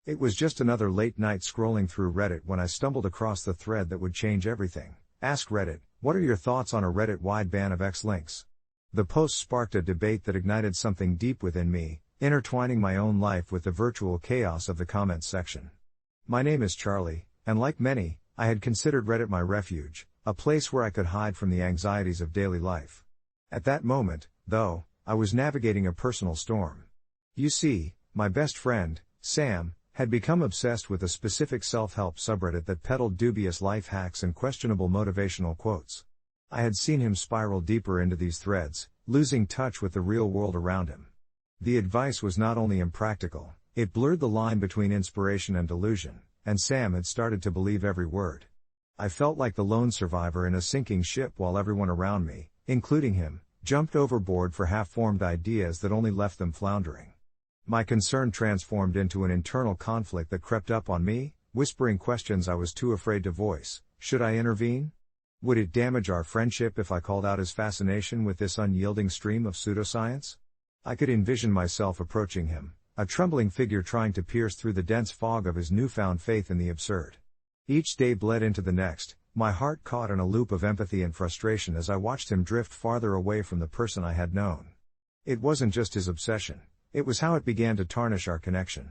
It was just another late night scrolling through Reddit when I stumbled across the thread that would change everything. Ask Reddit, what are your thoughts on a Reddit-wide ban of X links? The post sparked a debate that ignited something deep within me, intertwining my own life with the virtual chaos of the comments section. My name is Charlie, and like many, I had considered Reddit my refuge, a place where I could hide from the anxieties of daily life. At that moment, though, I was navigating a personal storm. You see, my best friend, Sam, had become obsessed with a specific self-help subreddit that peddled dubious life hacks and questionable motivational quotes. I had seen him spiral deeper into these threads, losing touch with the real world around him. The advice was not only impractical, it blurred the line between inspiration and delusion, and Sam had started to believe every word. I felt like the lone survivor in a sinking ship while everyone around me, including him, jumped overboard for half-formed ideas that only left them floundering. My concern transformed into an internal conflict that crept up on me, whispering questions I was too afraid to voice. Should I intervene? Would it damage our friendship if I called out his fascination with this unyielding stream of pseudoscience? I could envision myself approaching him, a trembling figure trying to pierce through the dense fog of his newfound faith in the absurd. Each day bled into the next, my heart caught in a loop of empathy and frustration as I watched him drift farther away from the person I had known. It wasn't just his obsession, it was how it began to tarnish our connection.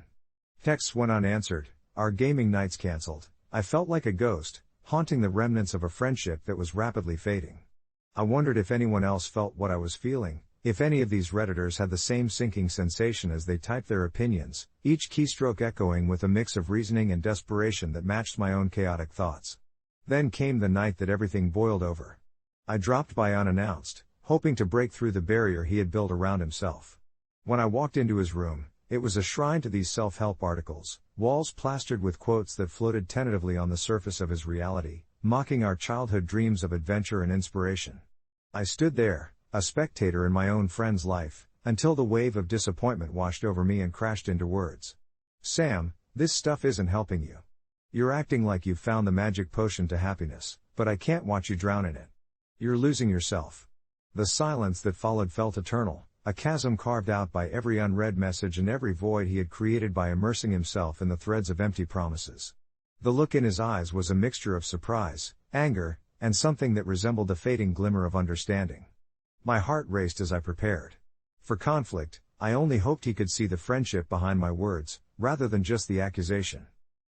Texts went unanswered, our gaming nights cancelled. I felt like a ghost, haunting the remnants of a friendship that was rapidly fading. I wondered if anyone else felt what I was feeling, if any of these Redditors had the same sinking sensation as they typed their opinions, each keystroke echoing with a mix of reasoning and desperation that matched my own chaotic thoughts. Then came the night that everything boiled over. I dropped by unannounced, hoping to break through the barrier he had built around himself. When I walked into his room, it was a shrine to these self-help articles, walls plastered with quotes that floated tentatively on the surface of his reality, mocking our childhood dreams of adventure and inspiration. I stood there, a spectator in my own friend's life, until the wave of disappointment washed over me and crashed into words. Sam, this stuff isn't helping you. You're acting like you've found the magic potion to happiness, but I can't watch you drown in it. You're losing yourself. The silence that followed felt eternal, a chasm carved out by every unread message and every void he had created by immersing himself in the threads of empty promises. The look in his eyes was a mixture of surprise, anger, and something that resembled a fading glimmer of understanding. My heart raced as I prepared for conflict. I only hoped he could see the friendship behind my words, rather than just the accusation.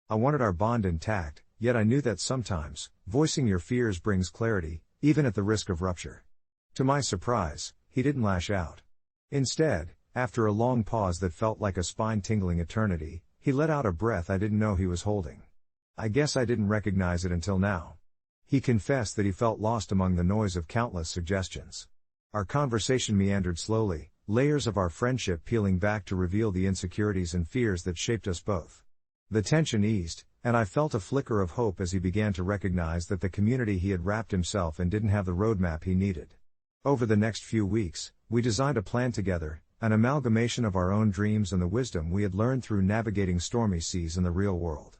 I wanted our bond intact, yet I knew that sometimes, voicing your fears brings clarity, even at the risk of rupture. To my surprise, he didn't lash out. Instead, after a long pause that felt like a spine-tingling eternity, he let out a breath I didn't know he was holding. I guess I didn't recognize it until now. He confessed that he felt lost among the noise of countless suggestions. Our conversation meandered slowly, layers of our friendship peeling back to reveal the insecurities and fears that shaped us both. The tension eased, and I felt a flicker of hope as he began to recognize that the community he had wrapped himself in didn't have the roadmap he needed. Over the next few weeks, we designed a plan together, an amalgamation of our own dreams and the wisdom we had learned through navigating stormy seas in the real world.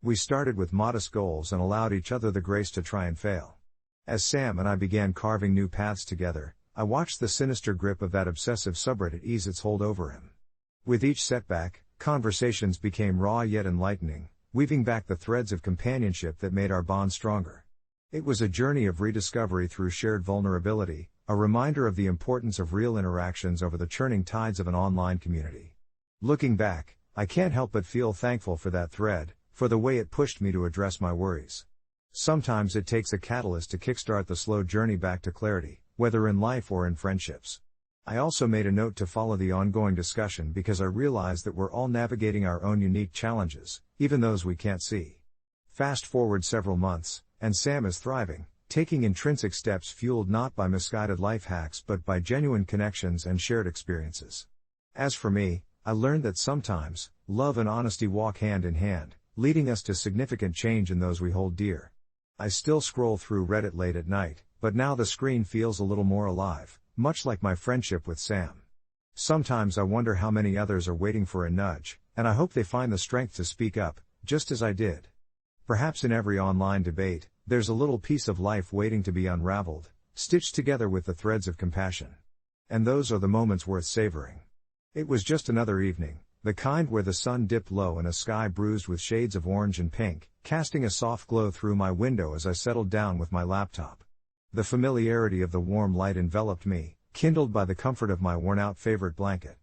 We started with modest goals and allowed each other the grace to try and fail. As Sam and I began carving new paths together, I watched the sinister grip of that obsessive subreddit ease its hold over him. With each setback, conversations became raw yet enlightening, weaving back the threads of companionship that made our bond stronger. It was a journey of rediscovery through shared vulnerability, a reminder of the importance of real interactions over the churning tides of an online community. Looking back, I can't help but feel thankful for that thread, for the way it pushed me to address my worries. Sometimes it takes a catalyst to kickstart the slow journey back to clarity, whether in life or in friendships. I also made a note to follow the ongoing discussion because I realized that we're all navigating our own unique challenges, even those we can't see. Fast forward several months, and Sam is thriving, taking intrinsic steps fueled not by misguided life hacks but by genuine connections and shared experiences. As for me, I learned that sometimes, love and honesty walk hand in hand, leading us to significant change in those we hold dear. I still scroll through Reddit late at night, but now the screen feels a little more alive, much like my friendship with Sam. Sometimes I wonder how many others are waiting for a nudge, and I hope they find the strength to speak up, just as I did. Perhaps in every online debate, there's a little piece of life waiting to be unraveled, stitched together with the threads of compassion. And those are the moments worth savoring. It was just another evening, the kind where the sun dipped low in a sky bruised with shades of orange and pink, casting a soft glow through my window as I settled down with my laptop. The familiarity of the warm light enveloped me, kindled by the comfort of my worn-out favorite blanket.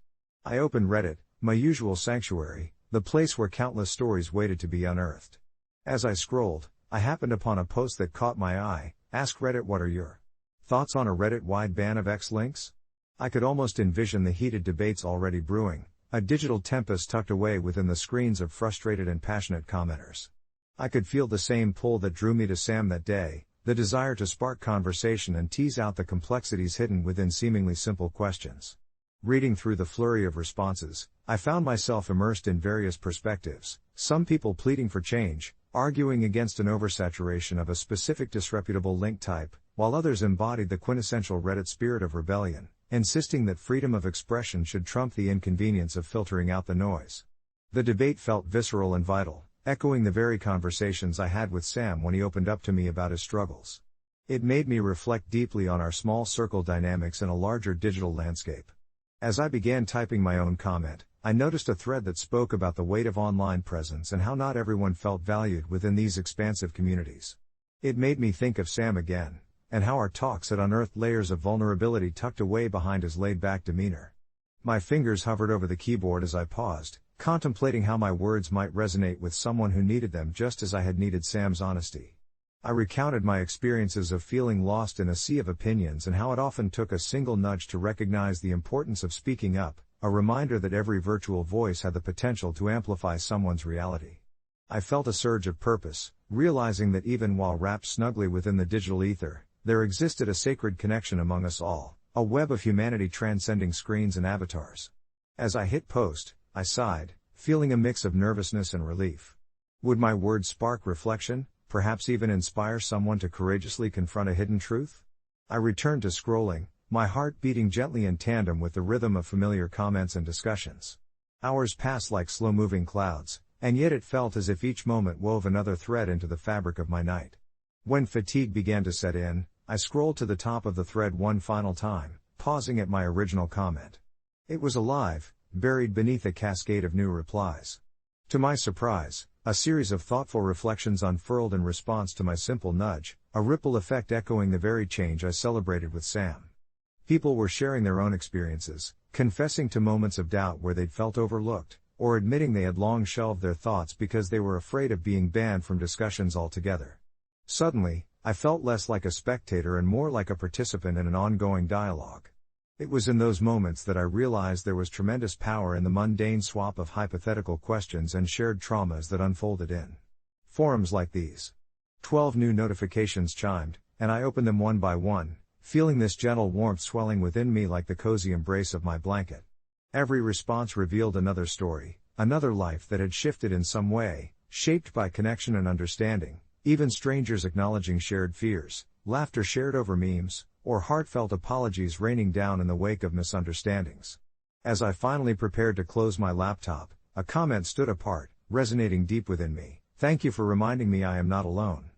I opened Reddit, my usual sanctuary, the place where countless stories waited to be unearthed. As I scrolled, I happened upon a post that caught my eye. Ask Reddit, what are your thoughts on a Reddit-wide ban of X links? I could almost envision the heated debates already brewing, a digital tempest tucked away within the screens of frustrated and passionate commenters. I could feel the same pull that drew me to Sam that day, the desire to spark conversation and tease out the complexities hidden within seemingly simple questions. Reading through the flurry of responses, I found myself immersed in various perspectives, some people pleading for change, arguing against an oversaturation of a specific disreputable link type, while others embodied the quintessential Reddit spirit of rebellion, insisting that freedom of expression should trump the inconvenience of filtering out the noise. The debate felt visceral and vital, echoing the very conversations I had with Sam when he opened up to me about his struggles. It made me reflect deeply on our small circle dynamics in a larger digital landscape. As I began typing my own comment, I noticed a thread that spoke about the weight of online presence and how not everyone felt valued within these expansive communities. It made me think of Sam again, and how our talks had unearthed layers of vulnerability tucked away behind his laid-back demeanor. My fingers hovered over the keyboard as I paused, contemplating how my words might resonate with someone who needed them just as I had needed Sam's honesty. I recounted my experiences of feeling lost in a sea of opinions and how it often took a single nudge to recognize the importance of speaking up, a reminder that every virtual voice had the potential to amplify someone's reality. I felt a surge of purpose, realizing that even while wrapped snugly within the digital ether, there existed a sacred connection among us all, a web of humanity transcending screens and avatars. As I hit post, I sighed, feeling a mix of nervousness and relief. Would my words spark reflection, perhaps even inspire someone to courageously confront a hidden truth? I returned to scrolling, my heart beating gently in tandem with the rhythm of familiar comments and discussions. Hours passed like slow-moving clouds, and yet it felt as if each moment wove another thread into the fabric of my night. When fatigue began to set in, I scrolled to the top of the thread one final time, pausing at my original comment. It was alive, buried beneath a cascade of new replies. To my surprise, a series of thoughtful reflections unfurled in response to my simple nudge, a ripple effect echoing the very change I celebrated with Sam. People were sharing their own experiences, confessing to moments of doubt where they'd felt overlooked, or admitting they had long shelved their thoughts because they were afraid of being banned from discussions altogether. Suddenly, I felt less like a spectator and more like a participant in an ongoing dialogue. It was in those moments that I realized there was tremendous power in the mundane swap of hypothetical questions and shared traumas that unfolded in forums like these. 12 new notifications chimed, and I opened them one by one, feeling this gentle warmth swelling within me like the cozy embrace of my blanket. Every response revealed another story, another life that had shifted in some way, shaped by connection and understanding, even strangers acknowledging shared fears, laughter shared over memes, or heartfelt apologies raining down in the wake of misunderstandings. As I finally prepared to close my laptop, a comment stood apart, resonating deep within me. Thank you for reminding me I am not alone.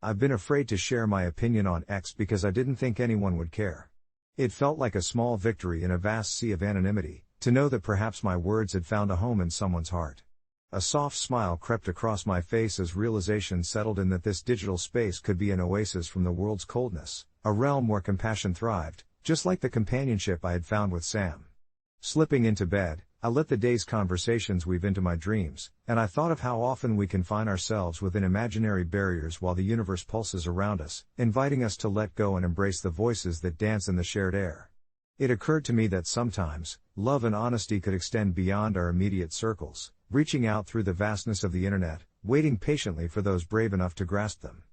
I've been afraid to share my opinion on X because I didn't think anyone would care. It felt like a small victory in a vast sea of anonymity, to know that perhaps my words had found a home in someone's heart. A soft smile crept across my face as realization settled in that this digital space could be an oasis from the world's coldness, a realm where compassion thrived, just like the companionship I had found with Sam. Slipping into bed, I let the day's conversations weave into my dreams, and I thought of how often we confine ourselves within imaginary barriers while the universe pulses around us, inviting us to let go and embrace the voices that dance in the shared air. It occurred to me that sometimes, love and honesty could extend beyond our immediate circles, reaching out through the vastness of the internet, waiting patiently for those brave enough to grasp them.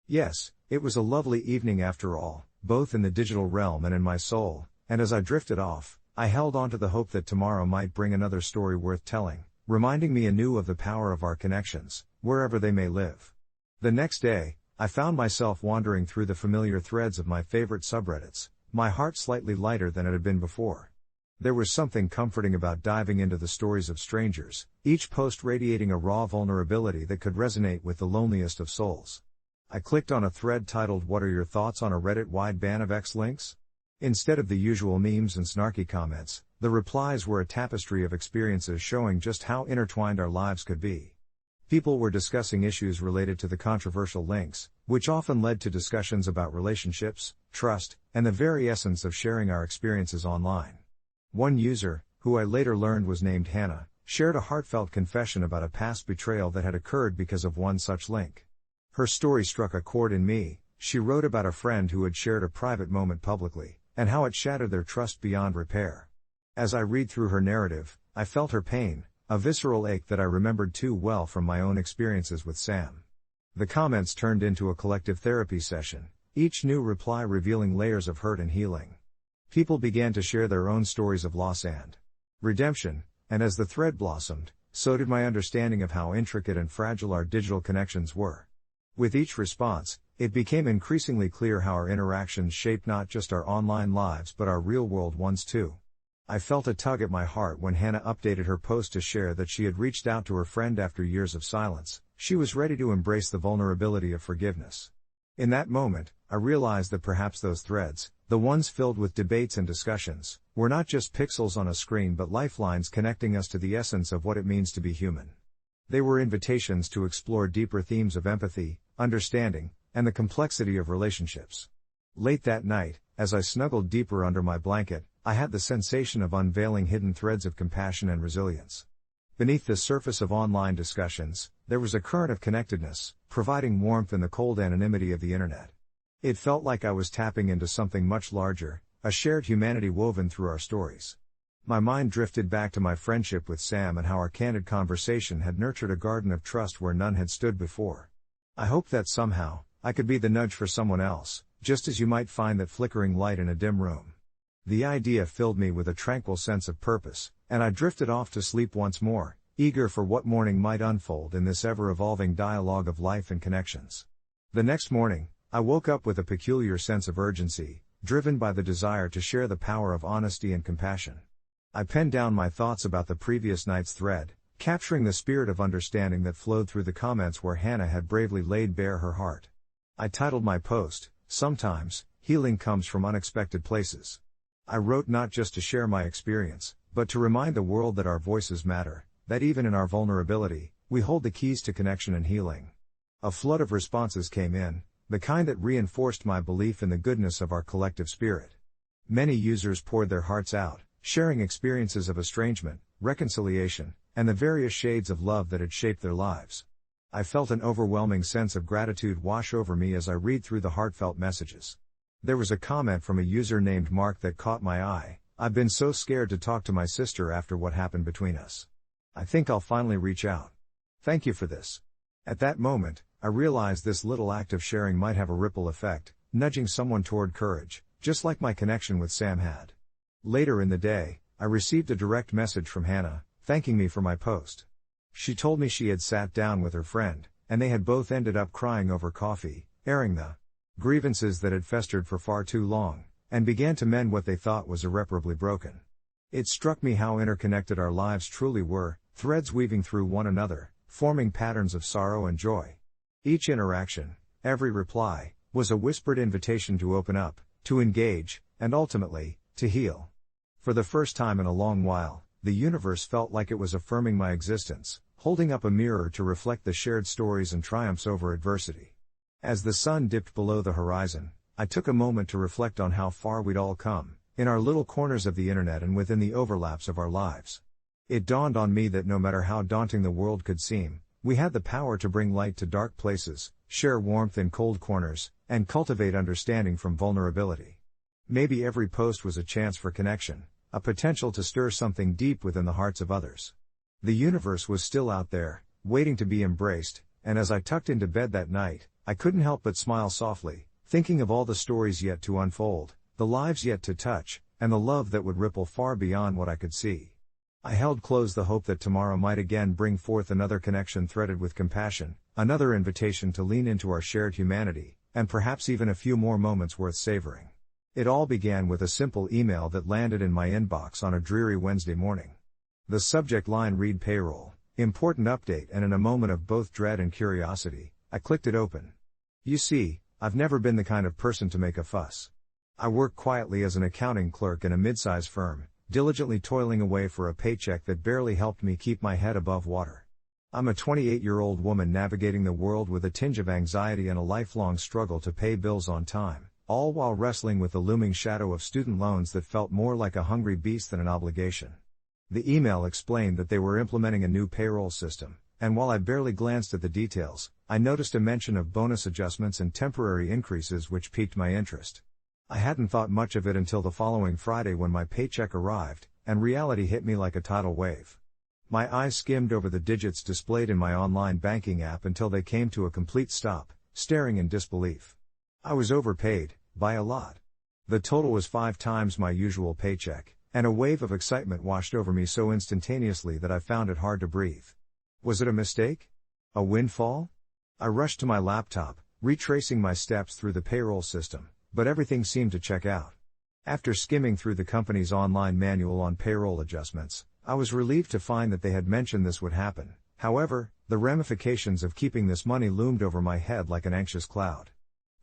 Yes, it was a lovely evening after all, both in the digital realm and in my soul, and as I drifted off, I held on to the hope that tomorrow might bring another story worth telling, reminding me anew of the power of our connections, wherever they may live. The next day, I found myself wandering through the familiar threads of my favorite subreddits, my heart slightly lighter than it had been before. There was something comforting about diving into the stories of strangers, each post radiating a raw vulnerability that could resonate with the loneliest of souls. I clicked on a thread titled "What are your thoughts on a Reddit-wide ban of X links?" Instead of the usual memes and snarky comments, the replies were a tapestry of experiences showing just how intertwined our lives could be. People were discussing issues related to the controversial links, which often led to discussions about relationships, trust, and the very essence of sharing our experiences online. One user, who I later learned was named Hannah, shared a heartfelt confession about a past betrayal that had occurred because of one such link. Her story struck a chord in me. She wrote about a friend who had shared a private moment publicly, and how it shattered their trust beyond repair. As I read through her narrative, I felt her pain, a visceral ache that I remembered too well from my own experiences with Sam. The comments turned into a collective therapy session, each new reply revealing layers of hurt and healing. People began to share their own stories of loss and redemption, and as the thread blossomed, so did my understanding of how intricate and fragile our digital connections were. With each response, it became increasingly clear how our interactions shaped not just our online lives but our real-world ones too. I felt a tug at my heart when Hannah updated her post to share that she had reached out to her friend after years of silence. She was ready to embrace the vulnerability of forgiveness. In that moment, I realized that perhaps those threads, the ones filled with debates and discussions, were not just pixels on a screen but lifelines connecting us to the essence of what it means to be human. They were invitations to explore deeper themes of empathy, understanding, and the complexity of relationships. Late that night, as I snuggled deeper under my blanket, I had the sensation of unveiling hidden threads of compassion and resilience. Beneath the surface of online discussions, there was a current of connectedness, providing warmth in the cold anonymity of the internet. It felt like I was tapping into something much larger, a shared humanity woven through our stories. My mind drifted back to my friendship with Sam and how our candid conversation had nurtured a garden of trust where none had stood before. I hoped that somehow, I could be the nudge for someone else, just as you might find that flickering light in a dim room. The idea filled me with a tranquil sense of purpose, and I drifted off to sleep once more, eager for what morning might unfold in this ever-evolving dialogue of life and connections. The next morning, I woke up with a peculiar sense of urgency, driven by the desire to share the power of honesty and compassion. I penned down my thoughts about the previous night's thread, capturing the spirit of understanding that flowed through the comments where Hannah had bravely laid bare her heart. I titled my post, "Sometimes, Healing Comes from Unexpected Places." I wrote not just to share my experience, but to remind the world that our voices matter, that even in our vulnerability, we hold the keys to connection and healing. A flood of responses came in, the kind that reinforced my belief in the goodness of our collective spirit. Many users poured their hearts out, sharing experiences of estrangement, reconciliation, and the various shades of love that had shaped their lives. I felt an overwhelming sense of gratitude wash over me as I read through the heartfelt messages. There was a comment from a user named Mark that caught my eye. "I've been so scared to talk to my sister after what happened between us. I think I'll finally reach out. Thank you for this." At that moment, I realized this little act of sharing might have a ripple effect, nudging someone toward courage, just like my connection with Sam had. Later in the day, I received a direct message from Hannah, thanking me for my post. She told me she had sat down with her friend, and they had both ended up crying over coffee, airing the grievances that had festered for far too long, and began to mend what they thought was irreparably broken. It struck me how interconnected our lives truly were, threads weaving through one another, forming patterns of sorrow and joy. Each interaction, every reply, was a whispered invitation to open up, to engage, and ultimately, to heal. For the first time in a long while, the universe felt like it was affirming my existence, holding up a mirror to reflect the shared stories and triumphs over adversity. As the sun dipped below the horizon, I took a moment to reflect on how far we'd all come, in our little corners of the internet and within the overlaps of our lives. It dawned on me that no matter how daunting the world could seem, we had the power to bring light to dark places, share warmth in cold corners, and cultivate understanding from vulnerability. Maybe every post was a chance for connection, a potential to stir something deep within the hearts of others. The universe was still out there, waiting to be embraced, and as I tucked into bed that night, I couldn't help but smile softly, thinking of all the stories yet to unfold, the lives yet to touch, and the love that would ripple far beyond what I could see. I held close the hope that tomorrow might again bring forth another connection threaded with compassion, another invitation to lean into our shared humanity, and perhaps even a few more moments worth savoring. It all began with a simple email that landed in my inbox on a dreary Wednesday morning. The subject line read "Payroll, important update," and in a moment of both dread and curiosity, I clicked it open. You see, I've never been the kind of person to make a fuss. I work quietly as an accounting clerk in a mid-size firm, diligently toiling away for a paycheck that barely helped me keep my head above water. I'm a 28-year-old woman navigating the world with a tinge of anxiety and a lifelong struggle to pay bills on time, all while wrestling with the looming shadow of student loans that felt more like a hungry beast than an obligation. The email explained that they were implementing a new payroll system, and while I barely glanced at the details, I noticed a mention of bonus adjustments and temporary increases which piqued my interest. I hadn't thought much of it until the following Friday when my paycheck arrived, and reality hit me like a tidal wave. My eyes skimmed over the digits displayed in my online banking app until they came to a complete stop, staring in disbelief. I was overpaid, by a lot. The total was 5 times my usual paycheck, and a wave of excitement washed over me so instantaneously that I found it hard to breathe. Was it a mistake? A windfall? I rushed to my laptop, retracing my steps through the payroll system, but everything seemed to check out. After skimming through the company's online manual on payroll adjustments, I was relieved to find that they had mentioned this would happen. However, the ramifications of keeping this money loomed over my head like an anxious cloud.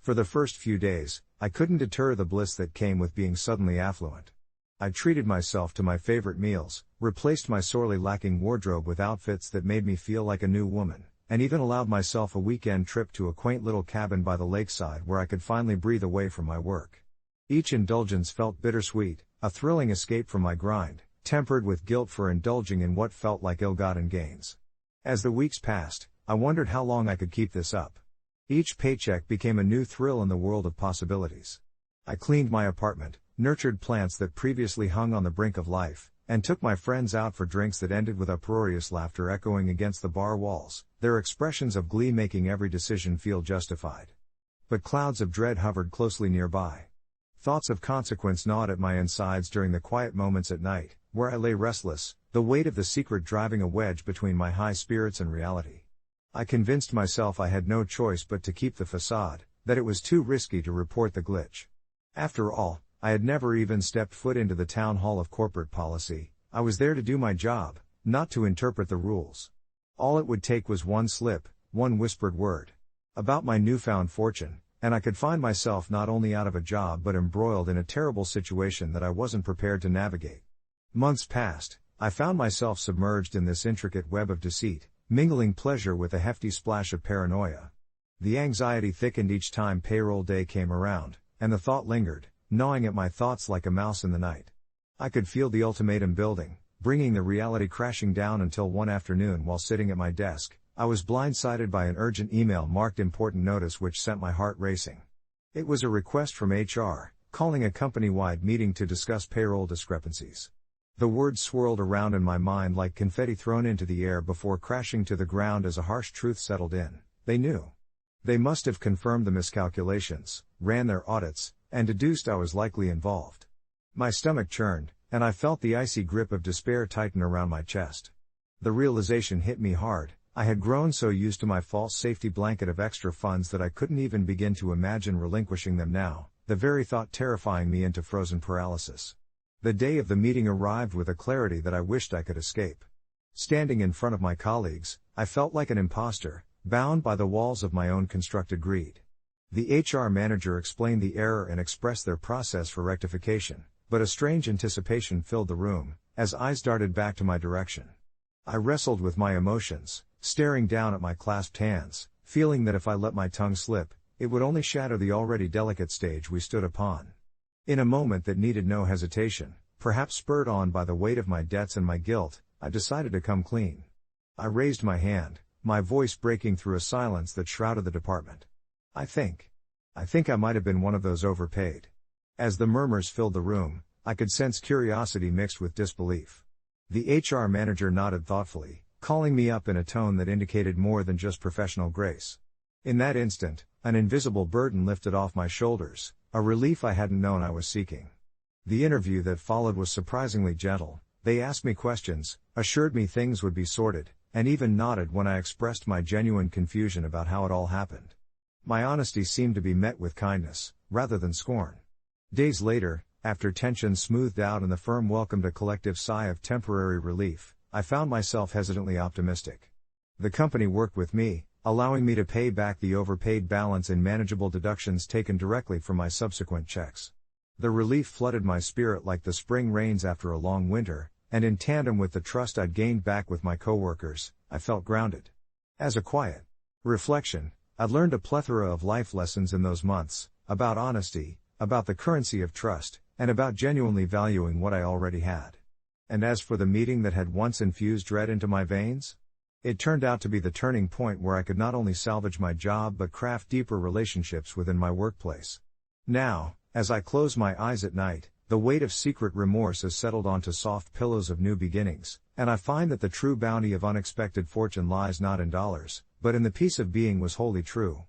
For the first few days, I couldn't deter the bliss that came with being suddenly affluent. I treated myself to my favorite meals, replaced my sorely lacking wardrobe with outfits that made me feel like a new woman, and even allowed myself a weekend trip to a quaint little cabin by the lakeside where I could finally breathe away from my work. Each indulgence felt bittersweet, a thrilling escape from my grind, tempered with guilt for indulging in what felt like ill-gotten gains. As the weeks passed, I wondered how long I could keep this up. Each paycheck became a new thrill in the world of possibilities. I cleaned my apartment, nurtured plants that previously hung on the brink of life, and took my friends out for drinks that ended with uproarious laughter echoing against the bar walls, their expressions of glee making every decision feel justified. But clouds of dread hovered closely nearby. Thoughts of consequence gnawed at my insides during the quiet moments at night, where I lay restless, the weight of the secret driving a wedge between my high spirits and reality. I convinced myself I had no choice but to keep the facade, that it was too risky to report the glitch. After all, I had never even stepped foot into the town hall of corporate policy. I was there to do my job, not to interpret the rules. All it would take was one slip, one whispered word about my newfound fortune, and I could find myself not only out of a job but embroiled in a terrible situation that I wasn't prepared to navigate. Months passed, I found myself submerged in this intricate web of deceit, mingling pleasure with a hefty splash of paranoia. The anxiety thickened each time payroll day came around, and the thought lingered, gnawing at my thoughts like a mouse in the night. I could feel the ultimatum building, bringing the reality crashing down until one afternoon while sitting at my desk, I was blindsided by an urgent email marked important notice which sent my heart racing. It was a request from HR, calling a company-wide meeting to discuss payroll discrepancies. The words swirled around in my mind like confetti thrown into the air before crashing to the ground as a harsh truth settled in. They knew. They must have confirmed the miscalculations, ran their audits, and deduced I was likely involved. My stomach churned, and I felt the icy grip of despair tighten around my chest. The realization hit me hard. I had grown so used to my false safety blanket of extra funds that I couldn't even begin to imagine relinquishing them now, the very thought terrifying me into frozen paralysis. The day of the meeting arrived with a clarity that I wished I could escape. Standing in front of my colleagues, I felt like an imposter, bound by the walls of my own constructed greed. The HR manager explained the error and expressed their process for rectification, but a strange anticipation filled the room, as eyes darted back to my direction. I wrestled with my emotions, staring down at my clasped hands, feeling that if I let my tongue slip, it would only shatter the already delicate stage we stood upon. In a moment that needed no hesitation, perhaps spurred on by the weight of my debts and my guilt, I decided to come clean. I raised my hand, my voice breaking through a silence that shrouded the department. I think I might have been one of those overpaid. As the murmurs filled the room, I could sense curiosity mixed with disbelief. The HR manager nodded thoughtfully, calling me up in a tone that indicated more than just professional grace. In that instant, an invisible burden lifted off my shoulders, a relief I hadn't known I was seeking. The interview that followed was surprisingly gentle. They asked me questions, assured me things would be sorted, and even nodded when I expressed my genuine confusion about how it all happened. My honesty seemed to be met with kindness, rather than scorn. Days later, after tension smoothed out and the firm welcomed a collective sigh of temporary relief, I found myself hesitantly optimistic. The company worked with me, allowing me to pay back the overpaid balance in manageable deductions taken directly from my subsequent checks. The relief flooded my spirit like the spring rains after a long winter, and in tandem with the trust I'd gained back with my coworkers, I felt grounded. As a quiet reflection, I'd learned a plethora of life lessons in those months, about honesty, about the currency of trust, and about genuinely valuing what I already had. And as for the meeting that had once infused dread into my veins, it turned out to be the turning point where I could not only salvage my job but craft deeper relationships within my workplace. Now, as I close my eyes at night, the weight of secret remorse has settled onto soft pillows of new beginnings, and I find that the true bounty of unexpected fortune lies not in dollars, but in the peace of being was wholly true.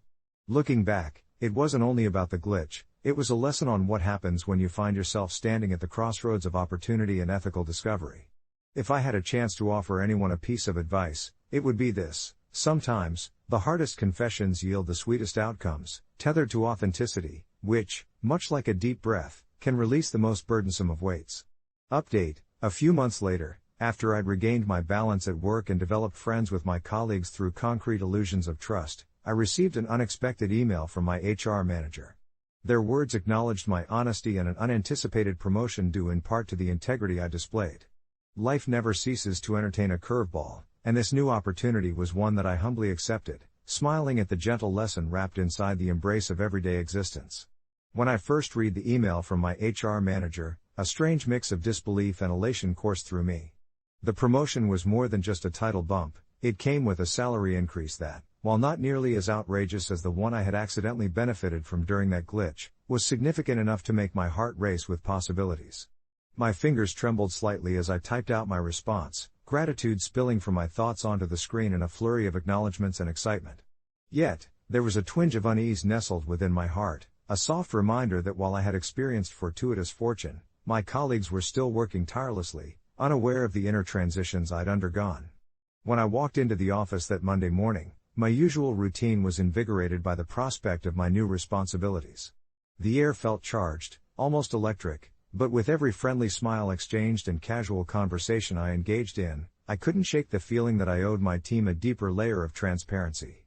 Looking back, it wasn't only about the glitch, it was a lesson on what happens when you find yourself standing at the crossroads of opportunity and ethical discovery. If I had a chance to offer anyone a piece of advice, it would be this: sometimes, the hardest confessions yield the sweetest outcomes, tethered to authenticity, which, much like a deep breath, can release the most burdensome of weights. Update: a few months later, after I'd regained my balance at work and developed friends with my colleagues through concrete illusions of trust, I received an unexpected email from my HR manager. Their words acknowledged my honesty and an unanticipated promotion due in part to the integrity I displayed. Life never ceases to entertain a curveball, and this new opportunity was one that I humbly accepted, smiling at the gentle lesson wrapped inside the embrace of everyday existence. When I first read the email from my HR manager, a strange mix of disbelief and elation coursed through me. The promotion was more than just a title bump, it came with a salary increase that, while not nearly as outrageous as the one I had accidentally benefited from during that glitch, was significant enough to make my heart race with possibilities. My fingers trembled slightly as I typed out my response, gratitude spilling from my thoughts onto the screen in a flurry of acknowledgments and excitement. Yet, there was a twinge of unease nestled within my heart, a soft reminder that while I had experienced fortuitous fortune, my colleagues were still working tirelessly, unaware of the inner transitions I'd undergone. When I walked into the office that Monday morning, my usual routine was invigorated by the prospect of my new responsibilities. The air felt charged, almost electric, but with every friendly smile exchanged and casual conversation I engaged in, I couldn't shake the feeling that I owed my team a deeper layer of transparency.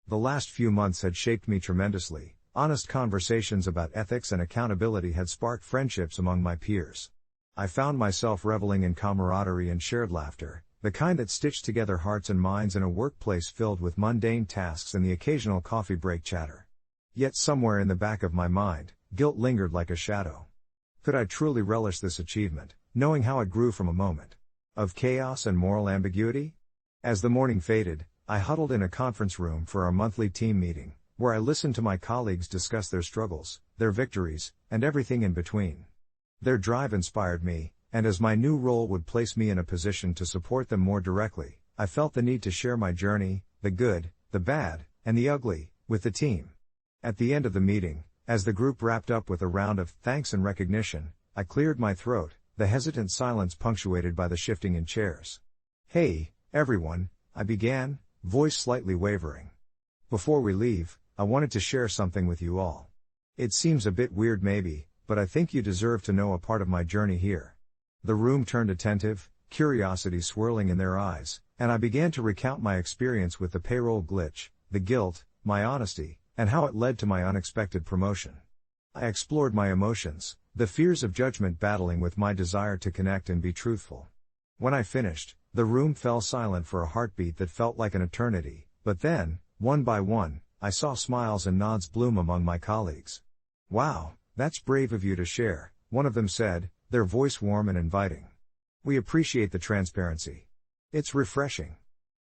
The last few months had shaped me tremendously. Honest conversations about ethics and accountability had sparked friendships among my peers. I found myself reveling in camaraderie and shared laughter, the kind that stitched together hearts and minds in a workplace filled with mundane tasks and the occasional coffee break chatter. Yet somewhere in the back of my mind, guilt lingered like a shadow. Could I truly relish this achievement, knowing how it grew from a moment of chaos and moral ambiguity? As the morning faded, I huddled in a conference room for our monthly team meeting, where I listened to my colleagues discuss their struggles, their victories, and everything in between. Their drive inspired me, and as my new role would place me in a position to support them more directly, I felt the need to share my journey, the good, the bad, and the ugly, with the team. At the end of the meeting, as the group wrapped up with a round of thanks and recognition, I cleared my throat, the hesitant silence punctuated by the shifting in chairs. "Hey, everyone," I began, voice slightly wavering. "Before we leave, I wanted to share something with you all. It seems a bit weird maybe, but I think you deserve to know a part of my journey here." The room turned attentive, curiosity swirling in their eyes, and I began to recount my experience with the payroll glitch, the guilt, my honesty, and how it led to my unexpected promotion. I explored my emotions, the fears of judgment battling with my desire to connect and be truthful. When I finished, the room fell silent for a heartbeat that felt like an eternity, but then, one by one, I saw smiles and nods bloom among my colleagues. "Wow, that's brave of you to share," one of them said, their voice warm and inviting. "We appreciate the transparency. It's refreshing."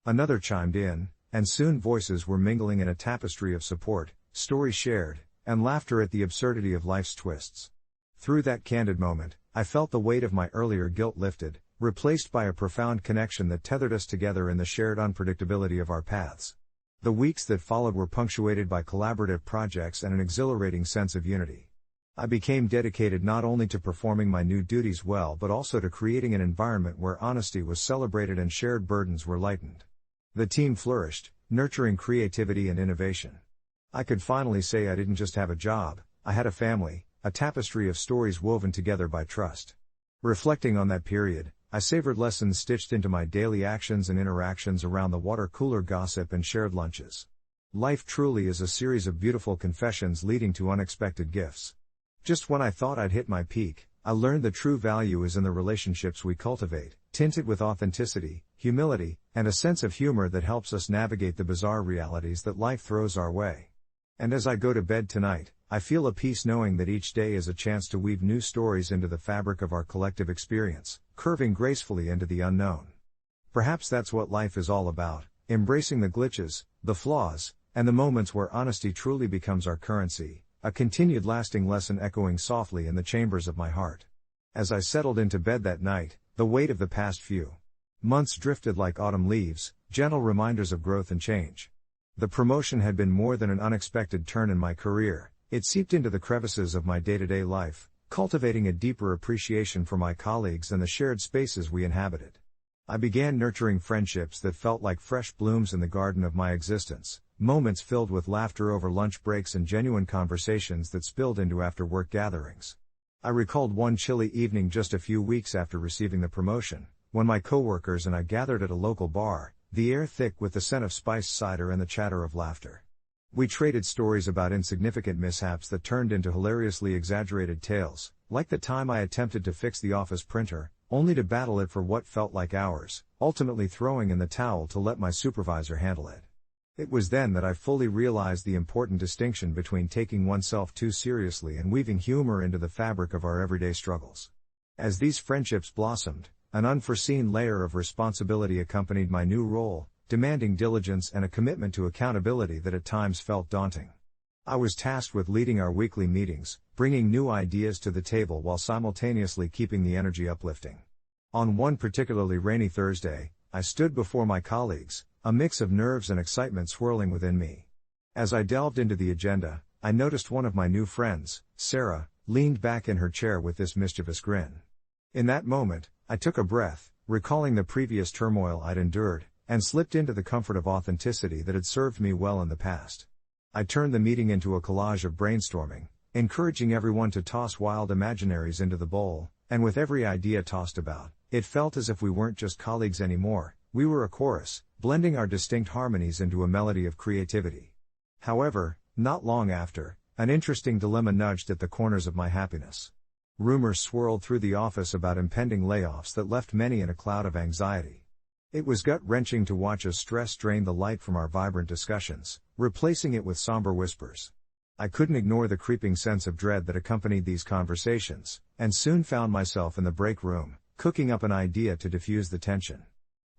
Another chimed in, and soon voices were mingling in a tapestry of support, stories shared, and laughter at the absurdity of life's twists. Through that candid moment, I felt the weight of my earlier guilt lifted, replaced by a profound connection that tethered us together in the shared unpredictability of our paths. The weeks that followed were punctuated by collaborative projects and an exhilarating sense of unity. I became dedicated not only to performing my new duties well but also to creating an environment where honesty was celebrated and shared burdens were lightened. The team flourished, nurturing creativity and innovation. I could finally say I didn't just have a job, I had a family, a tapestry of stories woven together by trust. Reflecting on that period, I savored lessons stitched into my daily actions and interactions around the water cooler gossip and shared lunches. Life truly is a series of beautiful confessions leading to unexpected gifts. Just when I thought I'd hit my peak, I learned the true value is in the relationships we cultivate, tinted with authenticity, humility, and a sense of humor that helps us navigate the bizarre realities that life throws our way. And as I go to bed tonight, I feel a peace knowing that each day is a chance to weave new stories into the fabric of our collective experience, curving gracefully into the unknown. Perhaps that's what life is all about, embracing the glitches, the flaws, and the moments where honesty truly becomes our currency, a continued lasting lesson echoing softly in the chambers of my heart. As I settled into bed that night, the weight of the past few months drifted like autumn leaves, gentle reminders of growth and change. The promotion had been more than an unexpected turn in my career, it seeped into the crevices of my day-to-day life, cultivating a deeper appreciation for my colleagues and the shared spaces we inhabited. I began nurturing friendships that felt like fresh blooms in the garden of my existence, moments filled with laughter over lunch breaks and genuine conversations that spilled into after-work gatherings. I recalled one chilly evening just a few weeks after receiving the promotion, when my coworkers and I gathered at a local bar, the air thick with the scent of spiced cider and the chatter of laughter. We traded stories about insignificant mishaps that turned into hilariously exaggerated tales, like the time I attempted to fix the office printer, only to battle it for what felt like hours, ultimately throwing in the towel to let my supervisor handle it. It was then that I fully realized the important distinction between taking oneself too seriously and weaving humor into the fabric of our everyday struggles. As these friendships blossomed, an unforeseen layer of responsibility accompanied my new role, demanding diligence and a commitment to accountability that at times felt daunting. I was tasked with leading our weekly meetings, bringing new ideas to the table while simultaneously keeping the energy uplifting. On one particularly rainy Thursday, I stood before my colleagues, a mix of nerves and excitement swirling within me. As I delved into the agenda, I noticed one of my new friends, Sarah, leaned back in her chair with this mischievous grin. In that moment, I took a breath, recalling the previous turmoil I'd endured, and slipped into the comfort of authenticity that had served me well in the past. I turned the meeting into a collage of brainstorming, encouraging everyone to toss wild imaginaries into the bowl, and with every idea tossed about, it felt as if we weren't just colleagues anymore, we were a chorus, blending our distinct harmonies into a melody of creativity. However, not long after, an interesting dilemma nudged at the corners of my happiness. Rumors swirled through the office about impending layoffs that left many in a cloud of anxiety. It was gut-wrenching to watch as stress drained the light from our vibrant discussions, replacing it with somber whispers. I couldn't ignore the creeping sense of dread that accompanied these conversations, and soon found myself in the break room, cooking up an idea to diffuse the tension.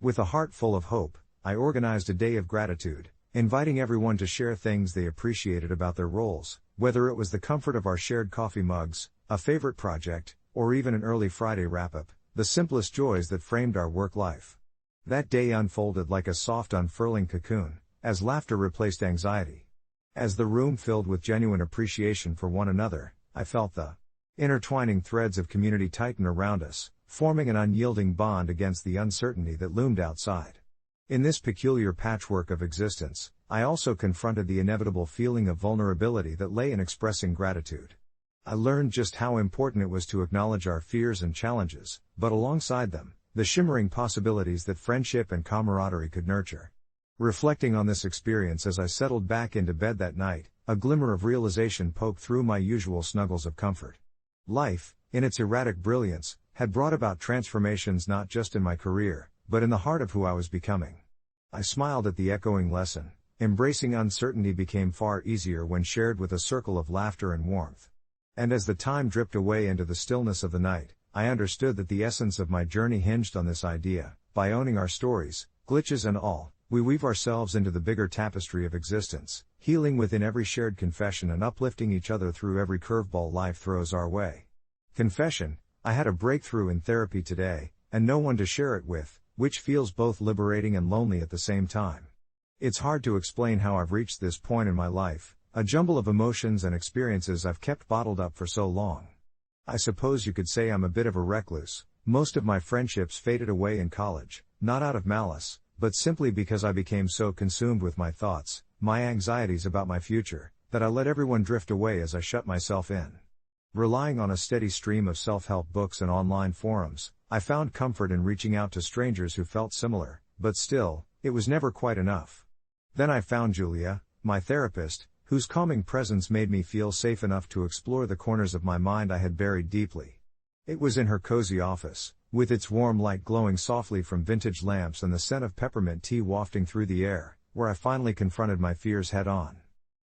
With a heart full of hope, I organized a day of gratitude, inviting everyone to share things they appreciated about their roles, whether it was the comfort of our shared coffee mugs, a favorite project, or even an early Friday wrap-up, the simplest joys that framed our work life. That day unfolded like a soft unfurling cocoon, as laughter replaced anxiety. As the room filled with genuine appreciation for one another, I felt the intertwining threads of community tighten around us, forming an unyielding bond against the uncertainty that loomed outside. In this peculiar patchwork of existence, I also confronted the inevitable feeling of vulnerability that lay in expressing gratitude. I learned just how important it was to acknowledge our fears and challenges, but alongside them, the shimmering possibilities that friendship and camaraderie could nurture. Reflecting on this experience as I settled back into bed that night, a glimmer of realization poked through my usual snuggles of comfort. Life, in its erratic brilliance, had brought about transformations not just in my career, but in the heart of who I was becoming. I smiled at the echoing lesson. Embracing uncertainty became far easier when shared with a circle of laughter and warmth. And as the time dripped away into the stillness of the night, I understood that the essence of my journey hinged on this idea: by owning our stories, glitches and all, we weave ourselves into the bigger tapestry of existence, healing within every shared confession and uplifting each other through every curveball life throws our way. Confession: I had a breakthrough in therapy today, and no one to share it with, which feels both liberating and lonely at the same time. It's hard to explain how I've reached this point in my life, a jumble of emotions and experiences I've kept bottled up for so long. I suppose you could say I'm a bit of a recluse. Most of my friendships faded away in college, not out of malice, but simply because I became so consumed with my thoughts, my anxieties about my future, that I let everyone drift away as I shut myself in. Relying on a steady stream of self-help books and online forums, I found comfort in reaching out to strangers who felt similar, but still, it was never quite enough. Then I found Julia, my therapist, whose calming presence made me feel safe enough to explore the corners of my mind I had buried deeply. It was in her cozy office, with its warm light glowing softly from vintage lamps and the scent of peppermint tea wafting through the air, where I finally confronted my fears head-on.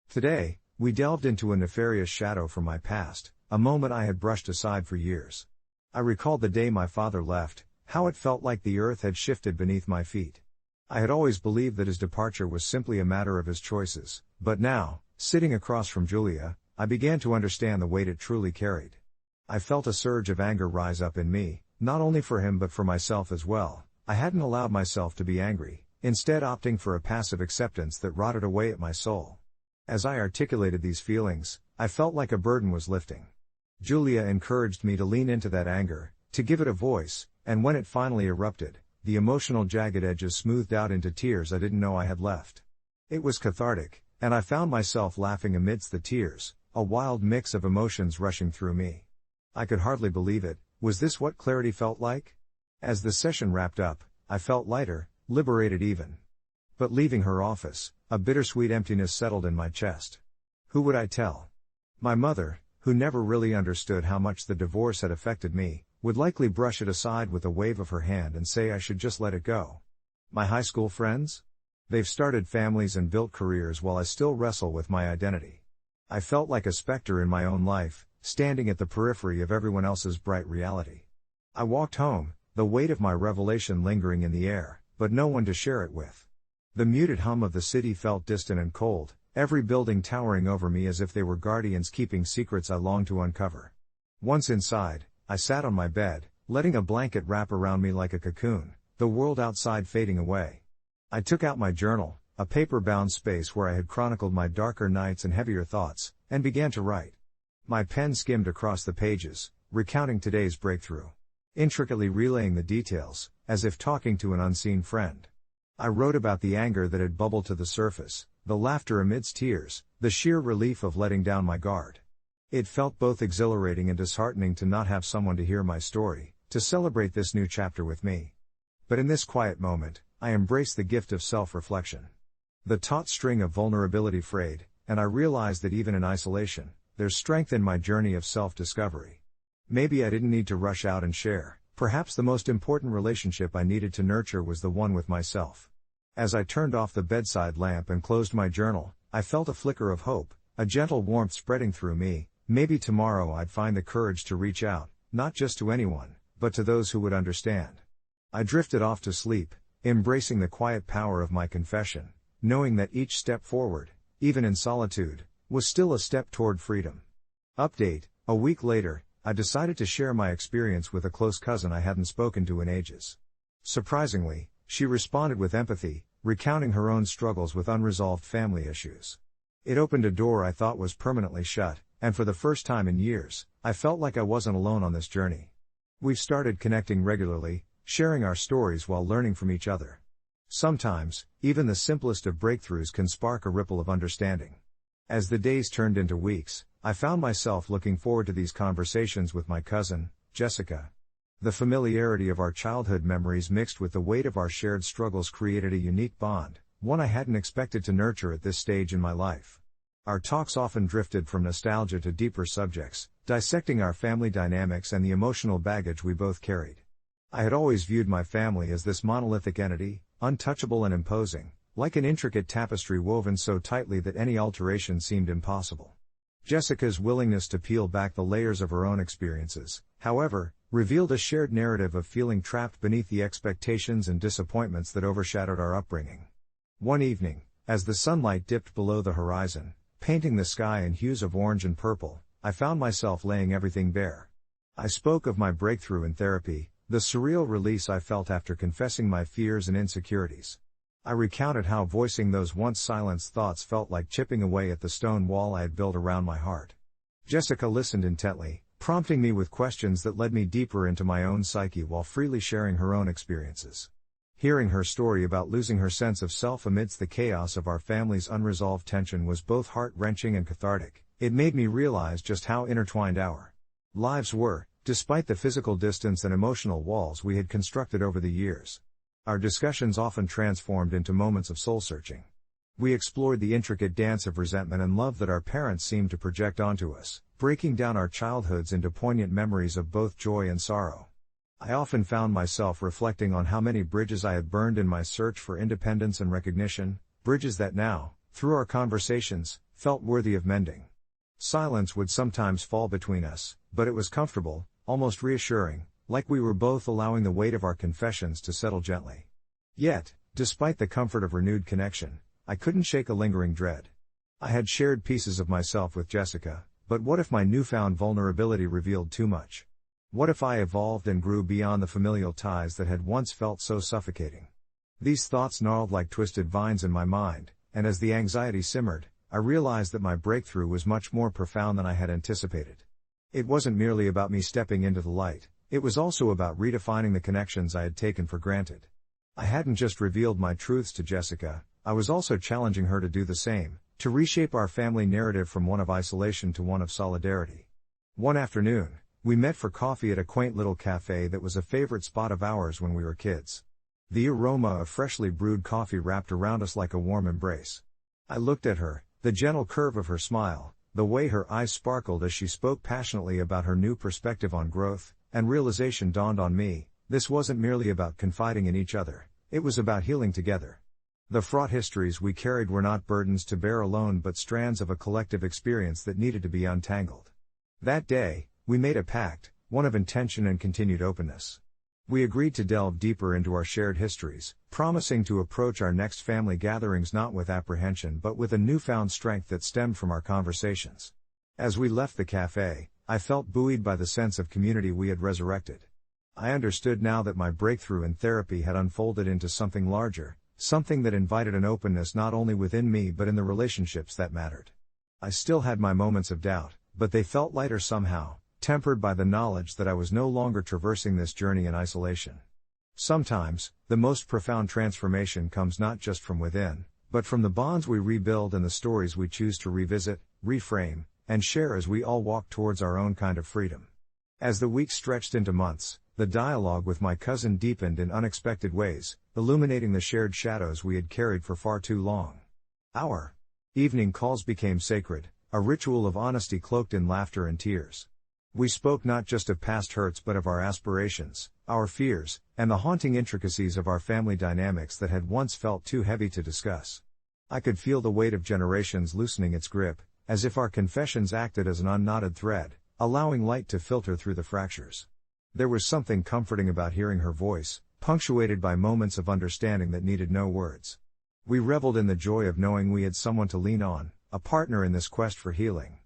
Today, we delved into a nefarious shadow from my past, a moment I had brushed aside for years. I recalled the day my father left, how it felt like the earth had shifted beneath my feet. I had always believed that his departure was simply a matter of his choices, but now, sitting across from Julia, I began to understand the weight it truly carried. I felt a surge of anger rise up in me, not only for him but for myself as well. I hadn't allowed myself to be angry, instead opting for a passive acceptance that rotted away at my soul. As I articulated these feelings, I felt like a burden was lifting. Julia encouraged me to lean into that anger, to give it a voice, and when it finally erupted, the emotional jagged edges smoothed out into tears I didn't know I had left. It was cathartic, and I found myself laughing amidst the tears, a wild mix of emotions rushing through me. I could hardly believe it. Was this what clarity felt like? As the session wrapped up, I felt lighter, liberated even. But leaving her office, a bittersweet emptiness settled in my chest. Who would I tell? My mother, who never really understood how much the divorce had affected me, would likely brush it aside with a wave of her hand and say I should just let it go. My high school friends? They've started families and built careers while I still wrestle with my identity. I felt like a specter in my own life, standing at the periphery of everyone else's bright reality. I walked home, the weight of my revelation lingering in the air, but no one to share it with. The muted hum of the city felt distant and cold, every building towering over me as if they were guardians keeping secrets I longed to uncover. Once inside, I sat on my bed, letting a blanket wrap around me like a cocoon, the world outside fading away. I took out my journal, a paper-bound space where I had chronicled my darker nights and heavier thoughts, and began to write. My pen skimmed across the pages, recounting today's breakthrough. Intricately relaying the details, as if talking to an unseen friend. I wrote about the anger that had bubbled to the surface, the laughter amidst tears, the sheer relief of letting down my guard. It felt both exhilarating and disheartening to not have someone to hear my story, to celebrate this new chapter with me. But in this quiet moment, I embraced the gift of self-reflection. The taut string of vulnerability frayed, and I realized that even in isolation, there's strength in my journey of self-discovery. Maybe I didn't need to rush out and share. Perhaps the most important relationship I needed to nurture was the one with myself. As I turned off the bedside lamp and closed my journal, I felt a flicker of hope, a gentle warmth spreading through me. Maybe tomorrow I'd find the courage to reach out, not just to anyone, but to those who would understand. I drifted off to sleep, embracing the quiet power of my confession, knowing that each step forward, even in solitude, was still a step toward freedom. Update: a week later, I decided to share my experience with a close cousin I hadn't spoken to in ages. Surprisingly, she responded with empathy, recounting her own struggles with unresolved family issues. It opened a door I thought was permanently shut, and for the first time in years, I felt like I wasn't alone on this journey. We've started connecting regularly, sharing our stories while learning from each other. Sometimes, even the simplest of breakthroughs can spark a ripple of understanding. As the days turned into weeks, I found myself looking forward to these conversations with my cousin, Jessica. The familiarity of our childhood memories mixed with the weight of our shared struggles created a unique bond, one I hadn't expected to nurture at this stage in my life. Our talks often drifted from nostalgia to deeper subjects, dissecting our family dynamics and the emotional baggage we both carried. I had always viewed my family as this monolithic entity, untouchable and imposing, like an intricate tapestry woven so tightly that any alteration seemed impossible. Jessica's willingness to peel back the layers of her own experiences, however, revealed a shared narrative of feeling trapped beneath the expectations and disappointments that overshadowed our upbringing. One evening, as the sunlight dipped below the horizon, painting the sky in hues of orange and purple, I found myself laying everything bare. I spoke of my breakthrough in therapy, the surreal release I felt after confessing my fears and insecurities. I recounted how voicing those once silenced thoughts felt like chipping away at the stone wall I had built around my heart. Jessica listened intently, prompting me with questions that led me deeper into my own psyche while freely sharing her own experiences. Hearing her story about losing her sense of self amidst the chaos of our family's unresolved tension was both heart-wrenching and cathartic. It made me realize just how intertwined our lives were, despite the physical distance and emotional walls we had constructed over the years. Our discussions often transformed into moments of soul-searching. We explored the intricate dance of resentment and love that our parents seemed to project onto us, breaking down our childhoods into poignant memories of both joy and sorrow. I often found myself reflecting on how many bridges I had burned in my search for independence and recognition, bridges that now, through our conversations, felt worthy of mending. Silence would sometimes fall between us, but it was comfortable, almost reassuring, like we were both allowing the weight of our confessions to settle gently. Yet, despite the comfort of renewed connection, I couldn't shake a lingering dread. I had shared pieces of myself with Jessica, but what if my newfound vulnerability revealed too much? What if I evolved and grew beyond the familial ties that had once felt so suffocating? These thoughts gnarled like twisted vines in my mind, and as the anxiety simmered, I realized that my breakthrough was much more profound than I had anticipated. It wasn't merely about me stepping into the light, it was also about redefining the connections I had taken for granted. I hadn't just revealed my truths to Jessica, I was also challenging her to do the same, to reshape our family narrative from one of isolation to one of solidarity. One afternoon, we met for coffee at a quaint little cafe that was a favorite spot of ours when we were kids. The aroma of freshly brewed coffee wrapped around us like a warm embrace. I looked at her, the gentle curve of her smile, the way her eyes sparkled as she spoke passionately about her new perspective on growth, and realization dawned on me, this wasn't merely about confiding in each other, it was about healing together. The fraught histories we carried were not burdens to bear alone but strands of a collective experience that needed to be untangled. That day, we made a pact, one of intention and continued openness. We agreed to delve deeper into our shared histories, promising to approach our next family gatherings not with apprehension but with a newfound strength that stemmed from our conversations. As we left the cafe, I felt buoyed by the sense of community we had resurrected. I understood now that my breakthrough in therapy had unfolded into something larger, something that invited an openness not only within me but in the relationships that mattered. I still had my moments of doubt, but they felt lighter somehow, tempered by the knowledge that I was no longer traversing this journey in isolation. Sometimes, the most profound transformation comes not just from within, but from the bonds we rebuild and the stories we choose to revisit, reframe, and share as we all walk towards our own kind of freedom. As the weeks stretched into months, the dialogue with my cousin deepened in unexpected ways, illuminating the shared shadows we had carried for far too long. Our evening calls became sacred, a ritual of honesty cloaked in laughter and tears. We spoke not just of past hurts but of our aspirations, our fears, and the haunting intricacies of our family dynamics that had once felt too heavy to discuss. I could feel the weight of generations loosening its grip, as if our confessions acted as an unknotted thread, allowing light to filter through the fractures. There was something comforting about hearing her voice, punctuated by moments of understanding that needed no words. We reveled in the joy of knowing we had someone to lean on, a partner in this quest for healing.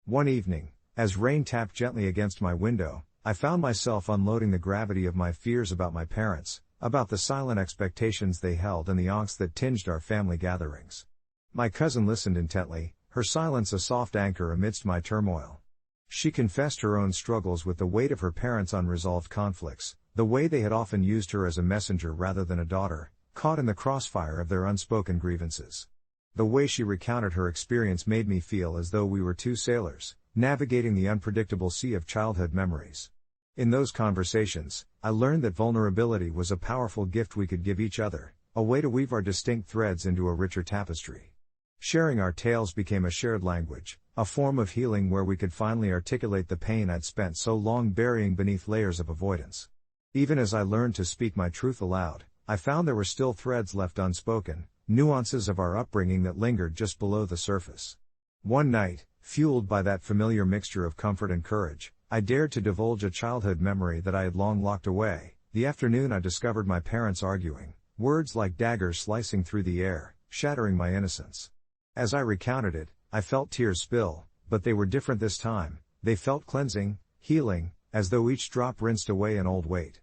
One evening, as rain tapped gently against my window, I found myself unloading the gravity of my fears about my parents, about the silent expectations they held and the angst that tinged our family gatherings. My cousin listened intently, her silence a soft anchor amidst my turmoil. She confessed her own struggles with the weight of her parents' unresolved conflicts, the way they had often used her as a messenger rather than a daughter, caught in the crossfire of their unspoken grievances. The way she recounted her experience made me feel as though we were two sailors, navigating the unpredictable sea of childhood memories. In those conversations, I learned that vulnerability was a powerful gift we could give each other, a way to weave our distinct threads into a richer tapestry. Sharing our tales became a shared language, a form of healing where we could finally articulate the pain I'd spent so long burying beneath layers of avoidance. Even as I learned to speak my truth aloud, I found there were still threads left unspoken, nuances of our upbringing that lingered just below the surface. One night, fueled by that familiar mixture of comfort and courage, I dared to divulge a childhood memory that I had long locked away. The afternoon I discovered my parents arguing, words like daggers slicing through the air, shattering my innocence. As I recounted it, I felt tears spill, but they were different this time. They felt cleansing, healing, as though each drop rinsed away an old weight.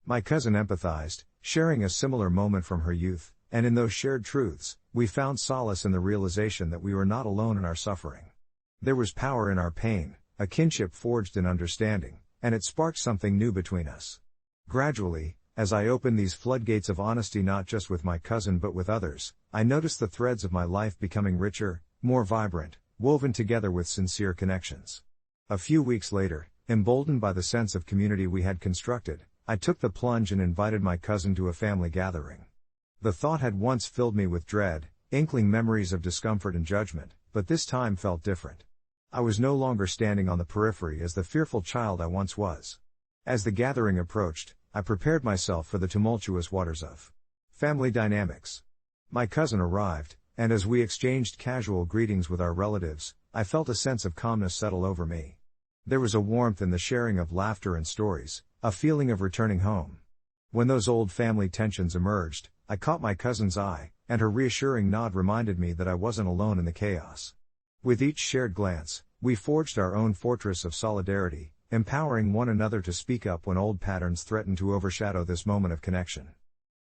My cousin empathized, sharing a similar moment from her youth, and in those shared truths, we found solace in the realization that we were not alone in our suffering. There was power in our pain, a kinship forged in understanding, and it sparked something new between us. Gradually, as I opened these floodgates of honesty not just with my cousin but with others, I noticed the threads of my life becoming richer, more vibrant, woven together with sincere connections. A few weeks later, emboldened by the sense of community we had constructed, I took the plunge and invited my cousin to a family gathering. The thought had once filled me with dread, inkling memories of discomfort and judgment, but this time felt different. I was no longer standing on the periphery as the fearful child I once was. As the gathering approached, I prepared myself for the tumultuous waters of family dynamics. My cousin arrived, and as we exchanged casual greetings with our relatives, I felt a sense of calmness settle over me. There was a warmth in the sharing of laughter and stories, a feeling of returning home. When those old family tensions emerged, I caught my cousin's eye, and her reassuring nod reminded me that I wasn't alone in the chaos. With each shared glance, we forged our own fortress of solidarity, empowering one another to speak up when old patterns threatened to overshadow this moment of connection.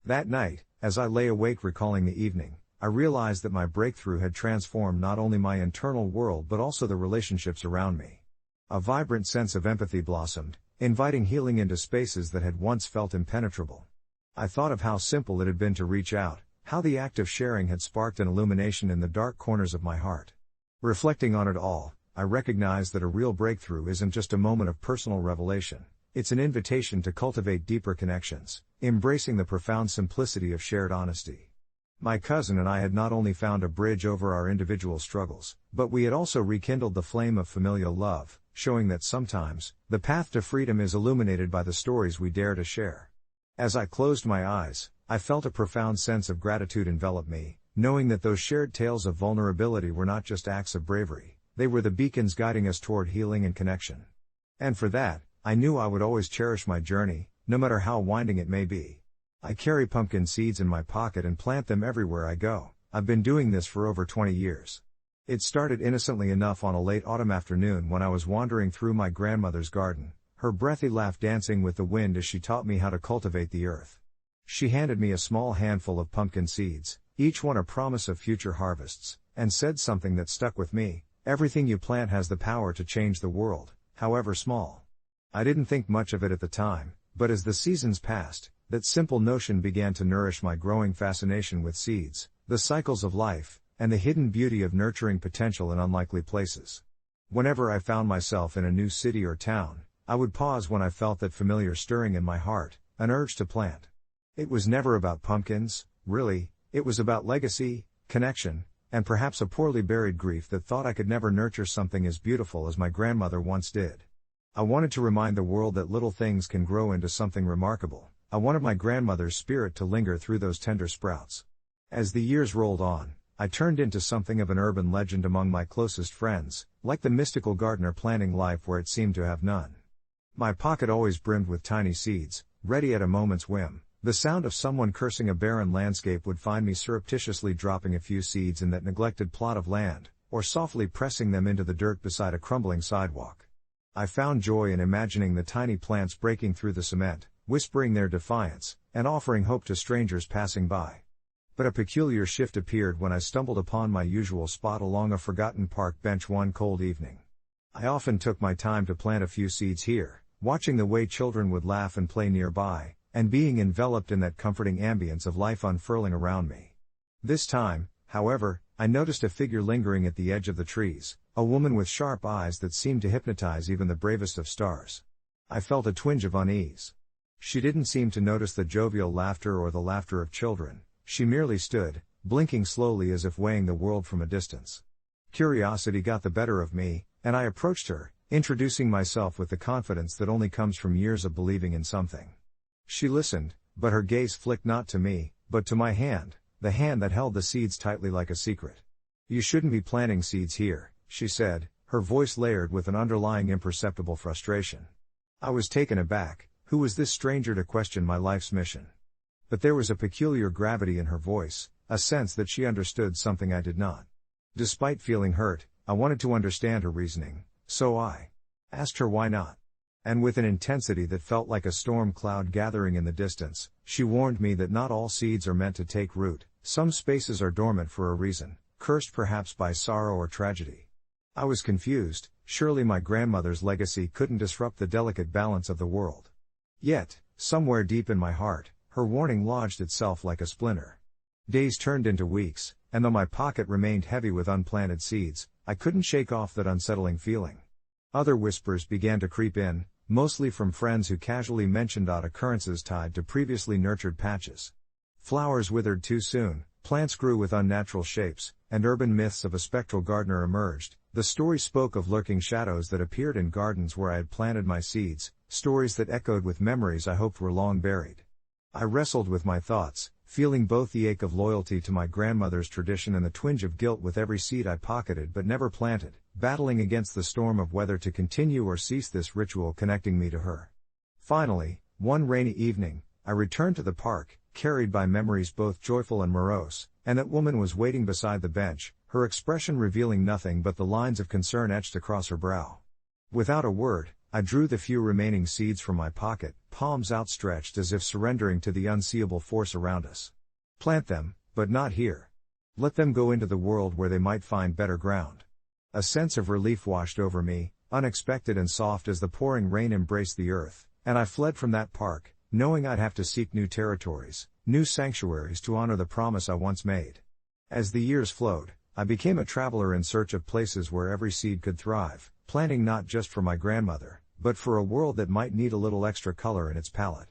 That night, as I lay awake recalling the evening, I realized that my breakthrough had transformed not only my internal world but also the relationships around me. A vibrant sense of empathy blossomed, inviting healing into spaces that had once felt impenetrable. I thought of how simple it had been to reach out, how the act of sharing had sparked an illumination in the dark corners of my heart. Reflecting on it all, I recognized that a real breakthrough isn't just a moment of personal revelation, it's an invitation to cultivate deeper connections, embracing the profound simplicity of shared honesty. My cousin and I had not only found a bridge over our individual struggles, but we had also rekindled the flame of familial love, showing that sometimes, the path to freedom is illuminated by the stories we dare to share. As I closed my eyes, I felt a profound sense of gratitude envelop me, knowing that those shared tales of vulnerability were not just acts of bravery, they were the beacons guiding us toward healing and connection. And for that, I knew I would always cherish my journey, no matter how winding it may be. I carry pumpkin seeds in my pocket and plant them everywhere I go. I've been doing this for over 20 years. It started innocently enough on a late autumn afternoon when I was wandering through my grandmother's garden, her breathy laugh dancing with the wind as she taught me how to cultivate the earth. She handed me a small handful of pumpkin seeds, each one a promise of future harvests, and said something that stuck with me: everything you plant has the power to change the world, however small. I didn't think much of it at the time, but as the seasons passed, that simple notion began to nourish my growing fascination with seeds, the cycles of life, and the hidden beauty of nurturing potential in unlikely places. Whenever I found myself in a new city or town, I would pause when I felt that familiar stirring in my heart, an urge to plant. It was never about pumpkins, really, it was about legacy, connection, and perhaps a poorly buried grief that thought I could never nurture something as beautiful as my grandmother once did. I wanted to remind the world that little things can grow into something remarkable. I wanted my grandmother's spirit to linger through those tender sprouts. As the years rolled on, I turned into something of an urban legend among my closest friends, like the mystical gardener planting life where it seemed to have none. My pocket always brimmed with tiny seeds, ready at a moment's whim. The sound of someone cursing a barren landscape would find me surreptitiously dropping a few seeds in that neglected plot of land, or softly pressing them into the dirt beside a crumbling sidewalk. I found joy in imagining the tiny plants breaking through the cement, whispering their defiance, and offering hope to strangers passing by. But a peculiar shift appeared when I stumbled upon my usual spot along a forgotten park bench one cold evening. I often took my time to plant a few seeds here, watching the way children would laugh and play nearby, and being enveloped in that comforting ambience of life unfurling around me. This time, however, I noticed a figure lingering at the edge of the trees, a woman with sharp eyes that seemed to hypnotize even the bravest of stars. I felt a twinge of unease. She didn't seem to notice the jovial laughter or the laughter of children. She merely stood, blinking slowly as if weighing the world from a distance. Curiosity got the better of me, and I approached her, introducing myself with the confidence that only comes from years of believing in something. She listened, but her gaze flicked not to me, but to my hand, the hand that held the seeds tightly like a secret. "You shouldn't be planting seeds here," she said, her voice layered with an underlying imperceptible frustration. I was taken aback. Who was this stranger to question my life's mission? But there was a peculiar gravity in her voice, a sense that she understood something I did not. Despite feeling hurt, I wanted to understand her reasoning, so I asked her why not. And with an intensity that felt like a storm cloud gathering in the distance, she warned me that not all seeds are meant to take root. Some spaces are dormant for a reason, cursed perhaps by sorrow or tragedy. I was confused. Surely my grandmother's legacy couldn't disrupt the delicate balance of the world. Yet, somewhere deep in my heart, her warning lodged itself like a splinter. Days turned into weeks, and though my pocket remained heavy with unplanted seeds, I couldn't shake off that unsettling feeling. Other whispers began to creep in, mostly from friends who casually mentioned odd occurrences tied to previously nurtured patches. Flowers withered too soon, plants grew with unnatural shapes, and urban myths of a spectral gardener emerged. The story spoke of lurking shadows that appeared in gardens where I had planted my seeds, stories that echoed with memories I hoped were long buried. I wrestled with my thoughts, feeling both the ache of loyalty to my grandmother's tradition and the twinge of guilt with every seed I pocketed but never planted, battling against the storm of whether to continue or cease this ritual connecting me to her. Finally, one rainy evening, I returned to the park, carried by memories both joyful and morose, and that woman was waiting beside the bench, her expression revealing nothing but the lines of concern etched across her brow. Without a word, I drew the few remaining seeds from my pocket, palms outstretched as if surrendering to the unseeable force around us. Plant them, but not here. Let them go into the world where they might find better ground. A sense of relief washed over me, unexpected and soft as the pouring rain embraced the earth, and I fled from that park, knowing I'd have to seek new territories, new sanctuaries to honor the promise I once made. As the years flowed, I became a traveler in search of places where every seed could thrive, planting not just for my grandmother, but for a world that might need a little extra color in its palette.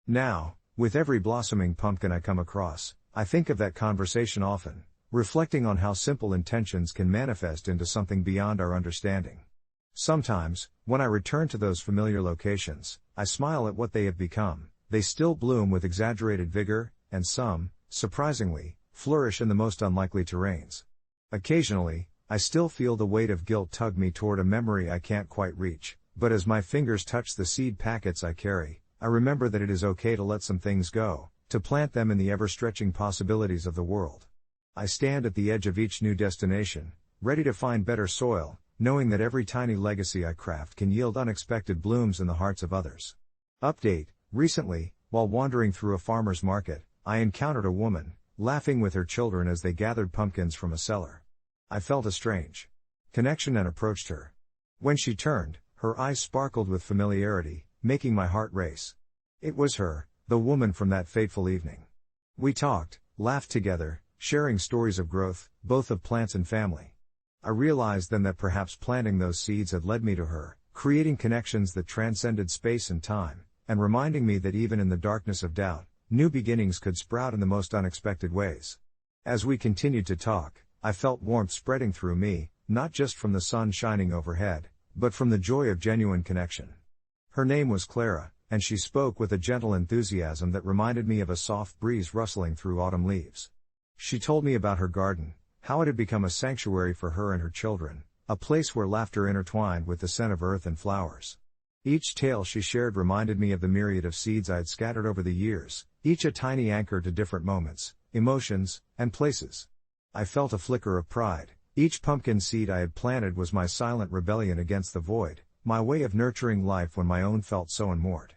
Now, with every blossoming pumpkin I come across, I think of that conversation often, reflecting on how simple intentions can manifest into something beyond our understanding. Sometimes, when I return to those familiar locations, I smile at what they have become. They still bloom with exaggerated vigor, and some, surprisingly, flourish in the most unlikely terrains. Occasionally, I still feel the weight of guilt tug me toward a memory I can't quite reach, but as my fingers touch the seed packets I carry, I remember that it is okay to let some things go, to plant them in the ever-stretching possibilities of the world. I stand at the edge of each new destination, ready to find better soil, knowing that every tiny legacy I craft can yield unexpected blooms in the hearts of others. Update: recently, while wandering through a farmer's market, I encountered a woman, laughing with her children as they gathered pumpkins from a cellar. I felt a strange connection and approached her. When she turned, her eyes sparkled with familiarity, making my heart race. It was her, the woman from that fateful evening. We talked, laughed together, sharing stories of growth, both of plants and family. I realized then that perhaps planting those seeds had led me to her, creating connections that transcended space and time, and reminding me that even in the darkness of doubt, new beginnings could sprout in the most unexpected ways. As we continued to talk, I felt warmth spreading through me, not just from the sun shining overhead, but from the joy of genuine connection. Her name was Clara, and she spoke with a gentle enthusiasm that reminded me of a soft breeze rustling through autumn leaves. She told me about her garden, how it had become a sanctuary for her and her children, a place where laughter intertwined with the scent of earth and flowers. Each tale she shared reminded me of the myriad of seeds I had scattered over the years, each a tiny anchor to different moments, emotions, and places. I felt a flicker of pride. Each pumpkin seed I had planted was my silent rebellion against the void, my way of nurturing life when my own felt so unmoored.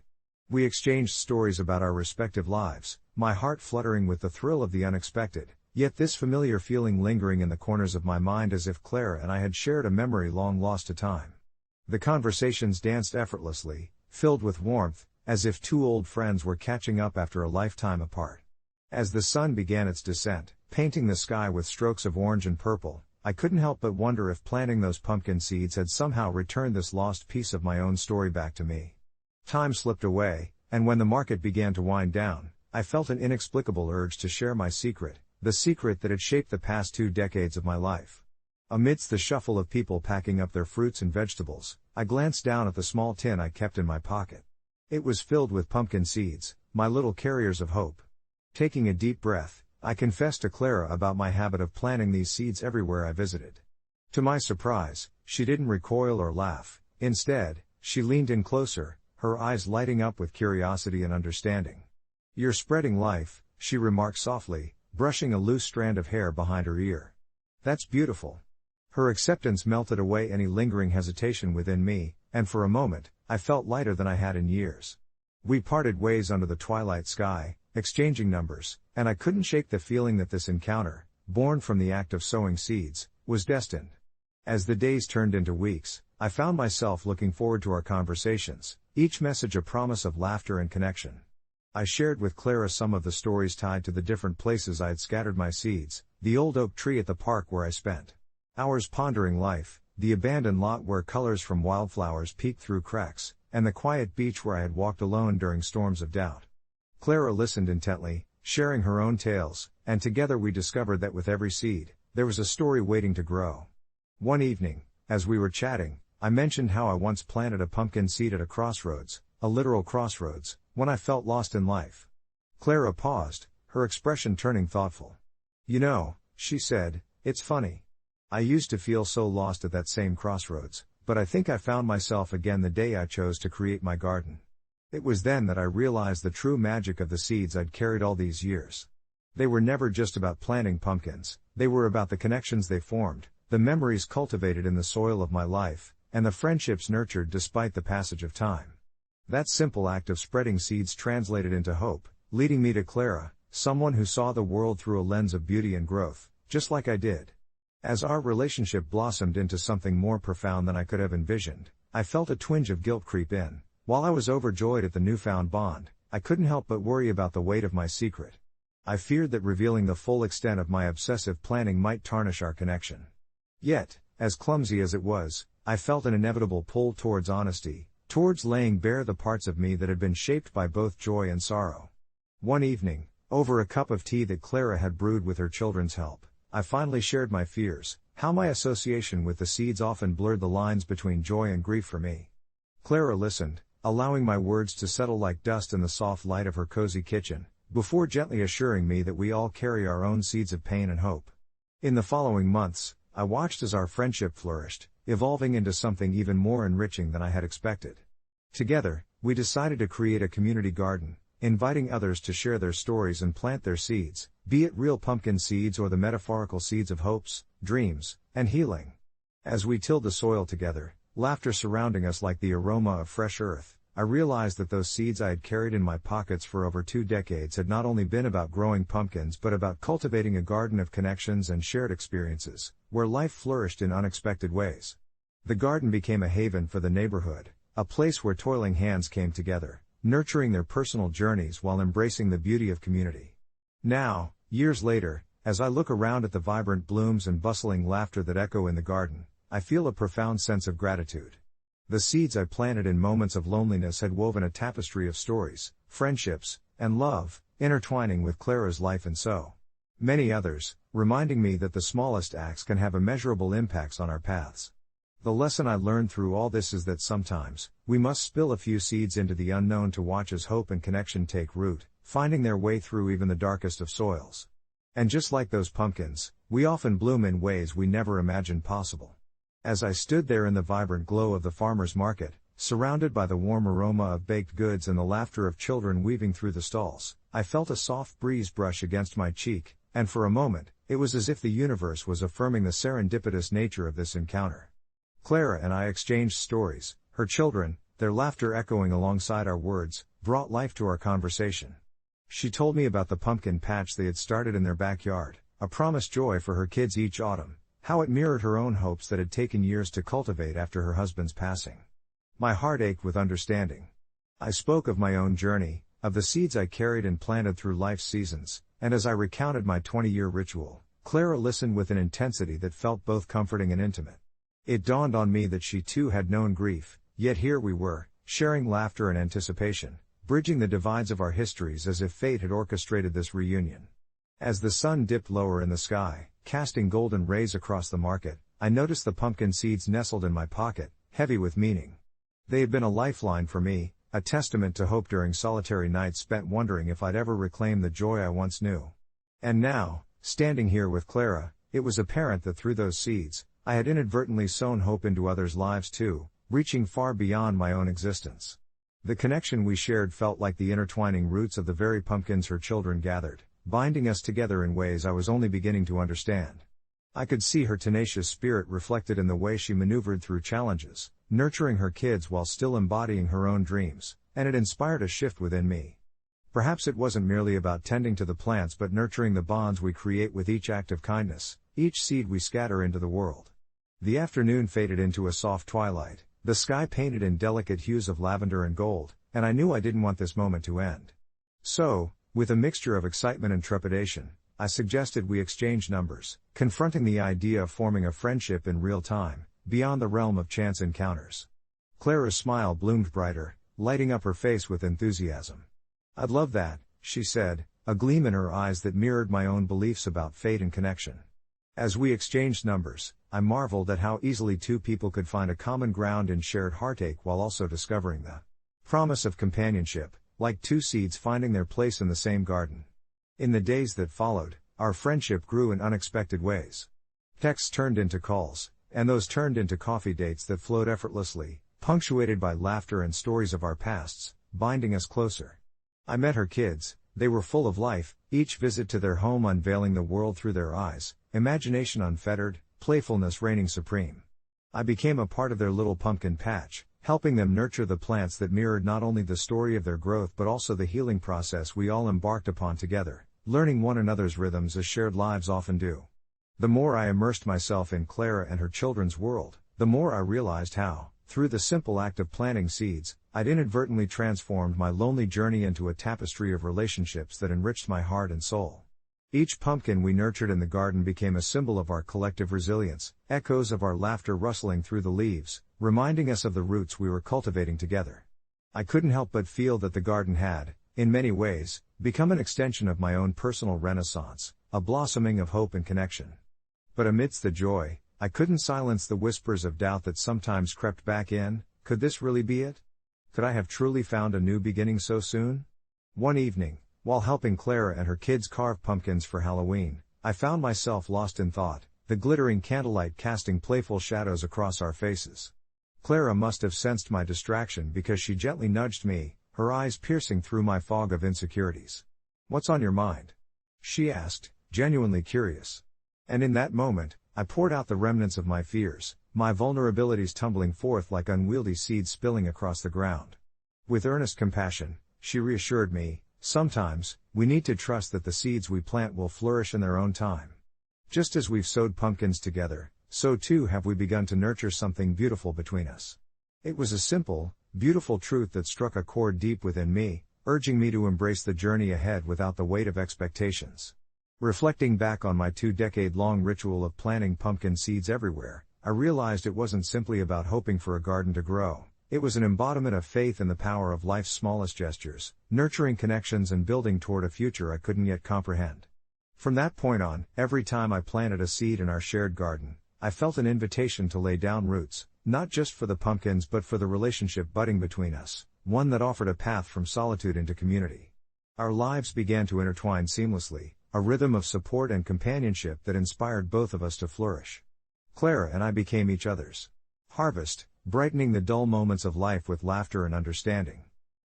We exchanged stories about our respective lives, my heart fluttering with the thrill of the unexpected, yet this familiar feeling lingering in the corners of my mind as if Clara and I had shared a memory long lost to time. The conversations danced effortlessly, filled with warmth, as if two old friends were catching up after a lifetime apart. As the sun began its descent, painting the sky with strokes of orange and purple, I couldn't help but wonder if planting those pumpkin seeds had somehow returned this lost piece of my own story back to me. Time slipped away, and when the market began to wind down, I felt an inexplicable urge to share my secret, the secret that had shaped the past 2 decades of my life. Amidst the shuffle of people packing up their fruits and vegetables, I glanced down at the small tin I kept in my pocket. It was filled with pumpkin seeds, my little carriers of hope. Taking a deep breath, I confessed to Clara about my habit of planting these seeds everywhere I visited. To my surprise, she didn't recoil or laugh. Instead, she leaned in closer, her eyes lighting up with curiosity and understanding. "You're spreading life," she remarked softly, brushing a loose strand of hair behind her ear. "That's beautiful." Her acceptance melted away any lingering hesitation within me, and for a moment, I felt lighter than I had in years. We parted ways under the twilight sky, exchanging numbers, and I couldn't shake the feeling that this encounter, born from the act of sowing seeds, was destined. As the days turned into weeks, I found myself looking forward to our conversations, each message a promise of laughter and connection. I shared with Clara some of the stories tied to the different places I had scattered my seeds, the old oak tree at the park where I spent hours pondering life, the abandoned lot where colors from wildflowers peeked through cracks, and the quiet beach where I had walked alone during storms of doubt. Clara listened intently, sharing her own tales, and together we discovered that with every seed, there was a story waiting to grow. One evening, as we were chatting, I mentioned how I once planted a pumpkin seed at a crossroads, a literal crossroads, when I felt lost in life. Clara paused, her expression turning thoughtful. "You know," she said, "it's funny. I used to feel so lost at that same crossroads, but I think I found myself again the day I chose to create my garden. It was then that I realized the true magic of the seeds I'd carried all these years. They were never just about planting pumpkins, they were about the connections they formed, the memories cultivated in the soil of my life, and the friendships nurtured despite the passage of time. That simple act of spreading seeds translated into hope, leading me to Clara, someone who saw the world through a lens of beauty and growth, just like I did. As our relationship blossomed into something more profound than I could have envisioned, I felt a twinge of guilt creep in. While I was overjoyed at the newfound bond, I couldn't help but worry about the weight of my secret. I feared that revealing the full extent of my obsessive planning might tarnish our connection. Yet, as clumsy as it was, I felt an inevitable pull towards honesty, towards laying bare the parts of me that had been shaped by both joy and sorrow. One evening, over a cup of tea that Clara had brewed with her children's help, I finally shared my fears, how my association with the seeds often blurred the lines between joy and grief for me. Clara listened, allowing my words to settle like dust in the soft light of her cozy kitchen, before gently assuring me that we all carry our own seeds of pain and hope. In the following months, I watched as our friendship flourished, evolving into something even more enriching than I had expected. Together, we decided to create a community garden, inviting others to share their stories and plant their seeds, be it real pumpkin seeds or the metaphorical seeds of hopes, dreams, and healing. As we tilled the soil together, laughter surrounding us like the aroma of fresh earth, I realized that those seeds I had carried in my pockets for over 2 decades had not only been about growing pumpkins but about cultivating a garden of connections and shared experiences, where life flourished in unexpected ways. The garden became a haven for the neighborhood, a place where toiling hands came together, nurturing their personal journeys while embracing the beauty of community. Now, years later, as I look around at the vibrant blooms and bustling laughter that echo in the garden, I feel a profound sense of gratitude. The seeds I planted in moments of loneliness had woven a tapestry of stories, friendships, and love, intertwining with Clara's life and so many others, reminding me that the smallest acts can have immeasurable impacts on our paths. The lesson I learned through all this is that sometimes, we must spill a few seeds into the unknown to watch as hope and connection take root, finding their way through even the darkest of soils. And just like those pumpkins, we often bloom in ways we never imagined possible. As I stood there in the vibrant glow of the farmer's market, surrounded by the warm aroma of baked goods and the laughter of children weaving through the stalls, I felt a soft breeze brush against my cheek, and for a moment, it was as if the universe was affirming the serendipitous nature of this encounter. Clara and I exchanged stories, her children, their laughter echoing alongside our words, brought life to our conversation. She told me about the pumpkin patch they had started in their backyard, a promised joy for her kids each autumn, how it mirrored her own hopes that had taken years to cultivate after her husband's passing. My heart ached with understanding. I spoke of my own journey, of the seeds I carried and planted through life's seasons, and as I recounted my 20-year ritual, Clara listened with an intensity that felt both comforting and intimate. It dawned on me that she too had known grief, yet here we were, sharing laughter and anticipation, bridging the divides of our histories as if fate had orchestrated this reunion. As the sun dipped lower in the sky, casting golden rays across the market, I noticed the pumpkin seeds nestled in my pocket, heavy with meaning. They had been a lifeline for me, a testament to hope during solitary nights spent wondering if I'd ever reclaim the joy I once knew. And now, standing here with Clara, it was apparent that through those seeds, I had inadvertently sown hope into others' lives too, reaching far beyond my own existence. The connection we shared felt like the intertwining roots of the very pumpkins her children gathered, binding us together in ways I was only beginning to understand. I could see her tenacious spirit reflected in the way she maneuvered through challenges, nurturing her kids while still embodying her own dreams, and it inspired a shift within me. Perhaps it wasn't merely about tending to the plants but nurturing the bonds we create with each act of kindness, each seed we scatter into the world. The afternoon faded into a soft twilight, the sky painted in delicate hues of lavender and gold, and I knew I didn't want this moment to end. So, with a mixture of excitement and trepidation, I suggested we exchange numbers, confronting the idea of forming a friendship in real time, beyond the realm of chance encounters. Clara's smile bloomed brighter, lighting up her face with enthusiasm. "I'd love that," she said, a gleam in her eyes that mirrored my own beliefs about fate and connection. As we exchanged numbers, I marveled at how easily two people could find a common ground in shared heartache while also discovering the promise of companionship, like two seeds finding their place in the same garden. In the days that followed, our friendship grew in unexpected ways. Texts turned into calls, and those turned into coffee dates that flowed effortlessly, punctuated by laughter and stories of our pasts, binding us closer. I met her kids. They were full of life, each visit to their home unveiling the world through their eyes, imagination unfettered, playfulness reigning supreme. I became a part of their little pumpkin patch, helping them nurture the plants that mirrored not only the story of their growth but also the healing process we all embarked upon together, learning one another's rhythms as shared lives often do. The more I immersed myself in Clara and her children's world, the more I realized how, through the simple act of planting seeds, I'd inadvertently transformed my lonely journey into a tapestry of relationships that enriched my heart and soul. Each pumpkin we nurtured in the garden became a symbol of our collective resilience, echoes of our laughter rustling through the leaves, reminding us of the roots we were cultivating together. I couldn't help but feel that the garden had, in many ways, become an extension of my own personal renaissance, a blossoming of hope and connection. But amidst the joy, I couldn't silence the whispers of doubt that sometimes crept back in. Could this really be it? Could I have truly found a new beginning so soon? One evening, while helping Clara and her kids carve pumpkins for Halloween, I found myself lost in thought, the glittering candlelight casting playful shadows across our faces. Clara must have sensed my distraction because she gently nudged me, her eyes piercing through my fog of insecurities. "What's on your mind?" she asked, genuinely curious. And in that moment, I poured out the remnants of my fears, my vulnerabilities tumbling forth like unwieldy seeds spilling across the ground. With earnest compassion, she reassured me, sometimes, we need to trust that the seeds we plant will flourish in their own time. Just as we've sowed pumpkins together, so too have we begun to nurture something beautiful between us. It was a simple, beautiful truth that struck a chord deep within me, urging me to embrace the journey ahead without the weight of expectations. Reflecting back on my 2-decade-long ritual of planting pumpkin seeds everywhere, I realized it wasn't simply about hoping for a garden to grow. It was an embodiment of faith in the power of life's smallest gestures, nurturing connections and building toward a future I couldn't yet comprehend. From that point on, every time I planted a seed in our shared garden, I felt an invitation to lay down roots, not just for the pumpkins but for the relationship budding between us, one that offered a path from solitude into community. Our lives began to intertwine seamlessly, a rhythm of support and companionship that inspired both of us to flourish. Clara and I became each other's harvest, brightening the dull moments of life with laughter and understanding.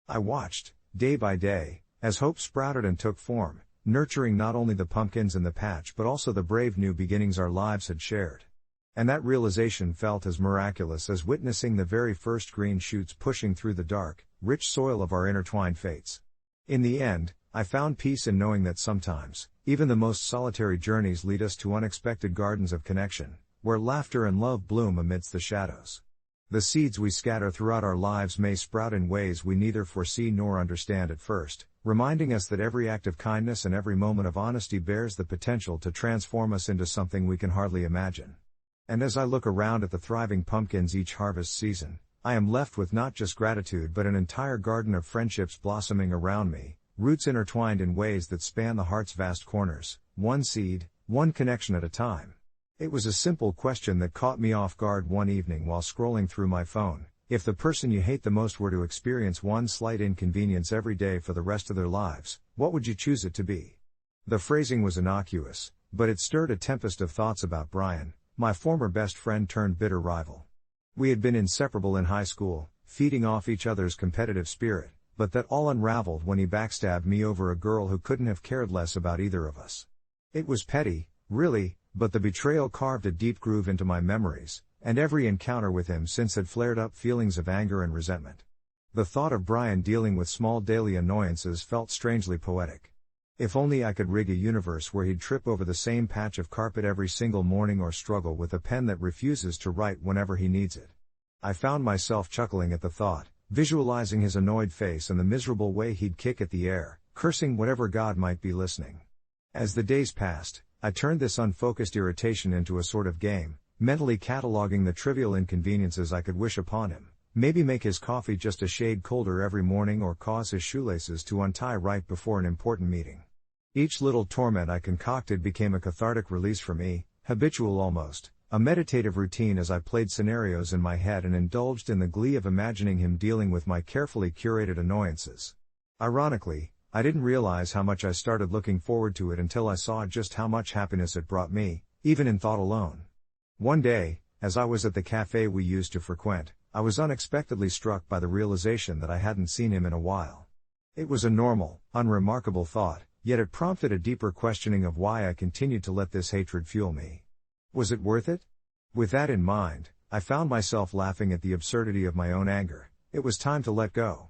I watched, day by day, as hope sprouted and took form, nurturing not only the pumpkins in the patch but also the brave new beginnings our lives had shared. And that realization felt as miraculous as witnessing the very first green shoots pushing through the dark, rich soil of our intertwined fates. In the end, I found peace in knowing that sometimes, even the most solitary journeys lead us to unexpected gardens of connection, where laughter and love bloom amidst the shadows. The seeds we scatter throughout our lives may sprout in ways we neither foresee nor understand at first, reminding us that every act of kindness and every moment of honesty bears the potential to transform us into something we can hardly imagine. And as I look around at the thriving pumpkins each harvest season, I am left with not just gratitude but an entire garden of friendships blossoming around me, roots intertwined in ways that span the heart's vast corners, one seed, one connection at a time. It was a simple question that caught me off guard one evening while scrolling through my phone. If the person you hate the most were to experience one slight inconvenience every day for the rest of their lives, what would you choose it to be? The phrasing was innocuous, but it stirred a tempest of thoughts about Brian, my former best friend turned bitter rival. We had been inseparable in high school, feeding off each other's competitive spirit, but that all unraveled when he backstabbed me over a girl who couldn't have cared less about either of us. It was petty, really, but the betrayal carved a deep groove into my memories, and every encounter with him since had flared up feelings of anger and resentment. The thought of Brian dealing with small daily annoyances felt strangely poetic. If only I could rig a universe where he'd trip over the same patch of carpet every single morning or struggle with a pen that refuses to write whenever he needs it. I found myself chuckling at the thought, visualizing his annoyed face and the miserable way he'd kick at the air, cursing whatever god might be listening. As the days passed, I turned this unfocused irritation into a sort of game, mentally cataloging the trivial inconveniences I could wish upon him, maybe make his coffee just a shade colder every morning or cause his shoelaces to untie right before an important meeting. Each little torment I concocted became a cathartic release for me, habitual almost, a meditative routine as I played scenarios in my head and indulged in the glee of imagining him dealing with my carefully curated annoyances. Ironically, I didn't realize how much I started looking forward to it until I saw just how much happiness it brought me, even in thought alone. One day, as I was at the cafe we used to frequent, I was unexpectedly struck by the realization that I hadn't seen him in a while. It was a normal, unremarkable thought, yet it prompted a deeper questioning of why I continued to let this hatred fuel me. Was it worth it? With that in mind, I found myself laughing at the absurdity of my own anger. It was time to let go.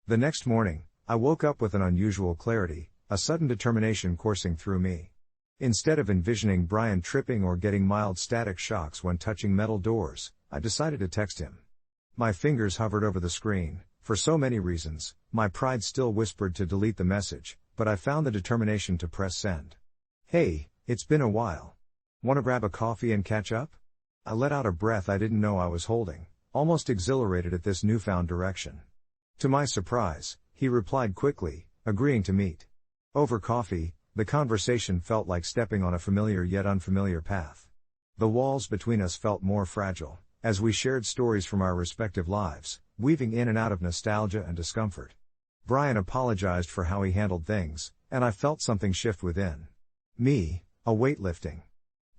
The next morning, I woke up with an unusual clarity, a sudden determination coursing through me. Instead of envisioning Brian tripping or getting mild static shocks when touching metal doors, I decided to text him. My fingers hovered over the screen. For so many reasons, my pride still whispered to delete the message, but I found the determination to press send. Hey, it's been a while. Wanna grab a coffee and catch up? I let out a breath I didn't know I was holding, almost exhilarated at this newfound direction. To my surprise, he replied quickly, agreeing to meet. Over coffee, the conversation felt like stepping on a familiar yet unfamiliar path. The walls between us felt more fragile, as we shared stories from our respective lives, weaving in and out of nostalgia and discomfort. Brian apologized for how he handled things, and I felt something shift within me, a weight lifting.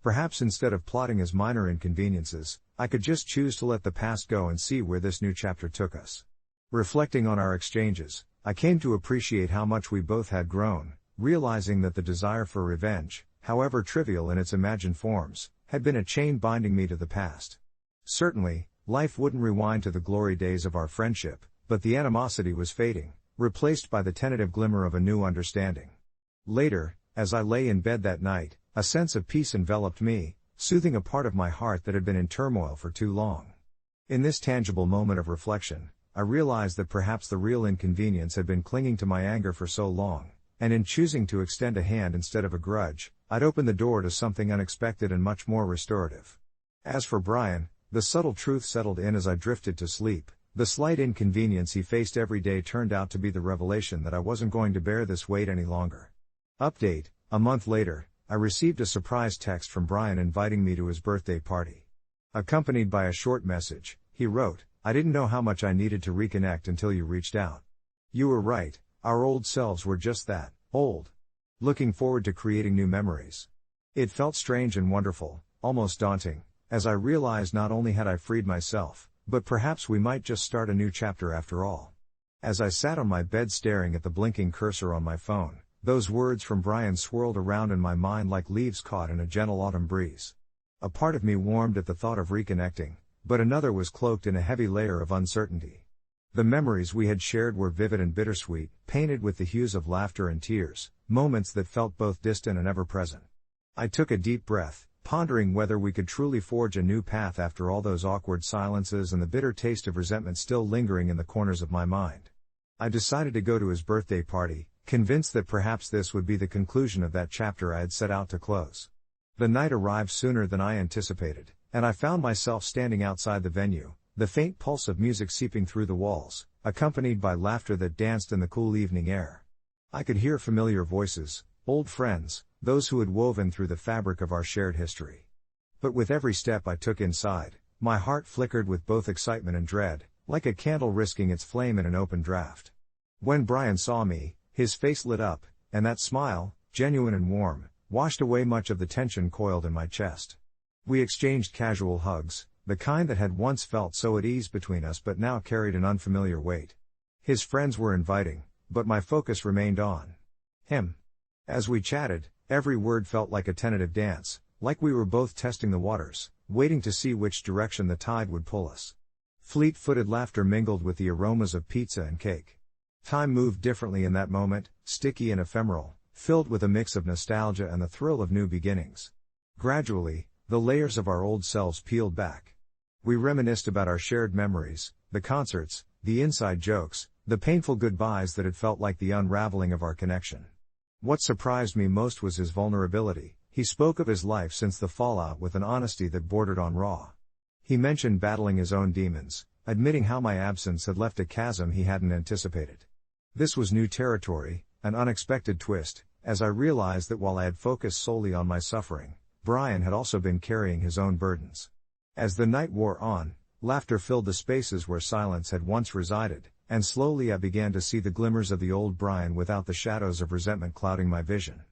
Perhaps instead of plotting as minor inconveniences, I could just choose to let the past go and see where this new chapter took us. Reflecting on our exchanges, I came to appreciate how much we both had grown, realizing that the desire for revenge, however trivial in its imagined forms, had been a chain binding me to the past. Certainly, life wouldn't rewind to the glory days of our friendship, but the animosity was fading, replaced by the tentative glimmer of a new understanding. Later, as I lay in bed that night, a sense of peace enveloped me, soothing a part of my heart that had been in turmoil for too long. In this tangible moment of reflection, I realized that perhaps the real inconvenience had been clinging to my anger for so long, and in choosing to extend a hand instead of a grudge, I'd opened the door to something unexpected and much more restorative. As for Brian, the subtle truth settled in as I drifted to sleep. The slight inconvenience he faced every day turned out to be the revelation that I wasn't going to bear this weight any longer. Update: a month later, I received a surprise text from Brian inviting me to his birthday party. Accompanied by a short message, he wrote, "I didn't know how much I needed to reconnect until you reached out. You were right, our old selves were just that, old. Looking forward to creating new memories." It felt strange and wonderful, almost daunting, as I realized not only had I freed myself, but perhaps we might just start a new chapter after all. As I sat on my bed staring at the blinking cursor on my phone, those words from Brian swirled around in my mind like leaves caught in a gentle autumn breeze. A part of me warmed at the thought of reconnecting, but another was cloaked in a heavy layer of uncertainty. The memories we had shared were vivid and bittersweet, painted with the hues of laughter and tears, moments that felt both distant and ever-present. I took a deep breath, pondering whether we could truly forge a new path after all those awkward silences and the bitter taste of resentment still lingering in the corners of my mind. I decided to go to his birthday party, convinced that perhaps this would be the conclusion of that chapter I had set out to close. The night arrived sooner than I anticipated, and I found myself standing outside the venue, the faint pulse of music seeping through the walls, accompanied by laughter that danced in the cool evening air. I could hear familiar voices, old friends, those who had woven through the fabric of our shared history. But with every step I took inside, my heart flickered with both excitement and dread, like a candle risking its flame in an open draft. When Brian saw me, his face lit up, and that smile, genuine and warm, washed away much of the tension coiled in my chest. We exchanged casual hugs, the kind that had once felt so at ease between us but now carried an unfamiliar weight. His friends were inviting, but my focus remained on him. As we chatted, every word felt like a tentative dance, like we were both testing the waters, waiting to see which direction the tide would pull us. Fleet-footed laughter mingled with the aromas of pizza and cake. Time moved differently in that moment, sticky and ephemeral, filled with a mix of nostalgia and the thrill of new beginnings. Gradually, the layers of our old selves peeled back. We reminisced about our shared memories, the concerts, the inside jokes, the painful goodbyes that had felt like the unraveling of our connection. What surprised me most was his vulnerability. He spoke of his life since the fallout with an honesty that bordered on raw. He mentioned battling his own demons, admitting how my absence had left a chasm he hadn't anticipated. This was new territory, an unexpected twist, as I realized that while I had focused solely on my suffering, Brian had also been carrying his own burdens. As the night wore on, laughter filled the spaces where silence had once resided, and slowly I began to see the glimmers of the old Brian without the shadows of resentment clouding my vision.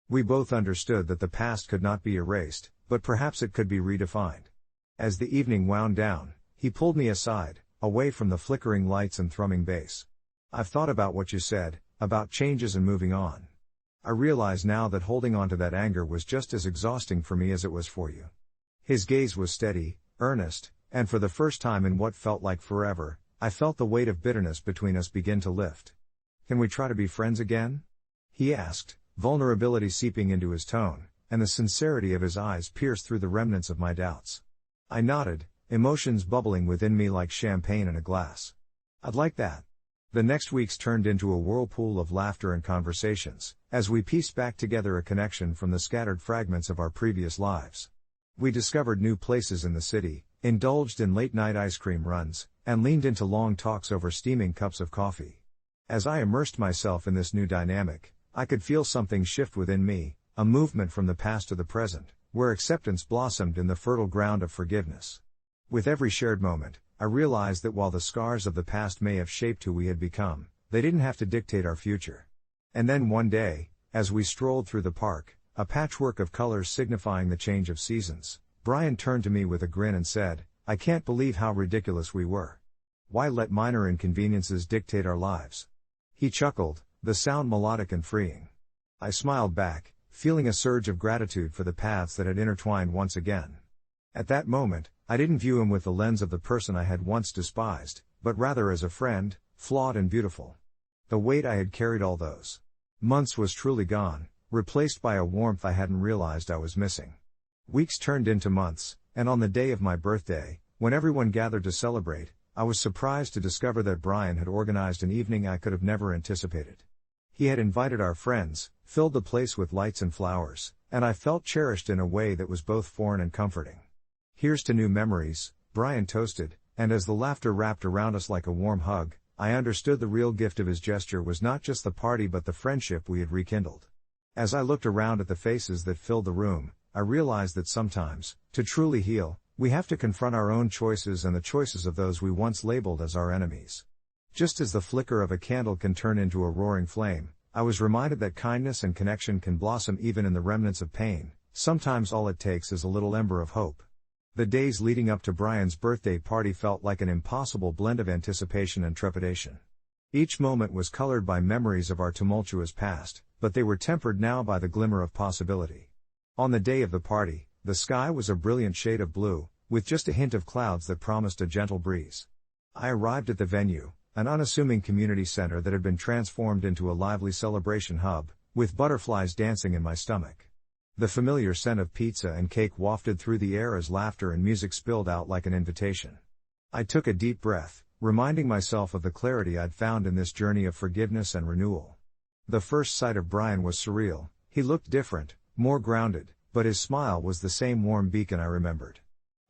We both understood that the past could not be erased, but perhaps it could be redefined. As the evening wound down, he pulled me aside, away from the flickering lights and thrumming bass. "I've thought about what you said, about changes and moving on. I realize now that holding on to that anger was just as exhausting for me as it was for you." His gaze was steady, earnest, and for the first time in what felt like forever, I felt the weight of bitterness between us begin to lift. "Can we try to be friends again?" he asked, vulnerability seeping into his tone, and the sincerity of his eyes pierced through the remnants of my doubts. I nodded, emotions bubbling within me like champagne in a glass. "I'd like that." The next weeks turned into a whirlpool of laughter and conversations, as we pieced back together a connection from the scattered fragments of our previous lives. We discovered new places in the city, indulged in late-night ice cream runs, and leaned into long talks over steaming cups of coffee. As I immersed myself in this new dynamic, I could feel something shift within me, a movement from the past to the present, where acceptance blossomed in the fertile ground of forgiveness. With every shared moment, I realized that while the scars of the past may have shaped who we had become, they didn't have to dictate our future. And then one day, as we strolled through the park, a patchwork of colors signifying the change of seasons, Brian turned to me with a grin and said, "I can't believe how ridiculous we were. Why let minor inconveniences dictate our lives?" He chuckled, the sound melodic and freeing. I smiled back, feeling a surge of gratitude for the paths that had intertwined once again. At that moment, I didn't view him with the lens of the person I had once despised, but rather as a friend, flawed and beautiful. The weight I had carried all those months was truly gone, replaced by a warmth I hadn't realized I was missing. Weeks turned into months, and on the day of my birthday, when everyone gathered to celebrate, I was surprised to discover that Brian had organized an evening I could have never anticipated. He had invited our friends, filled the place with lights and flowers, and I felt cherished in a way that was both foreign and comforting. "Here's to new memories," Brian toasted, and as the laughter wrapped around us like a warm hug, I understood the real gift of his gesture was not just the party but the friendship we had rekindled. As I looked around at the faces that filled the room, I realized that sometimes, to truly heal, we have to confront our own choices and the choices of those we once labeled as our enemies. Just as the flicker of a candle can turn into a roaring flame, I was reminded that kindness and connection can blossom even in the remnants of pain. Sometimes all it takes is a little ember of hope. The days leading up to Brian's birthday party felt like an impossible blend of anticipation and trepidation. Each moment was colored by memories of our tumultuous past, but they were tempered now by the glimmer of possibility. On the day of the party, the sky was a brilliant shade of blue, with just a hint of clouds that promised a gentle breeze. I arrived at the venue, an unassuming community center that had been transformed into a lively celebration hub, with butterflies dancing in my stomach. The familiar scent of pizza and cake wafted through the air as laughter and music spilled out like an invitation. I took a deep breath, reminding myself of the clarity I'd found in this journey of forgiveness and renewal. The first sight of Brian was surreal. He looked different, more grounded, but his smile was the same warm beacon I remembered.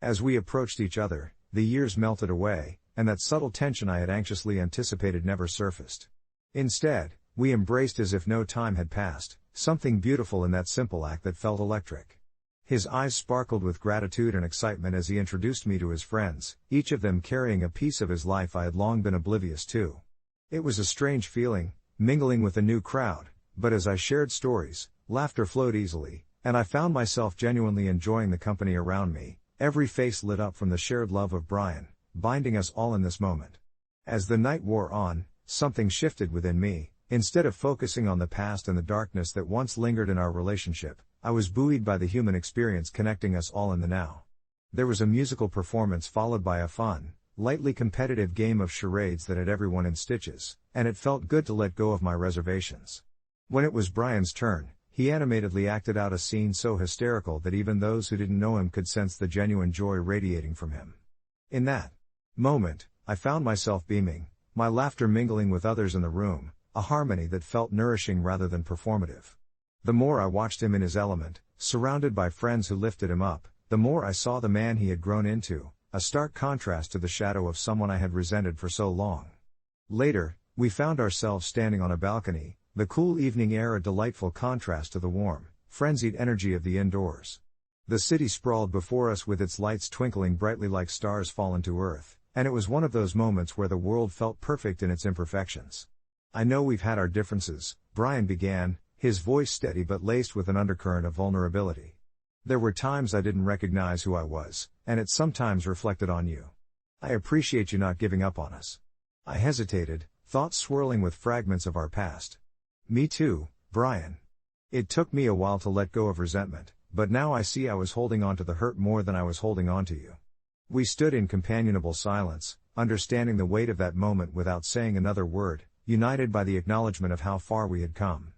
As we approached each other, the years melted away, and that subtle tension I had anxiously anticipated never surfaced. Instead, we embraced as if no time had passed, something beautiful in that simple act that felt electric. His eyes sparkled with gratitude and excitement as he introduced me to his friends, each of them carrying a piece of his life I had long been oblivious to. It was a strange feeling, mingling with a new crowd, but as I shared stories, laughter flowed easily, and I found myself genuinely enjoying the company around me, every face lit up from the shared love of Brian, binding us all in this moment. As the night wore on, something shifted within me. Instead of focusing on the past and the darkness that once lingered in our relationship, I was buoyed by the human experience connecting us all in the now. There was a musical performance followed by a fun, lightly competitive game of charades that had everyone in stitches, and it felt good to let go of my reservations. When it was Brian's turn, he animatedly acted out a scene so hysterical that even those who didn't know him could sense the genuine joy radiating from him. In that moment, I found myself beaming, my laughter mingling with others in the room, a harmony that felt nourishing rather than performative. The more I watched him in his element, surrounded by friends who lifted him up, the more I saw the man he had grown into, a stark contrast to the shadow of someone I had resented for so long. Later, we found ourselves standing on a balcony, the cool evening air a delightful contrast to the warm, frenzied energy of the indoors. The city sprawled before us with its lights twinkling brightly like stars fallen to earth, and it was one of those moments where the world felt perfect in its imperfections. "I know we've had our differences," Brian began, his voice steady but laced with an undercurrent of vulnerability. "There were times I didn't recognize who I was, and it sometimes reflected on you. I appreciate you not giving up on us." I hesitated, thoughts swirling with fragments of our past. "Me too, Brian. It took me a while to let go of resentment, but now I see I was holding on to the hurt more than I was holding on to you." We stood in companionable silence, understanding the weight of that moment without saying another word, united by the acknowledgement of how far we had come.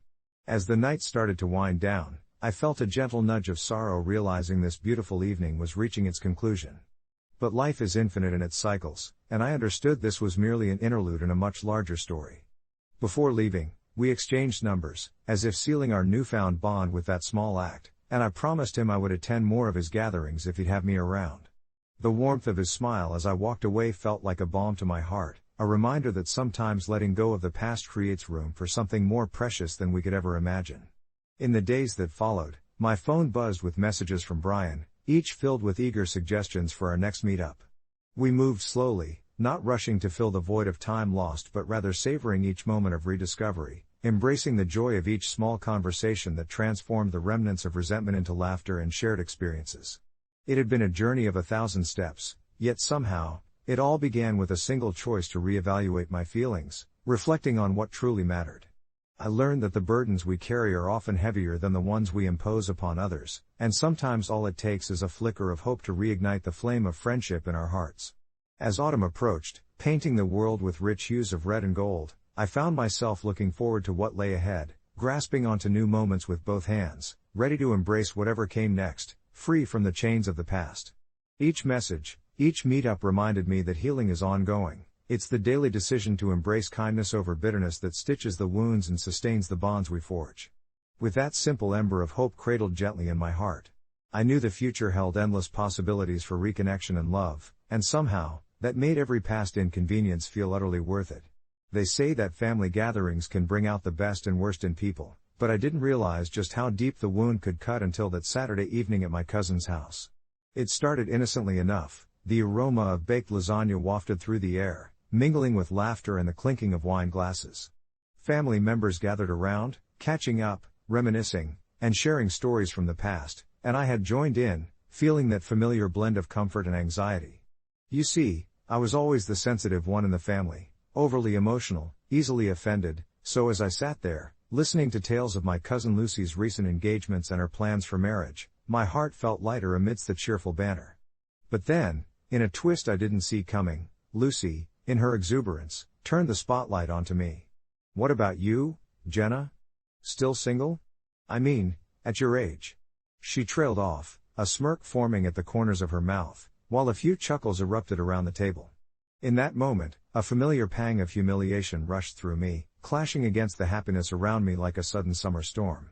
As the night started to wind down, I felt a gentle nudge of sorrow, realizing this beautiful evening was reaching its conclusion. But life is infinite in its cycles, and I understood this was merely an interlude in a much larger story. Before leaving, we exchanged numbers, as if sealing our newfound bond with that small act, and I promised him I would attend more of his gatherings if he'd have me around. The warmth of his smile as I walked away felt like a balm to my heart, a reminder that sometimes letting go of the past creates room for something more precious than we could ever imagine. In the days that followed, my phone buzzed with messages from Brian, each filled with eager suggestions for our next meetup. We moved slowly, not rushing to fill the void of time lost but rather savoring each moment of rediscovery, embracing the joy of each small conversation that transformed the remnants of resentment into laughter and shared experiences. It had been a journey of 1,000 steps, yet somehow, it all began with a single choice to reevaluate my feelings, reflecting on what truly mattered. I learned that the burdens we carry are often heavier than the ones we impose upon others, and sometimes all it takes is a flicker of hope to reignite the flame of friendship in our hearts. As autumn approached, painting the world with rich hues of red and gold, I found myself looking forward to what lay ahead, grasping onto new moments with both hands, ready to embrace whatever came next, free from the chains of the past. Each message, each meetup reminded me that healing is ongoing. It's the daily decision to embrace kindness over bitterness that stitches the wounds and sustains the bonds we forge. With that simple ember of hope cradled gently in my heart, I knew the future held endless possibilities for reconnection and love, and somehow, that made every past inconvenience feel utterly worth it. They say that family gatherings can bring out the best and worst in people, but I didn't realize just how deep the wound could cut until that Saturday evening at my cousin's house. It started innocently enough, the aroma of baked lasagna wafted through the air, mingling with laughter and the clinking of wine glasses. Family members gathered around, catching up, reminiscing, and sharing stories from the past, and I had joined in, feeling that familiar blend of comfort and anxiety. You see, I was always the sensitive one in the family, overly emotional, easily offended, so as I sat there, listening to tales of my cousin Lucy's recent engagements and her plans for marriage, my heart felt lighter amidst the cheerful banter. But then, in a twist I didn't see coming, Lucy, in her exuberance, turned the spotlight onto me. "What about you, Jenna? Still single? I mean, at your age?" She trailed off, a smirk forming at the corners of her mouth, while a few chuckles erupted around the table. In that moment, a familiar pang of humiliation rushed through me, clashing against the happiness around me like a sudden summer storm.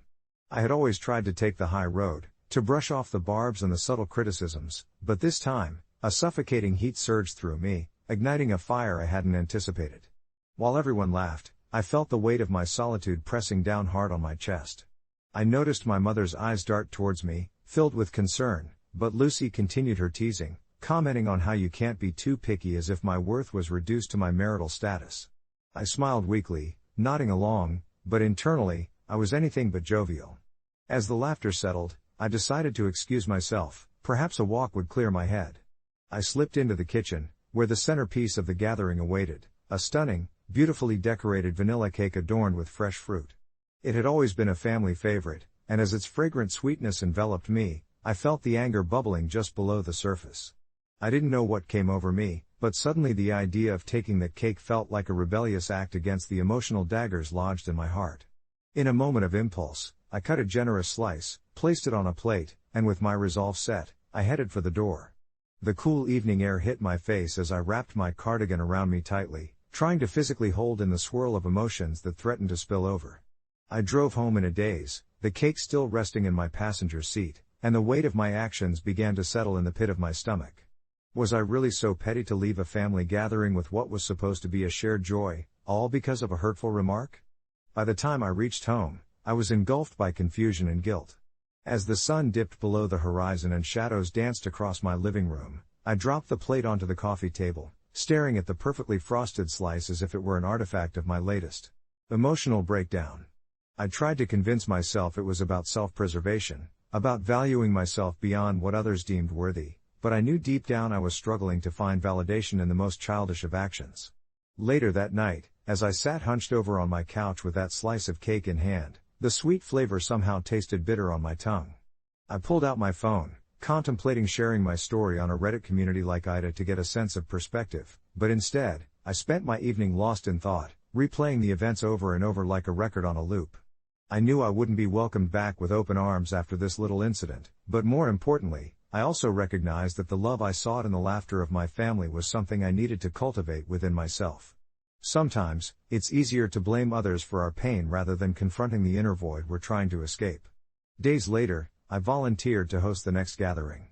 I had always tried to take the high road, to brush off the barbs and the subtle criticisms, but this time, a suffocating heat surged through me, igniting a fire I hadn't anticipated. While everyone laughed, I felt the weight of my solitude pressing down hard on my chest. I noticed my mother's eyes dart towards me, filled with concern, but Lucy continued her teasing, commenting on how you can't be too picky, as if my worth was reduced to my marital status. I smiled weakly, nodding along, but internally, I was anything but jovial. As the laughter settled, I decided to excuse myself, perhaps a walk would clear my head. I slipped into the kitchen, where the centerpiece of the gathering awaited, a stunning, beautifully decorated vanilla cake adorned with fresh fruit. It had always been a family favorite, and as its fragrant sweetness enveloped me, I felt the anger bubbling just below the surface. I didn't know what came over me, but suddenly the idea of taking that cake felt like a rebellious act against the emotional daggers lodged in my heart. In a moment of impulse, I cut a generous slice, placed it on a plate, and with my resolve set, I headed for the door. The cool evening air hit my face as I wrapped my cardigan around me tightly, trying to physically hold in the swirl of emotions that threatened to spill over. I drove home in a daze, the cake still resting in my passenger seat, and the weight of my actions began to settle in the pit of my stomach. Was I really so petty to leave a family gathering with what was supposed to be a shared joy, all because of a hurtful remark? By the time I reached home, I was engulfed by confusion and guilt. As the sun dipped below the horizon and shadows danced across my living room, I dropped the plate onto the coffee table, staring at the perfectly frosted slice as if it were an artifact of my latest emotional breakdown. I tried to convince myself it was about self-preservation, about valuing myself beyond what others deemed worthy, but I knew deep down I was struggling to find validation in the most childish of actions. Later that night, as I sat hunched over on my couch with that slice of cake in hand, the sweet flavor somehow tasted bitter on my tongue. I pulled out my phone, contemplating sharing my story on a Reddit community like AITA to get a sense of perspective, but instead, I spent my evening lost in thought, replaying the events over and over like a record on a loop. I knew I wouldn't be welcomed back with open arms after this little incident, but more importantly, I also recognized that the love I sought in the laughter of my family was something I needed to cultivate within myself. Sometimes, it's easier to blame others for our pain rather than confronting the inner void we're trying to escape. Days later, I volunteered to host the next gathering.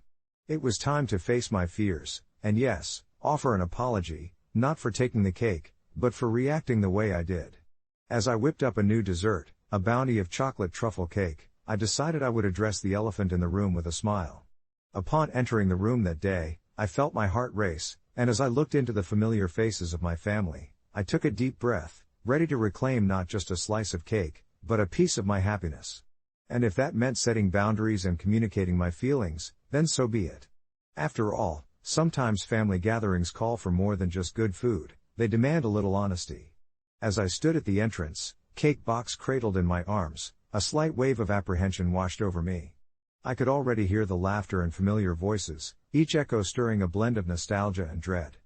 It was time to face my fears, and yes, offer an apology, not for taking the cake, but for reacting the way I did. As I whipped up a new dessert, a bounty of chocolate truffle cake, I decided I would address the elephant in the room with a smile. Upon entering the room that day, I felt my heart race, and as I looked into the familiar faces of my family, I took a deep breath, ready to reclaim not just a slice of cake, but a piece of my happiness. And if that meant setting boundaries and communicating my feelings, then so be it. After all, sometimes family gatherings call for more than just good food, they demand a little honesty. As I stood at the entrance, cake box cradled in my arms, a slight wave of apprehension washed over me. I could already hear the laughter and familiar voices, each echo stirring a blend of nostalgia and dread.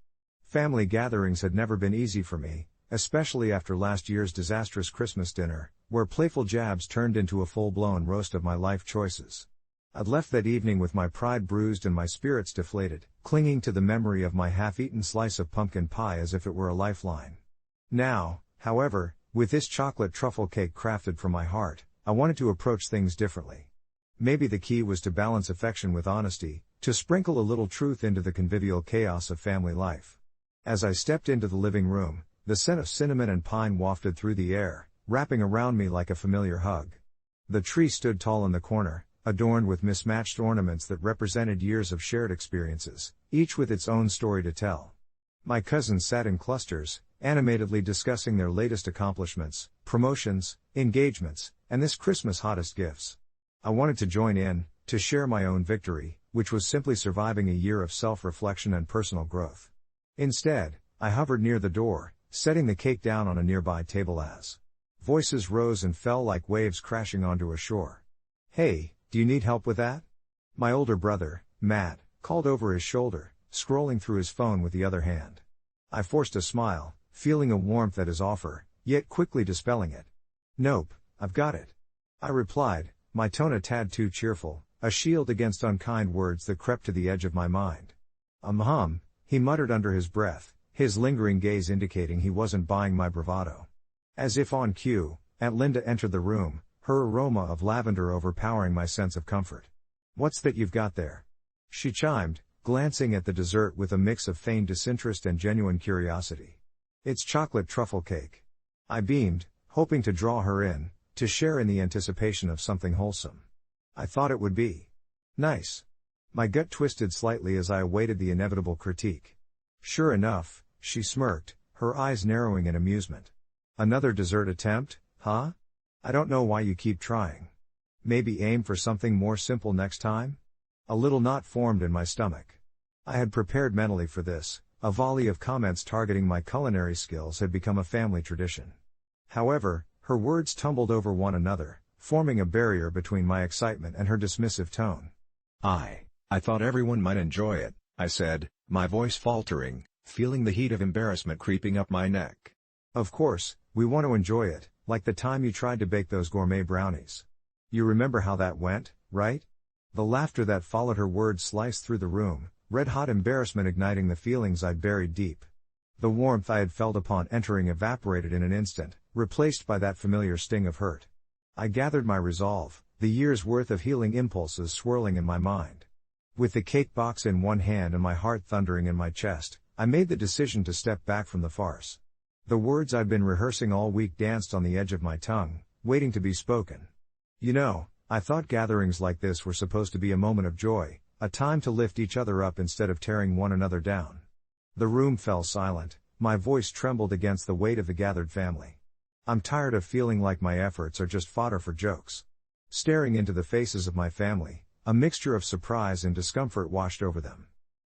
Family gatherings had never been easy for me, especially after last year's disastrous Christmas dinner, where playful jabs turned into a full-blown roast of my life choices. I'd left that evening with my pride bruised and my spirits deflated, clinging to the memory of my half-eaten slice of pumpkin pie as if it were a lifeline. Now, however, with this chocolate truffle cake crafted from my heart, I wanted to approach things differently. Maybe the key was to balance affection with honesty, to sprinkle a little truth into the convivial chaos of family life. As I stepped into the living room, the scent of cinnamon and pine wafted through the air, wrapping around me like a familiar hug. The tree stood tall in the corner, adorned with mismatched ornaments that represented years of shared experiences, each with its own story to tell. My cousins sat in clusters, animatedly discussing their latest accomplishments, promotions, engagements, and this Christmas' hottest gifts. I wanted to join in, to share my own victory, which was simply surviving a year of self-reflection and personal growth. Instead, I hovered near the door, setting the cake down on a nearby table as voices rose and fell like waves crashing onto a shore. "Hey, do you need help with that?" My older brother, Matt, called over his shoulder, scrolling through his phone with the other hand. I forced a smile, feeling a warmth at his offer, yet quickly dispelling it. "Nope, I've got it," I replied, my tone a tad too cheerful, a shield against unkind words that crept to the edge of my mind. He muttered under his breath, his lingering gaze indicating he wasn't buying my bravado. As if on cue, Aunt Linda entered the room, her aroma of lavender overpowering my sense of comfort. "What's that you've got there?" she chimed, glancing at the dessert with a mix of feigned disinterest and genuine curiosity. "It's chocolate truffle cake." I beamed, hoping to draw her in, to share in the anticipation of something wholesome. I thought it would be nice. My gut twisted slightly as I awaited the inevitable critique. Sure enough, she smirked, her eyes narrowing in amusement. "Another dessert attempt, huh? I don't know why you keep trying. Maybe aim for something more simple next time?" A little knot formed in my stomach. I had prepared mentally for this. A volley of comments targeting my culinary skills had become a family tradition. However, her words tumbled over one another, forming a barrier between my excitement and her dismissive tone. I thought everyone might enjoy it," I said, my voice faltering, feeling the heat of embarrassment creeping up my neck. "Of course, we want to enjoy it, like the time you tried to bake those gourmet brownies. You remember how that went, right?" The laughter that followed her words sliced through the room, red-hot embarrassment igniting the feelings I'd buried deep. The warmth I had felt upon entering evaporated in an instant, replaced by that familiar sting of hurt. I gathered my resolve, the year's worth of healing impulses swirling in my mind. With the cake box in one hand and my heart thundering in my chest, I made the decision to step back from the farce. The words I'd been rehearsing all week danced on the edge of my tongue, waiting to be spoken. You know, I thought gatherings like this were supposed to be a moment of joy, a time to lift each other up instead of tearing one another down. The room fell silent, my voice trembled against the weight of the gathered family. I'm tired of feeling like my efforts are just fodder for jokes. Staring into the faces of my family, a mixture of surprise and discomfort washed over them.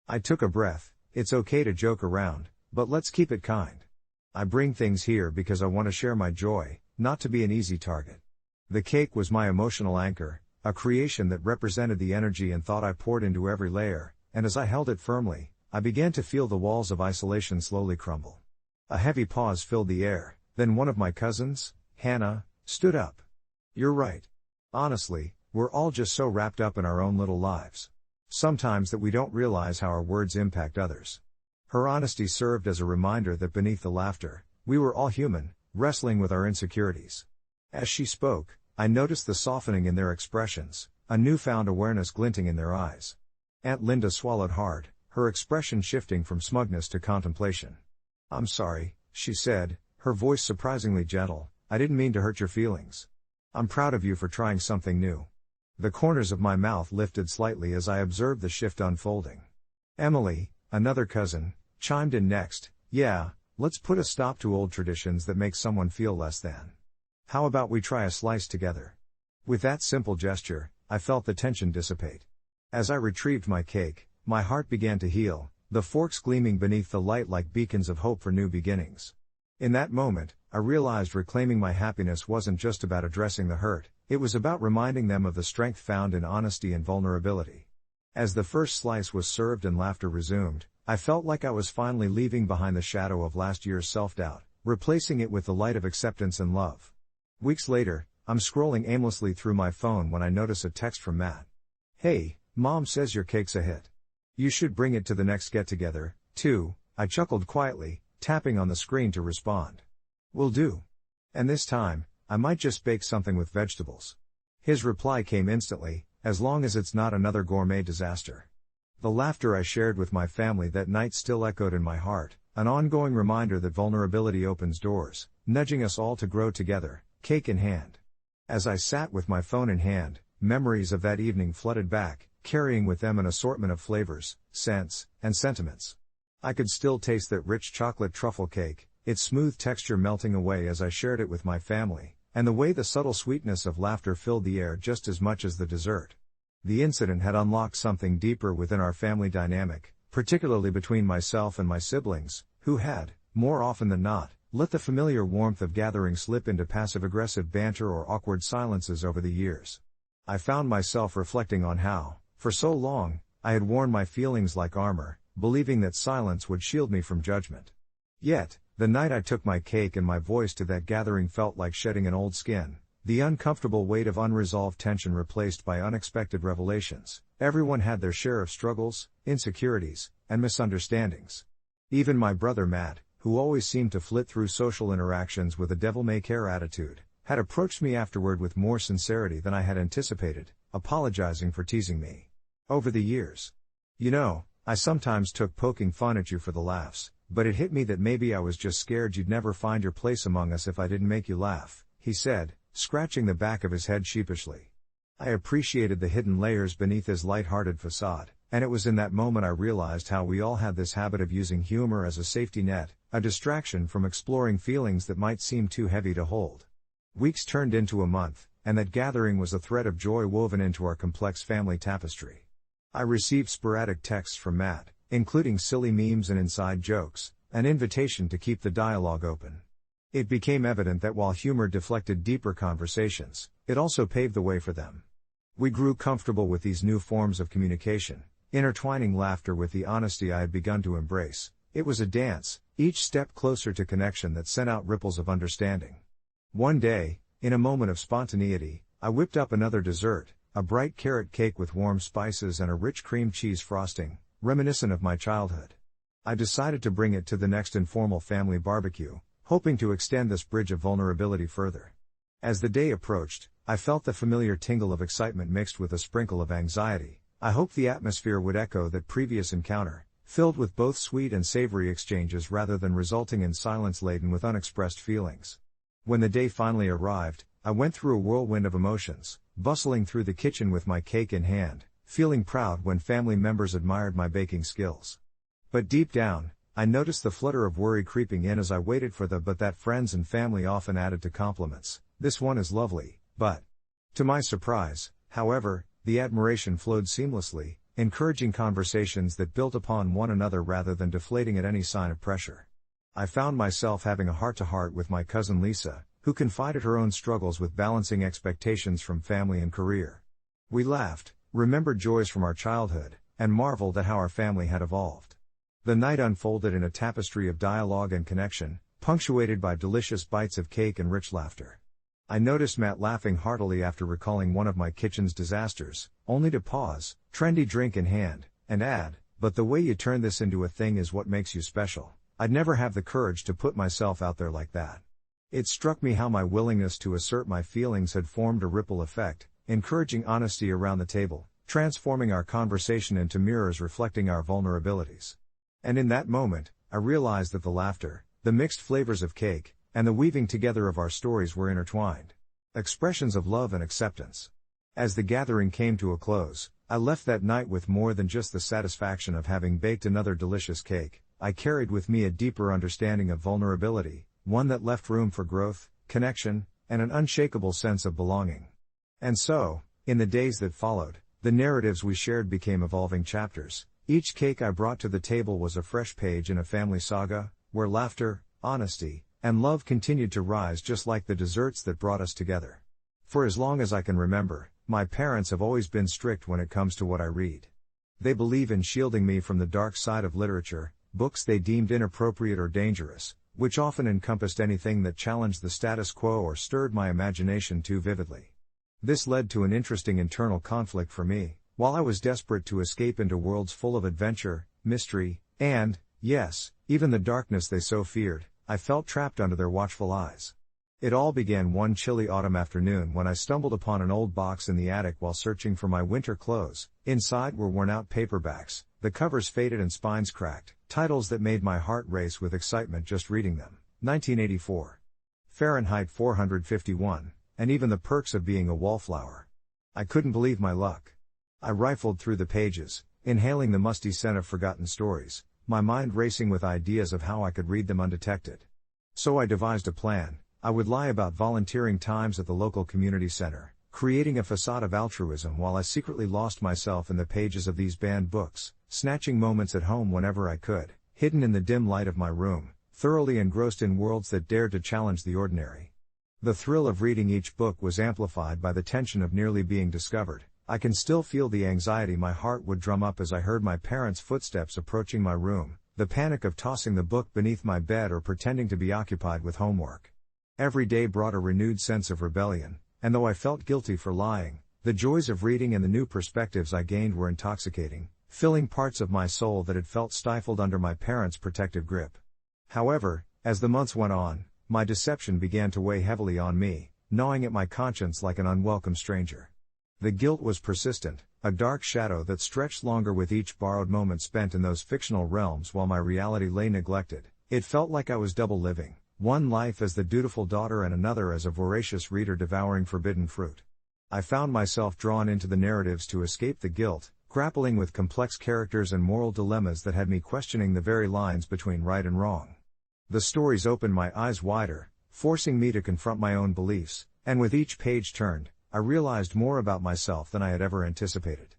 I took a breath. It's okay to joke around, but let's keep it kind. I bring things here because I want to share my joy, not to be an easy target. The cake was my emotional anchor, a creation that represented the energy and thought I poured into every layer, and as I held it firmly, I began to feel the walls of isolation slowly crumble. A heavy pause filled the air, then one of my cousins, Hannah, stood up. You're right. Honestly, we're all just so wrapped up in our own little lives. Sometimes that we don't realize how our words impact others. Her honesty served as a reminder that beneath the laughter, we were all human, wrestling with our insecurities. As she spoke, I noticed the softening in their expressions, a newfound awareness glinting in their eyes. Aunt Linda swallowed hard, her expression shifting from smugness to contemplation. I'm sorry, she said, her voice surprisingly gentle, I didn't mean to hurt your feelings. I'm proud of you for trying something new. The corners of my mouth lifted slightly as I observed the shift unfolding. Emily, another cousin, chimed in next, yeah, let's put a stop to old traditions that make someone feel less than. How about we try a slice together? With that simple gesture, I felt the tension dissipate. As I retrieved my cake, my heart began to heal, the forks gleaming beneath the light like beacons of hope for new beginnings. In that moment, I realized reclaiming my happiness wasn't just about addressing the hurt, it was about reminding them of the strength found in honesty and vulnerability. As the first slice was served and laughter resumed, I felt like I was finally leaving behind the shadow of last year's self-doubt, replacing it with the light of acceptance and love. Weeks later, I'm scrolling aimlessly through my phone when I notice a text from Matt. Hey, Mom says your cake's a hit. You should bring it to the next get-together, too, I chuckled quietly, tapping on the screen to respond. Will do. And this time, I might just bake something with vegetables. His reply came instantly, as long as it's not another gourmet disaster. The laughter I shared with my family that night still echoed in my heart, an ongoing reminder that vulnerability opens doors, nudging us all to grow together, cake in hand. As I sat with my phone in hand, memories of that evening flooded back, carrying with them an assortment of flavors, scents, and sentiments. I could still taste that rich chocolate truffle cake, its smooth texture melting away as I shared it with my family, and the way the subtle sweetness of laughter filled the air just as much as the dessert. The incident had unlocked something deeper within our family dynamic, particularly between myself and my siblings, who had, more often than not, let the familiar warmth of gathering slip into passive-aggressive banter or awkward silences over the years. I found myself reflecting on how, for so long, I had worn my feelings like armor, believing that silence would shield me from judgment. Yet, the night I took my cake and my voice to that gathering felt like shedding an old skin, the uncomfortable weight of unresolved tension replaced by unexpected revelations. Everyone had their share of struggles, insecurities, and misunderstandings. Even my brother Matt, who always seemed to flit through social interactions with a devil-may-care attitude, had approached me afterward with more sincerity than I had anticipated, apologizing for teasing me. Over the years. You know, I sometimes took poking fun at you for the laughs, but it hit me that maybe I was just scared you'd never find your place among us if I didn't make you laugh, he said, scratching the back of his head sheepishly. I appreciated the hidden layers beneath his light-hearted facade, and it was in that moment I realized how we all had this habit of using humor as a safety net, a distraction from exploring feelings that might seem too heavy to hold. Weeks turned into a month, and that gathering was a thread of joy woven into our complex family tapestry. I received sporadic texts from Matt, including silly memes and inside jokes, an invitation to keep the dialogue open. It became evident that while humor deflected deeper conversations, it also paved the way for them. We grew comfortable with these new forms of communication, intertwining laughter with the honesty I had begun to embrace. It was a dance, each step closer to connection that sent out ripples of understanding. One day, in a moment of spontaneity, I whipped up another dessert, a bright carrot cake with warm spices and a rich cream cheese frosting, reminiscent of my childhood. I decided to bring it to the next informal family barbecue, hoping to extend this bridge of vulnerability further. As the day approached, I felt the familiar tingle of excitement mixed with a sprinkle of anxiety. I hoped the atmosphere would echo that previous encounter, filled with both sweet and savory exchanges rather than resulting in silence laden with unexpressed feelings. When the day finally arrived, I went through a whirlwind of emotions, bustling through the kitchen with my cake in hand, feeling proud when family members admired my baking skills. But deep down, I noticed the flutter of worry creeping in as I waited for but that friends and family often added to compliments. "This one is lovely, but..." To my surprise, however, the admiration flowed seamlessly, encouraging conversations that built upon one another rather than deflating at any sign of pressure. I found myself having a heart-to-heart with my cousin Lisa, who confided her own struggles with balancing expectations from family and career. We laughed, remembered joys from our childhood, and marveled at how our family had evolved. The night unfolded in a tapestry of dialogue and connection, punctuated by delicious bites of cake and rich laughter. I noticed Matt laughing heartily after recalling one of my kitchen's disasters, only to pause, trendy drink in hand, and add, "But the way you turn this into a thing is what makes you special. I'd never have the courage to put myself out there like that." It struck me how my willingness to assert my feelings had formed a ripple effect, encouraging honesty around the table, transforming our conversation into mirrors reflecting our vulnerabilities. And in that moment, I realized that the laughter, the mixed flavors of cake, and the weaving together of our stories were intertwined. Expressions of love and acceptance. As the gathering came to a close, I left that night with more than just the satisfaction of having baked another delicious cake. I carried with me a deeper understanding of vulnerability, one that left room for growth, connection, and an unshakable sense of belonging. And so, in the days that followed, the narratives we shared became evolving chapters. Each cake I brought to the table was a fresh page in a family saga, where laughter, honesty, and love continued to rise just like the desserts that brought us together. For as long as I can remember, my parents have always been strict when it comes to what I read. They believe in shielding me from the dark side of literature, books they deemed inappropriate or dangerous, which often encompassed anything that challenged the status quo or stirred my imagination too vividly. This led to an interesting internal conflict for me. While I was desperate to escape into worlds full of adventure, mystery, and, yes, even the darkness they so feared, I felt trapped under their watchful eyes. It all began one chilly autumn afternoon when I stumbled upon an old box in the attic while searching for my winter clothes. Inside were worn-out paperbacks, the covers faded and spines cracked, titles that made my heart race with excitement just reading them. 1984. Fahrenheit 451, and even the perks of being a wallflower. I couldn't believe my luck. I rifled through the pages, inhaling the musty scent of forgotten stories, my mind racing with ideas of how I could read them undetected. So I devised a plan. I would lie about volunteering times at the local community center, creating a facade of altruism while I secretly lost myself in the pages of these banned books, snatching moments at home whenever I could, hidden in the dim light of my room, thoroughly engrossed in worlds that dared to challenge the ordinary. The thrill of reading each book was amplified by the tension of nearly being discovered. I can still feel the anxiety my heart would drum up as I heard my parents' footsteps approaching my room, the panic of tossing the book beneath my bed or pretending to be occupied with homework. Every day brought a renewed sense of rebellion, and though I felt guilty for lying, the joys of reading and the new perspectives I gained were intoxicating, filling parts of my soul that had felt stifled under my parents' protective grip. However, as the months went on, my deception began to weigh heavily on me, gnawing at my conscience like an unwelcome stranger. The guilt was persistent, a dark shadow that stretched longer with each borrowed moment spent in those fictional realms while my reality lay neglected. It felt like I was double living, one life as the dutiful daughter and another as a voracious reader devouring forbidden fruit. I found myself drawn into the narratives to escape the guilt, grappling with complex characters and moral dilemmas that had me questioning the very lines between right and wrong. The stories opened my eyes wider, forcing me to confront my own beliefs, and with each page turned, I realized more about myself than I had ever anticipated.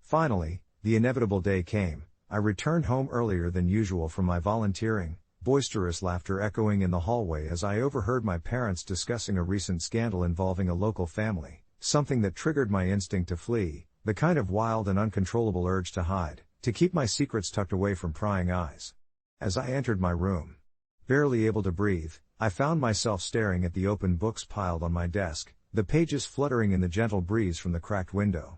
Finally, the inevitable day came. I returned home earlier than usual from my volunteering, boisterous laughter echoing in the hallway as I overheard my parents discussing a recent scandal involving a local family, something that triggered my instinct to flee, the kind of wild and uncontrollable urge to hide, to keep my secrets tucked away from prying eyes. As I entered my room, barely able to breathe, I found myself staring at the open books piled on my desk, the pages fluttering in the gentle breeze from the cracked window.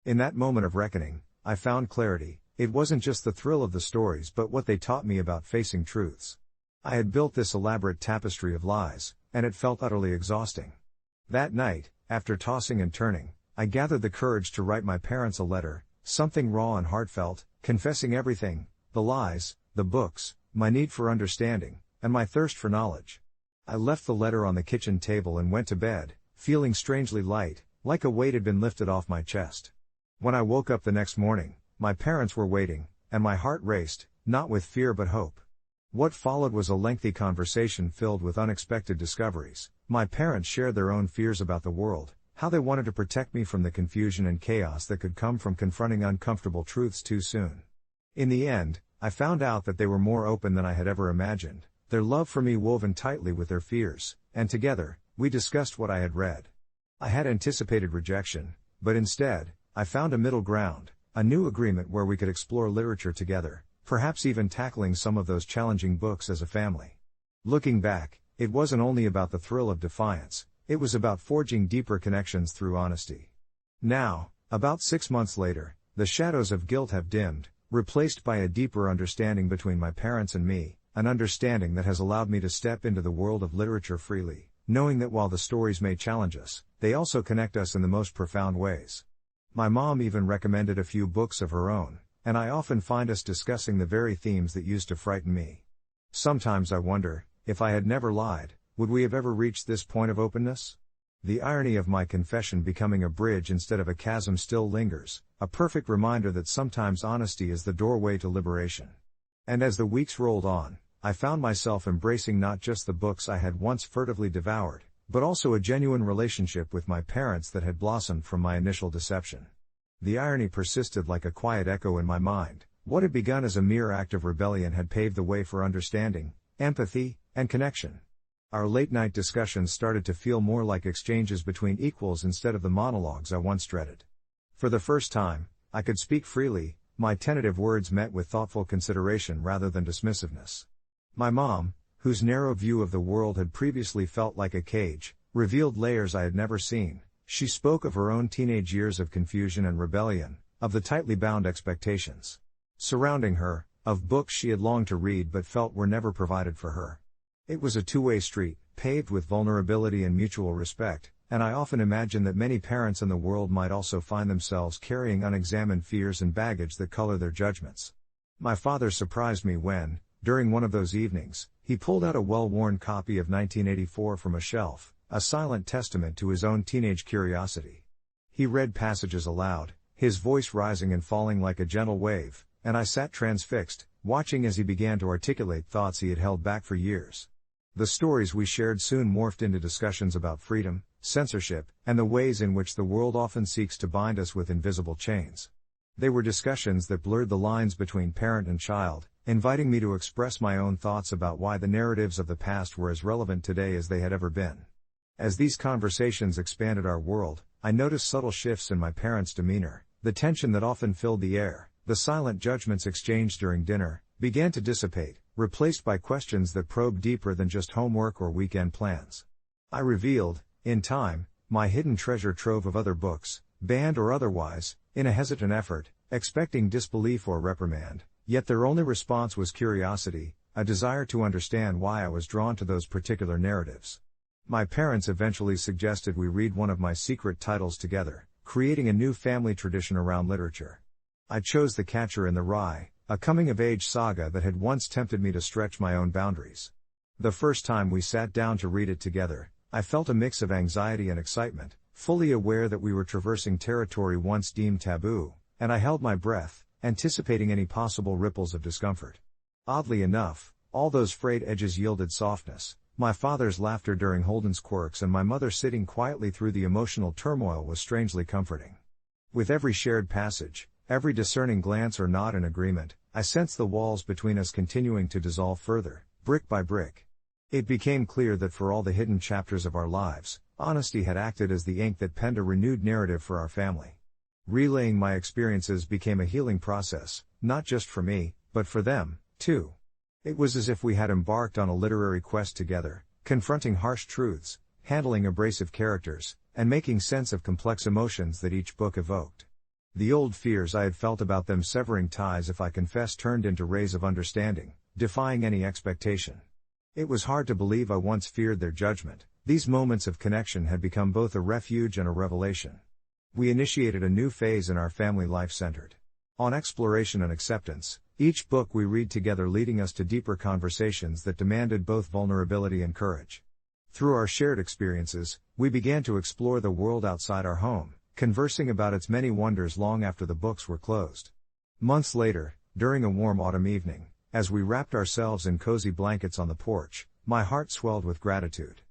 In that moment of reckoning, I found clarity. It wasn't just the thrill of the stories but what they taught me about facing truths. I had built this elaborate tapestry of lies, and it felt utterly exhausting. That night, after tossing and turning, I gathered the courage to write my parents a letter, something raw and heartfelt, confessing everything, the lies, the books, my need for understanding, and my thirst for knowledge. I left the letter on the kitchen table and went to bed, feeling strangely light, like a weight had been lifted off my chest. When I woke up the next morning, my parents were waiting, and my heart raced, not with fear but hope. What followed was a lengthy conversation filled with unexpected discoveries. My parents shared their own fears about the world, how they wanted to protect me from the confusion and chaos that could come from confronting uncomfortable truths too soon. In the end, I found out that they were more open than I had ever imagined, their love for me woven tightly with their fears, and together, we discussed what I had read. I had anticipated rejection, but instead, I found a middle ground, a new agreement where we could explore literature together, perhaps even tackling some of those challenging books as a family. Looking back, it wasn't only about the thrill of defiance, it was about forging deeper connections through honesty. Now, about 6 months later, the shadows of guilt have dimmed, replaced by a deeper understanding between my parents and me, an understanding that has allowed me to step into the world of literature freely, knowing that while the stories may challenge us, they also connect us in the most profound ways. My mom even recommended a few books of her own, and I often find us discussing the very themes that used to frighten me. Sometimes I wonder, if I had never lied, would we have ever reached this point of openness? The irony of my confession becoming a bridge instead of a chasm still lingers, a perfect reminder that sometimes honesty is the doorway to liberation. And as the weeks rolled on, I found myself embracing not just the books I had once furtively devoured, but also a genuine relationship with my parents that had blossomed from my initial deception. The irony persisted like a quiet echo in my mind. What had begun as a mere act of rebellion had paved the way for understanding, empathy, and connection. Our late-night discussions started to feel more like exchanges between equals instead of the monologues I once dreaded. For the first time, I could speak freely, my tentative words met with thoughtful consideration rather than dismissiveness. My mom, whose narrow view of the world had previously felt like a cage, revealed layers I had never seen. She spoke of her own teenage years of confusion and rebellion, of the tightly bound expectations surrounding her, of books she had longed to read but felt were never provided for her. It was a two-way street, paved with vulnerability and mutual respect, and I often imagine that many parents in the world might also find themselves carrying unexamined fears and baggage that color their judgments. My father surprised me when, during one of those evenings, he pulled out a well-worn copy of 1984 from a shelf, a silent testament to his own teenage curiosity. He read passages aloud, his voice rising and falling like a gentle wave, and I sat transfixed, watching as he began to articulate thoughts he had held back for years. The stories we shared soon morphed into discussions about freedom, censorship, and the ways in which the world often seeks to bind us with invisible chains. They were discussions that blurred the lines between parent and child, inviting me to express my own thoughts about why the narratives of the past were as relevant today as they had ever been. As these conversations expanded our world, I noticed subtle shifts in my parents' demeanor. The tension that often filled the air, the silent judgments exchanged during dinner, began to dissipate, replaced by questions that probed deeper than just homework or weekend plans. I revealed, in time, my hidden treasure trove of other books, banned or otherwise, in a hesitant effort, expecting disbelief or reprimand. Yet their only response was curiosity, a desire to understand why I was drawn to those particular narratives. My parents eventually suggested we read one of my secret titles together, creating a new family tradition around literature. I chose The Catcher in the Rye, a coming-of-age saga that had once tempted me to stretch my own boundaries. The first time we sat down to read it together, I felt a mix of anxiety and excitement, fully aware that we were traversing territory once deemed taboo, and I held my breath, anticipating any possible ripples of discomfort. Oddly enough, all those frayed edges yielded softness. My father's laughter during Holden's quirks and my mother sitting quietly through the emotional turmoil was strangely comforting. With every shared passage, every discerning glance or nod in agreement, I sensed the walls between us continuing to dissolve further, brick by brick. It became clear that for all the hidden chapters of our lives, honesty had acted as the ink that penned a renewed narrative for our family. Relaying my experiences became a healing process, not just for me, but for them, too. It was as if we had embarked on a literary quest together, confronting harsh truths, handling abrasive characters, and making sense of complex emotions that each book evoked. The old fears I had felt about them severing ties if I confessed turned into rays of understanding, defying any expectation. It was hard to believe I once feared their judgment. These moments of connection had become both a refuge and a revelation. We initiated a new phase in our family life centered on exploration and acceptance, each book we read together leading us to deeper conversations that demanded both vulnerability and courage. Through our shared experiences, we began to explore the world outside our home, conversing about its many wonders long after the books were closed. Months later, during a warm autumn evening, as we wrapped ourselves in cozy blankets on the porch, my heart swelled with gratitude.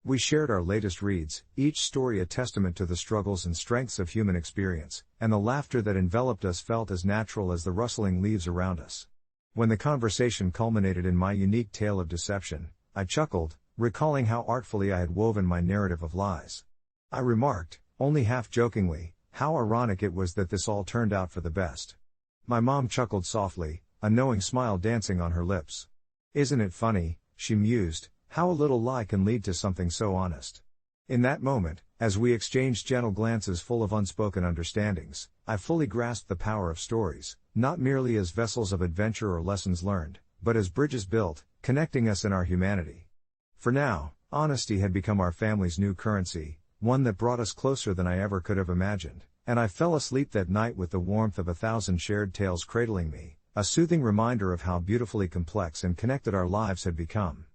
We shared our latest reads, each story a testament to the struggles and strengths of human experience, and the laughter that enveloped us felt as natural as the rustling leaves around us. When the conversation culminated in my unique tale of deception, I chuckled, recalling how artfully I had woven my narrative of lies. I remarked, only half-jokingly, how ironic it was that this all turned out for the best. My mom chuckled softly, a knowing smile dancing on her lips. "Isn't it funny," she mused, "how a little lie can lead to something so honest?" In that moment, as we exchanged gentle glances full of unspoken understandings, I fully grasped the power of stories, not merely as vessels of adventure or lessons learned, but as bridges built, connecting us in our humanity. For now, honesty had become our family's new currency, one that brought us closer than I ever could have imagined, and I fell asleep that night with the warmth of 1,000 shared tales cradling me, a soothing reminder of how beautifully complex and connected our lives had become.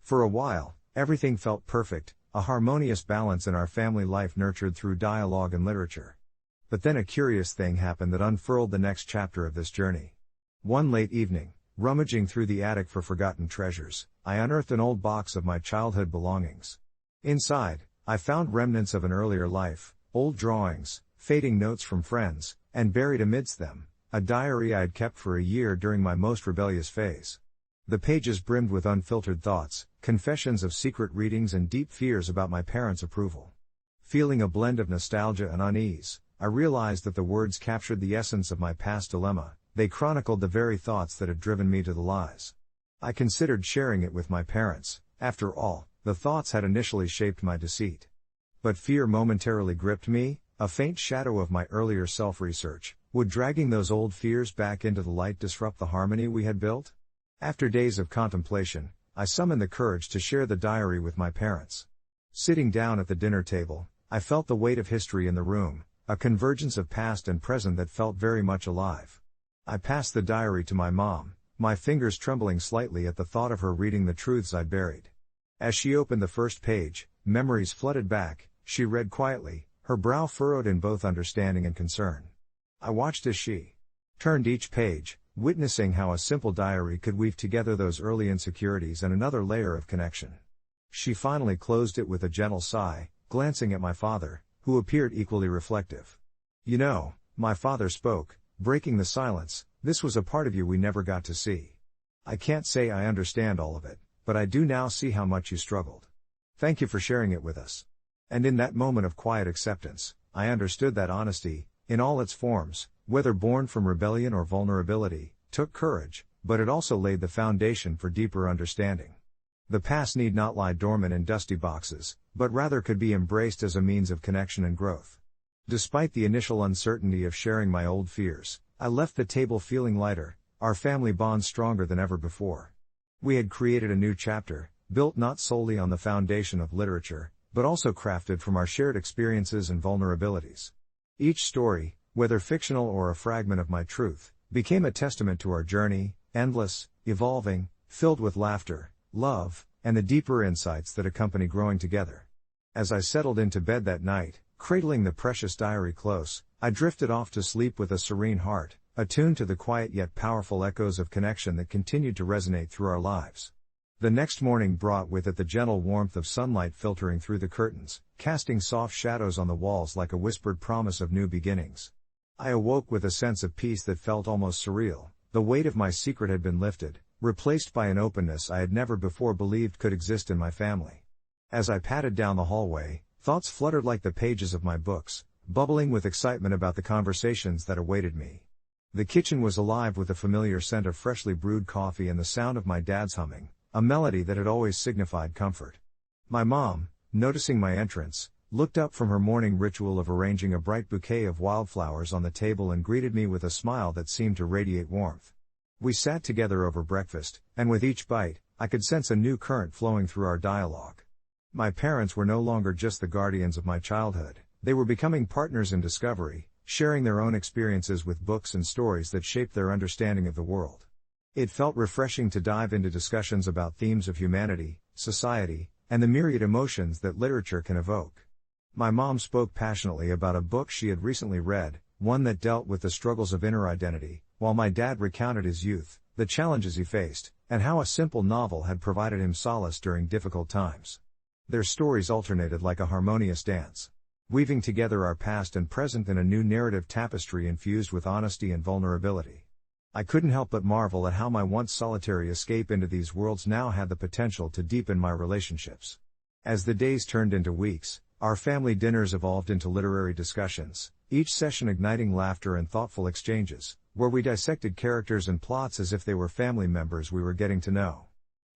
For a while, everything felt perfect, a harmonious balance in our family life nurtured through dialogue and literature. But then a curious thing happened that unfurled the next chapter of this journey. One late evening, rummaging through the attic for forgotten treasures, I unearthed an old box of my childhood belongings. Inside, I found remnants of an earlier life, old drawings, fading notes from friends, and buried amidst them, a diary I had kept for a year during my most rebellious phase. The pages brimmed with unfiltered thoughts, confessions of secret readings and deep fears about my parents' approval. Feeling a blend of nostalgia and unease, I realized that the words captured the essence of my past dilemma. They chronicled the very thoughts that had driven me to the lies. I considered sharing it with my parents. After all, the thoughts had initially shaped my deceit. But fear momentarily gripped me, a faint shadow of my earlier self-research. Would dragging those old fears back into the light disrupt the harmony we had built? After days of contemplation, I summoned the courage to share the diary with my parents. Sitting down at the dinner table, I felt the weight of history in the room, a convergence of past and present that felt very much alive. I passed the diary to my mom, my fingers trembling slightly at the thought of her reading the truths I'd buried. As she opened the first page, memories flooded back. She read quietly, her brow furrowed in both understanding and concern. I watched as she turned each page, witnessing how a simple diary could weave together those early insecurities and another layer of connection. She finally closed it with a gentle sigh, glancing at my father, who appeared equally reflective. "You know," my father spoke, breaking the silence, "this was a part of you we never got to see. I can't say I understand all of it, but I do now see how much you struggled. Thank you for sharing it with us." And in that moment of quiet acceptance, I understood that honesty, in all its forms, whether born from rebellion or vulnerability, took courage, but it also laid the foundation for deeper understanding. The past need not lie dormant in dusty boxes, but rather could be embraced as a means of connection and growth. Despite the initial uncertainty of sharing my old fears, I left the table feeling lighter, our family bond stronger than ever before. We had created a new chapter, built not solely on the foundation of literature, but also crafted from our shared experiences and vulnerabilities. Each story, whether fictional or a fragment of my truth, became a testament to our journey, endless, evolving, filled with laughter, love, and the deeper insights that accompany growing together. As I settled into bed that night, cradling the precious diary close, I drifted off to sleep with a serene heart, attuned to the quiet yet powerful echoes of connection that continued to resonate through our lives. The next morning brought with it the gentle warmth of sunlight filtering through the curtains, casting soft shadows on the walls like a whispered promise of new beginnings. I awoke with a sense of peace that felt almost surreal. The weight of my secret had been lifted, replaced by an openness I had never before believed could exist in my family. As I padded down the hallway, thoughts fluttered like the pages of my books, bubbling with excitement about the conversations that awaited me. The kitchen was alive with the familiar scent of freshly brewed coffee and the sound of my dad's humming, a melody that had always signified comfort. My mom, noticing my entrance, looked up from her morning ritual of arranging a bright bouquet of wildflowers on the table and greeted me with a smile that seemed to radiate warmth. We sat together over breakfast, and with each bite, I could sense a new current flowing through our dialogue. My parents were no longer just the guardians of my childhood, they were becoming partners in discovery, sharing their own experiences with books and stories that shaped their understanding of the world. It felt refreshing to dive into discussions about themes of humanity, society, and the myriad emotions that literature can evoke. My mom spoke passionately about a book she had recently read, one that dealt with the struggles of inner identity, while my dad recounted his youth, the challenges he faced, and how a simple novel had provided him solace during difficult times. Their stories alternated like a harmonious dance, weaving together our past and present in a new narrative tapestry infused with honesty and vulnerability. I couldn't help but marvel at how my once solitary escape into these worlds now had the potential to deepen my relationships. As the days turned into weeks, our family dinners evolved into literary discussions, each session igniting laughter and thoughtful exchanges, where we dissected characters and plots as if they were family members we were getting to know.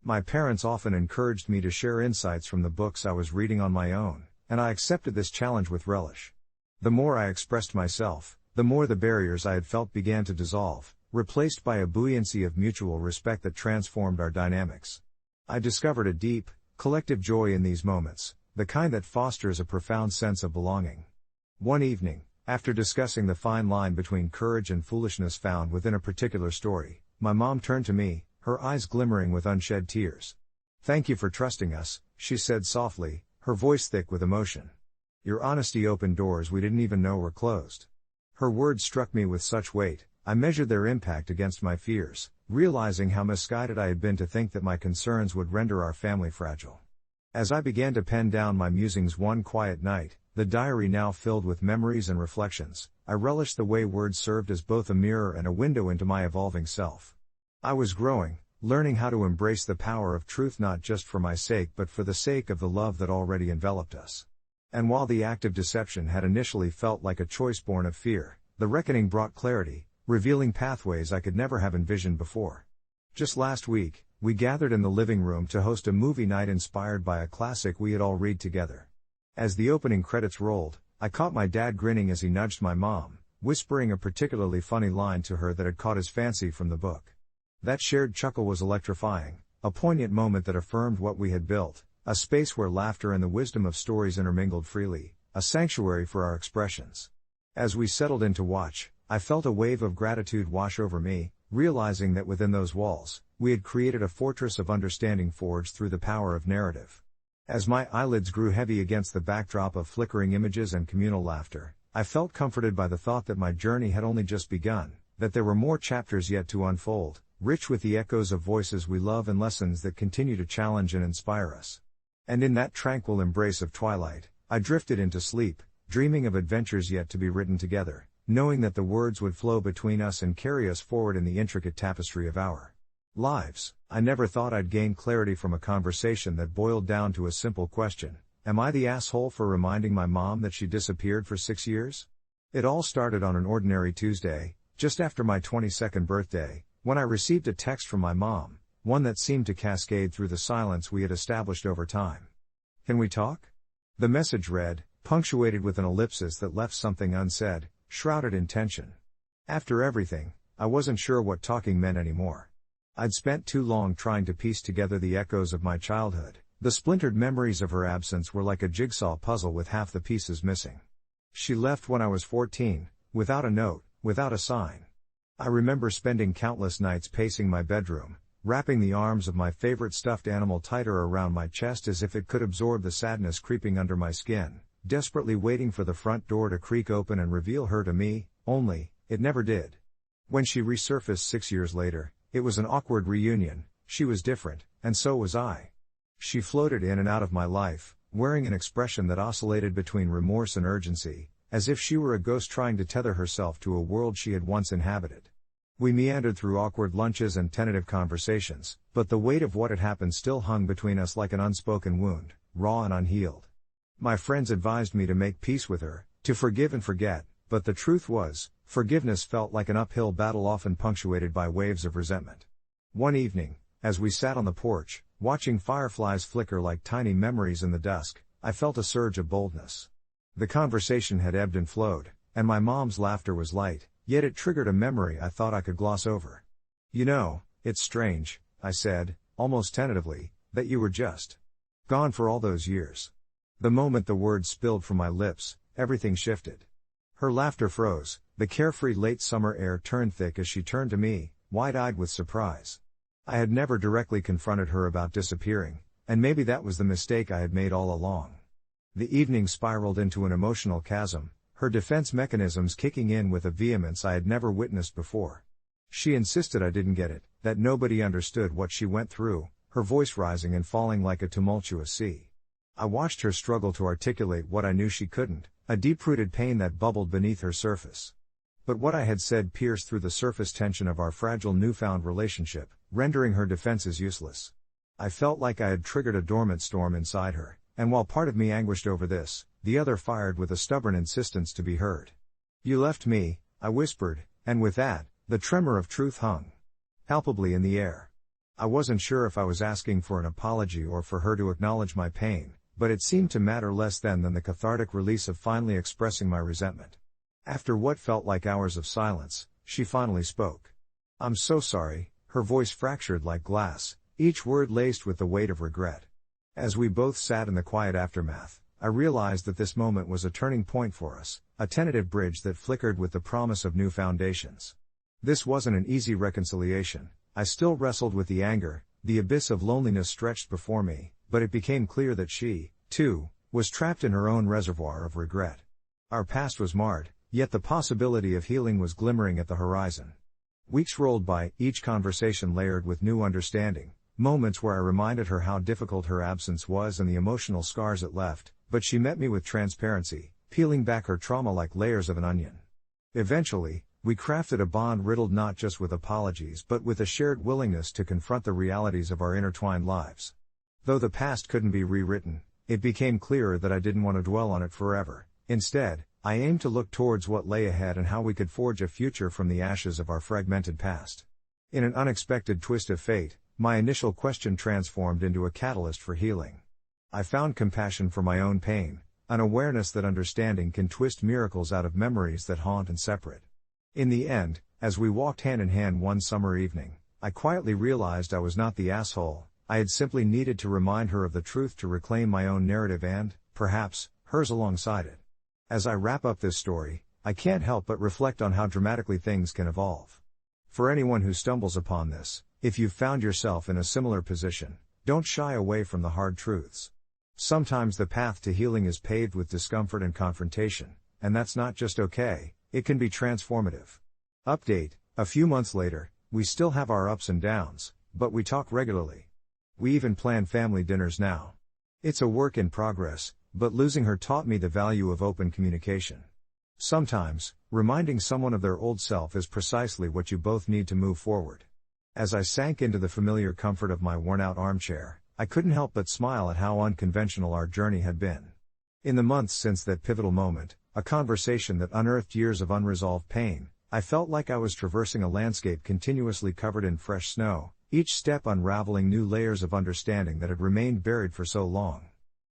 My parents often encouraged me to share insights from the books I was reading on my own, and I accepted this challenge with relish. The more I expressed myself, the more the barriers I had felt began to dissolve, replaced by a buoyancy of mutual respect that transformed our dynamics. I discovered a deep, collective joy in these moments, the kind that fosters a profound sense of belonging. One evening, after discussing the fine line between courage and foolishness found within a particular story, my mom turned to me, her eyes glimmering with unshed tears. "Thank you for trusting us," she said softly, her voice thick with emotion. "Your honesty opened doors we didn't even know were closed." Her words struck me with such weight, I measured their impact against my fears, realizing how misguided I had been to think that my concerns would render our family fragile. As I began to pen down my musings one quiet night, the diary now filled with memories and reflections, I relished the way words served as both a mirror and a window into my evolving self. I was growing, learning how to embrace the power of truth not just for my sake but for the sake of the love that already enveloped us. And while the act of deception had initially felt like a choice born of fear, the reckoning brought clarity, revealing pathways I could never have envisioned before. Just last week, we gathered in the living room to host a movie night inspired by a classic we had all read together. As the opening credits rolled, I caught my dad grinning as he nudged my mom, whispering a particularly funny line to her that had caught his fancy from the book. That shared chuckle was electrifying, a poignant moment that affirmed what we had built, a space where laughter and the wisdom of stories intermingled freely, a sanctuary for our expressions. As we settled in to watch, I felt a wave of gratitude wash over me, realizing that within those walls, we had created a fortress of understanding forged through the power of narrative. As my eyelids grew heavy against the backdrop of flickering images and communal laughter, I felt comforted by the thought that my journey had only just begun, that there were more chapters yet to unfold, rich with the echoes of voices we love and lessons that continue to challenge and inspire us. And in that tranquil embrace of twilight, I drifted into sleep, dreaming of adventures yet to be written together, knowing that the words would flow between us and carry us forward in the intricate tapestry of our lives. I never thought I'd gain clarity from a conversation that boiled down to a simple question: am I the asshole for reminding my mom that she disappeared for 6 years? It all started on an ordinary Tuesday, just after my 22nd birthday, when I received a text from my mom, one that seemed to cascade through the silence we had established over time. "Can we talk?" The message read, punctuated with an ellipsis that left something unsaid, shrouded in tension. After everything, I wasn't sure what talking meant anymore. I'd spent too long trying to piece together the echoes of my childhood. The splintered memories of her absence were like a jigsaw puzzle with half the pieces missing. She left when I was 14, without a note, without a sign. I remember spending countless nights pacing my bedroom, wrapping the arms of my favorite stuffed animal tighter around my chest as if it could absorb the sadness creeping under my skin, desperately waiting for the front door to creak open and reveal her to me, only, it never did. When she resurfaced 6 years later, it was an awkward reunion. She was different, and so was I. She floated in and out of my life, wearing an expression that oscillated between remorse and urgency, as if she were a ghost trying to tether herself to a world she had once inhabited. We meandered through awkward lunches and tentative conversations, but the weight of what had happened still hung between us like an unspoken wound, raw and unhealed. My friends advised me to make peace with her, to forgive and forget, but the truth was, forgiveness felt like an uphill battle often punctuated by waves of resentment. One evening, as we sat on the porch, watching fireflies flicker like tiny memories in the dusk, I felt a surge of boldness. The conversation had ebbed and flowed, and my mom's laughter was light, yet it triggered a memory I thought I could gloss over. "You know, it's strange," I said, almost tentatively, "that you were just gone for all those years." The moment the words spilled from my lips, everything shifted. Her laughter froze, the carefree late summer air turned thick as she turned to me, wide-eyed with surprise. I had never directly confronted her about disappearing, and maybe that was the mistake I had made all along. The evening spiraled into an emotional chasm, her defense mechanisms kicking in with a vehemence I had never witnessed before. She insisted I didn't get it, that nobody understood what she went through, her voice rising and falling like a tumultuous sea. I watched her struggle to articulate what I knew she couldn't, a deep-rooted pain that bubbled beneath her surface. But what I had said pierced through the surface tension of our fragile newfound relationship, rendering her defenses useless. I felt like I had triggered a dormant storm inside her, and while part of me anguished over this, the other fired with a stubborn insistence to be heard. "You left me," I whispered, and with that, the tremor of truth hung palpably in the air. I wasn't sure if I was asking for an apology or for her to acknowledge my pain, but it seemed to matter less than the cathartic release of finally expressing my resentment. After what felt like hours of silence, she finally spoke. "I'm so sorry," her voice fractured like glass, each word laced with the weight of regret. As we both sat in the quiet aftermath, I realized that this moment was a turning point for us, a tentative bridge that flickered with the promise of new foundations. This wasn't an easy reconciliation. I still wrestled with the anger, the abyss of loneliness stretched before me, but it became clear that she, too, was trapped in her own reservoir of regret. Our past was marred, yet the possibility of healing was glimmering at the horizon. Weeks rolled by, each conversation layered with new understanding, moments where I reminded her how difficult her absence was and the emotional scars it left, but she met me with transparency, peeling back her trauma like layers of an onion. Eventually, we crafted a bond riddled not just with apologies but with a shared willingness to confront the realities of our intertwined lives. Though the past couldn't be rewritten, it became clearer that I didn't want to dwell on it forever. Instead, I aimed to look towards what lay ahead and how we could forge a future from the ashes of our fragmented past. In an unexpected twist of fate, my initial question transformed into a catalyst for healing. I found compassion for my own pain, an awareness that understanding can twist miracles out of memories that haunt and separate. In the end, as we walked hand in hand one summer evening, I quietly realized I was not the asshole. I had simply needed to remind her of the truth to reclaim my own narrative and, perhaps, hers alongside it. As I wrap up this story, I can't help but reflect on how dramatically things can evolve. For anyone who stumbles upon this, if you've found yourself in a similar position, don't shy away from the hard truths. Sometimes the path to healing is paved with discomfort and confrontation, and that's not just okay, it can be transformative. Update: a few months later, we still have our ups and downs, but we talk regularly. We even plan family dinners now. It's a work in progress, but losing her taught me the value of open communication. Sometimes, reminding someone of their old self is precisely what you both need to move forward. As I sank into the familiar comfort of my worn-out armchair, I couldn't help but smile at how unconventional our journey had been. In the months since that pivotal moment, a conversation that unearthed years of unresolved pain, I felt like I was traversing a landscape continuously covered in fresh snow, each step unraveling new layers of understanding that had remained buried for so long.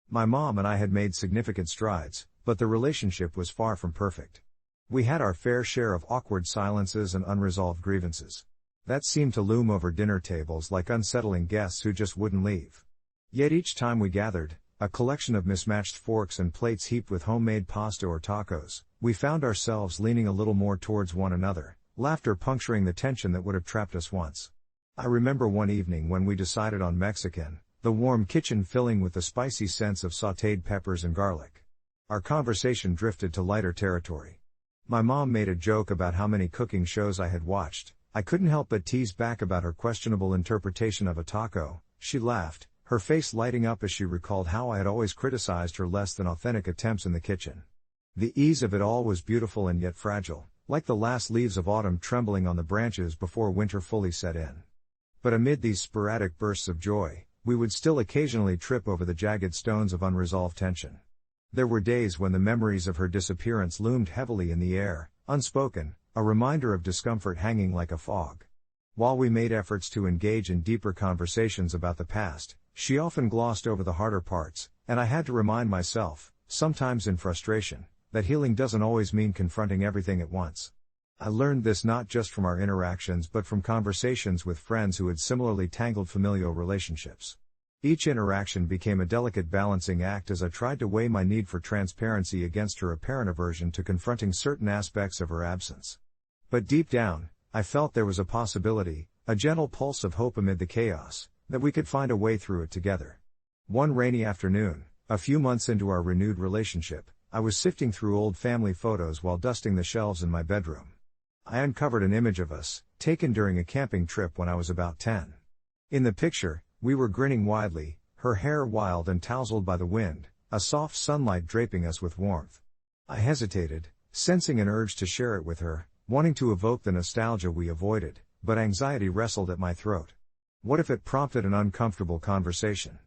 My mom and I had made significant strides, but the relationship was far from perfect. We had our fair share of awkward silences and unresolved grievances that seemed to loom over dinner tables like unsettling guests who just wouldn't leave. Yet each time we gathered, a collection of mismatched forks and plates heaped with homemade pasta or tacos, we found ourselves leaning a little more towards one another, laughter puncturing the tension that would have trapped us once. I remember one evening when we decided on Mexican, the warm kitchen filling with the spicy scents of sautéed peppers and garlic. Our conversation drifted to lighter territory. My mom made a joke about how many cooking shows I had watched. I couldn't help but tease back about her questionable interpretation of a taco. She laughed, her face lighting up as she recalled how I had always criticized her less than authentic attempts in the kitchen. The ease of it all was beautiful and yet fragile, like the last leaves of autumn trembling on the branches before winter fully set in. But amid these sporadic bursts of joy, we would still occasionally trip over the jagged stones of unresolved tension. There were days when the memories of her disappearance loomed heavily in the air, unspoken, a reminder of discomfort hanging like a fog. While we made efforts to engage in deeper conversations about the past, she often glossed over the harder parts, and I had to remind myself, sometimes in frustration, that healing doesn't always mean confronting everything at once. I learned this not just from our interactions but from conversations with friends who had similarly tangled familial relationships. Each interaction became a delicate balancing act as I tried to weigh my need for transparency against her apparent aversion to confronting certain aspects of her absence. But deep down, I felt there was a possibility, a gentle pulse of hope amid the chaos, that we could find a way through it together. One rainy afternoon, a few months into our renewed relationship, I was sifting through old family photos while dusting the shelves in my bedroom. I uncovered an image of us, taken during a camping trip when I was about 10. In the picture, we were grinning widely, her hair wild and tousled by the wind, a soft sunlight draping us with warmth. I hesitated, sensing an urge to share it with her, wanting to evoke the nostalgia we avoided, but anxiety wrestled at my throat. What if it prompted an uncomfortable conversation?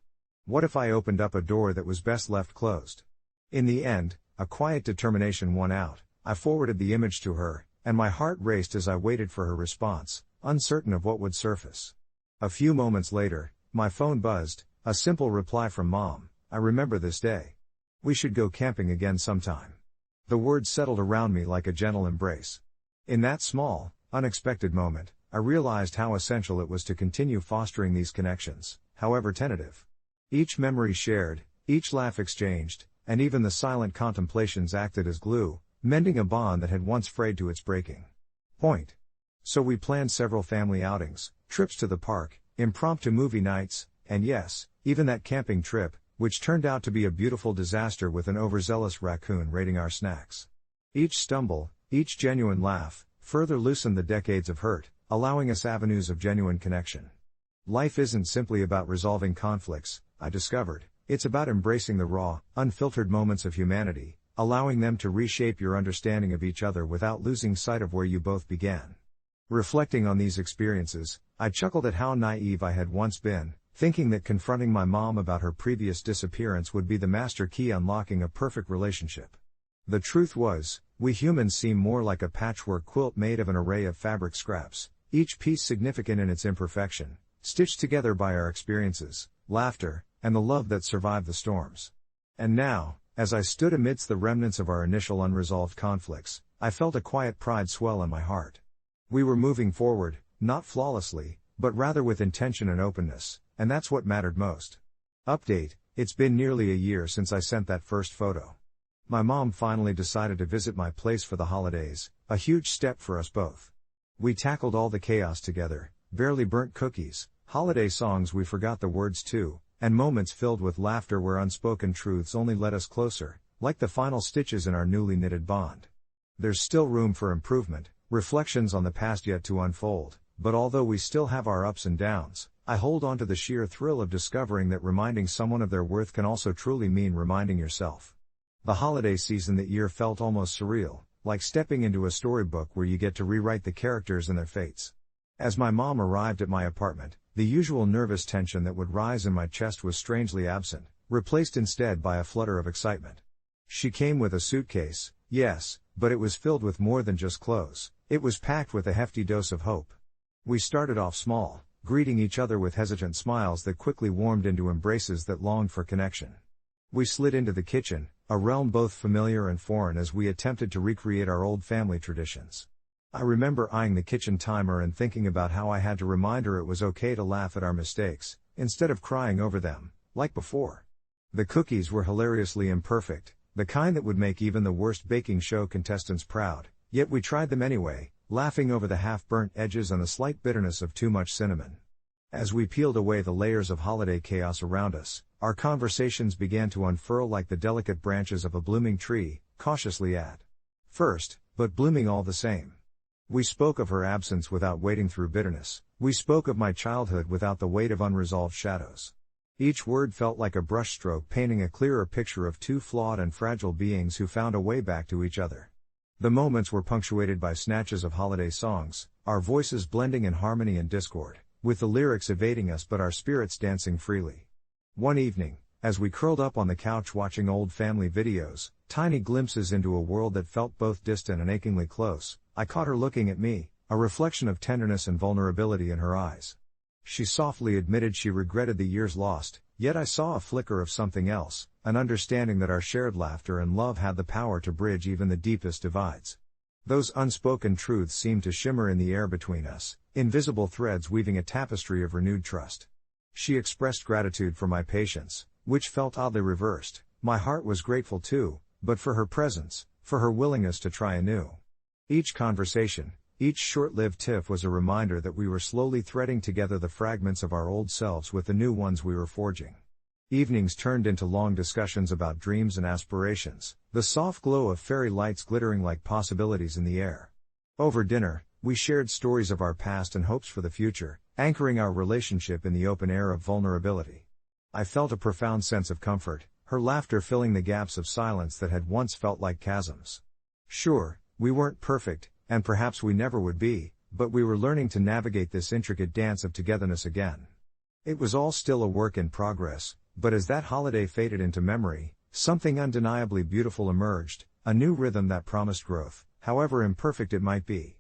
What if I opened up a door that was best left closed? In the end, a quiet determination won out. I forwarded the image to her, and my heart raced as I waited for her response, uncertain of what would surface. A few moments later, my phone buzzed, a simple reply from Mom. I remember this day. We should go camping again sometime. The words settled around me like a gentle embrace. In that small, unexpected moment, I realized how essential it was to continue fostering these connections, however tentative. Each memory shared, each laugh exchanged, and even the silent contemplations acted as glue, mending a bond that had once frayed to its breaking point. So we planned several family outings, trips to the park, impromptu movie nights, and yes, even that camping trip, which turned out to be a beautiful disaster with an overzealous raccoon raiding our snacks. Each stumble, each genuine laugh, further loosened the decades of hurt, allowing us avenues of genuine connection. Life isn't simply about resolving conflicts, I discovered, it's about embracing the raw, unfiltered moments of humanity, allowing them to reshape your understanding of each other without losing sight of where you both began. Reflecting on these experiences, I chuckled at how naive I had once been, thinking that confronting my mom about her previous disappearance would be the master key unlocking a perfect relationship. The truth was, we humans seem more like a patchwork quilt made of an array of fabric scraps, each piece significant in its imperfection, stitched together by our experiences, laughter, and the love that survived the storms. And now, as I stood amidst the remnants of our initial unresolved conflicts, I felt a quiet pride swell in my heart. We were moving forward, not flawlessly, but rather with intention and openness, and that's what mattered most. Update: it's been nearly a year since I sent that first photo. My mom finally decided to visit my place for the holidays, a huge step for us both. We tackled all the chaos together, barely burnt cookies, holiday songs we forgot the words to, and moments filled with laughter where unspoken truths only led us closer, like the final stitches in our newly knitted bond. There's still room for improvement, reflections on the past yet to unfold, but although we still have our ups and downs, I hold on to the sheer thrill of discovering that reminding someone of their worth can also truly mean reminding yourself. The holiday season that year felt almost surreal, like stepping into a storybook where you get to rewrite the characters and their fates. As my mom arrived at my apartment, the usual nervous tension that would rise in my chest was strangely absent, replaced instead by a flutter of excitement. She came with a suitcase, yes, but it was filled with more than just clothes. It was packed with a hefty dose of hope. We started off small, greeting each other with hesitant smiles that quickly warmed into embraces that longed for connection. We slid into the kitchen, a realm both familiar and foreign as we attempted to recreate our old family traditions. I remember eyeing the kitchen timer and thinking about how I had to remind her it was okay to laugh at our mistakes, instead of crying over them, like before. The cookies were hilariously imperfect, the kind that would make even the worst baking show contestants proud. Yet we tried them anyway, laughing over the half-burnt edges and the slight bitterness of too much cinnamon. As we peeled away the layers of holiday chaos around us, our conversations began to unfurl like the delicate branches of a blooming tree, cautiously at first, but blooming all the same. We spoke of her absence without wading through bitterness. We spoke of my childhood without the weight of unresolved shadows. Each word felt like a brushstroke painting a clearer picture of two flawed and fragile beings who found a way back to each other. The moments were punctuated by snatches of holiday songs, our voices blending in harmony and discord, with the lyrics evading us but our spirits dancing freely. One evening, as we curled up on the couch watching old family videos, tiny glimpses into a world that felt both distant and achingly close, I caught her looking at me, a reflection of tenderness and vulnerability in her eyes. She softly admitted she regretted the years lost, yet I saw a flicker of something else, an understanding that our shared laughter and love had the power to bridge even the deepest divides. Those unspoken truths seemed to shimmer in the air between us, invisible threads weaving a tapestry of renewed trust. She expressed gratitude for my patience, which felt oddly reversed. My heart was grateful too, but for her presence, for her willingness to try anew. Each conversation, each short-lived tiff was a reminder that we were slowly threading together the fragments of our old selves with the new ones we were forging. Evenings turned into long discussions about dreams and aspirations, the soft glow of fairy lights glittering like possibilities in the air. Over dinner, we shared stories of our past and hopes for the future, anchoring our relationship in the open air of vulnerability. I felt a profound sense of comfort, her laughter filling the gaps of silence that had once felt like chasms. Sure, we weren't perfect, and perhaps we never would be, but we were learning to navigate this intricate dance of togetherness again. It was all still a work in progress, but as that holiday faded into memory, something undeniably beautiful emerged, a new rhythm that promised growth, however imperfect it might be.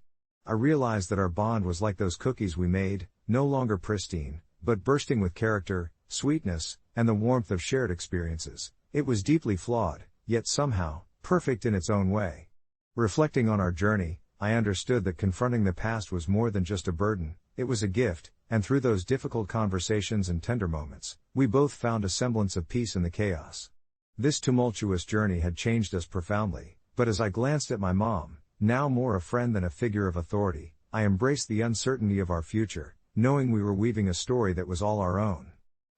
I realized that our bond was like those cookies we made, no longer pristine, but bursting with character, sweetness, and the warmth of shared experiences. It was deeply flawed, yet somehow, perfect in its own way. Reflecting on our journey, I understood that confronting the past was more than just a burden, it was a gift, and through those difficult conversations and tender moments, we both found a semblance of peace in the chaos. This tumultuous journey had changed us profoundly, but as I glanced at my mom, now more a friend than a figure of authority, I embraced the uncertainty of our future, knowing we were weaving a story that was all our own.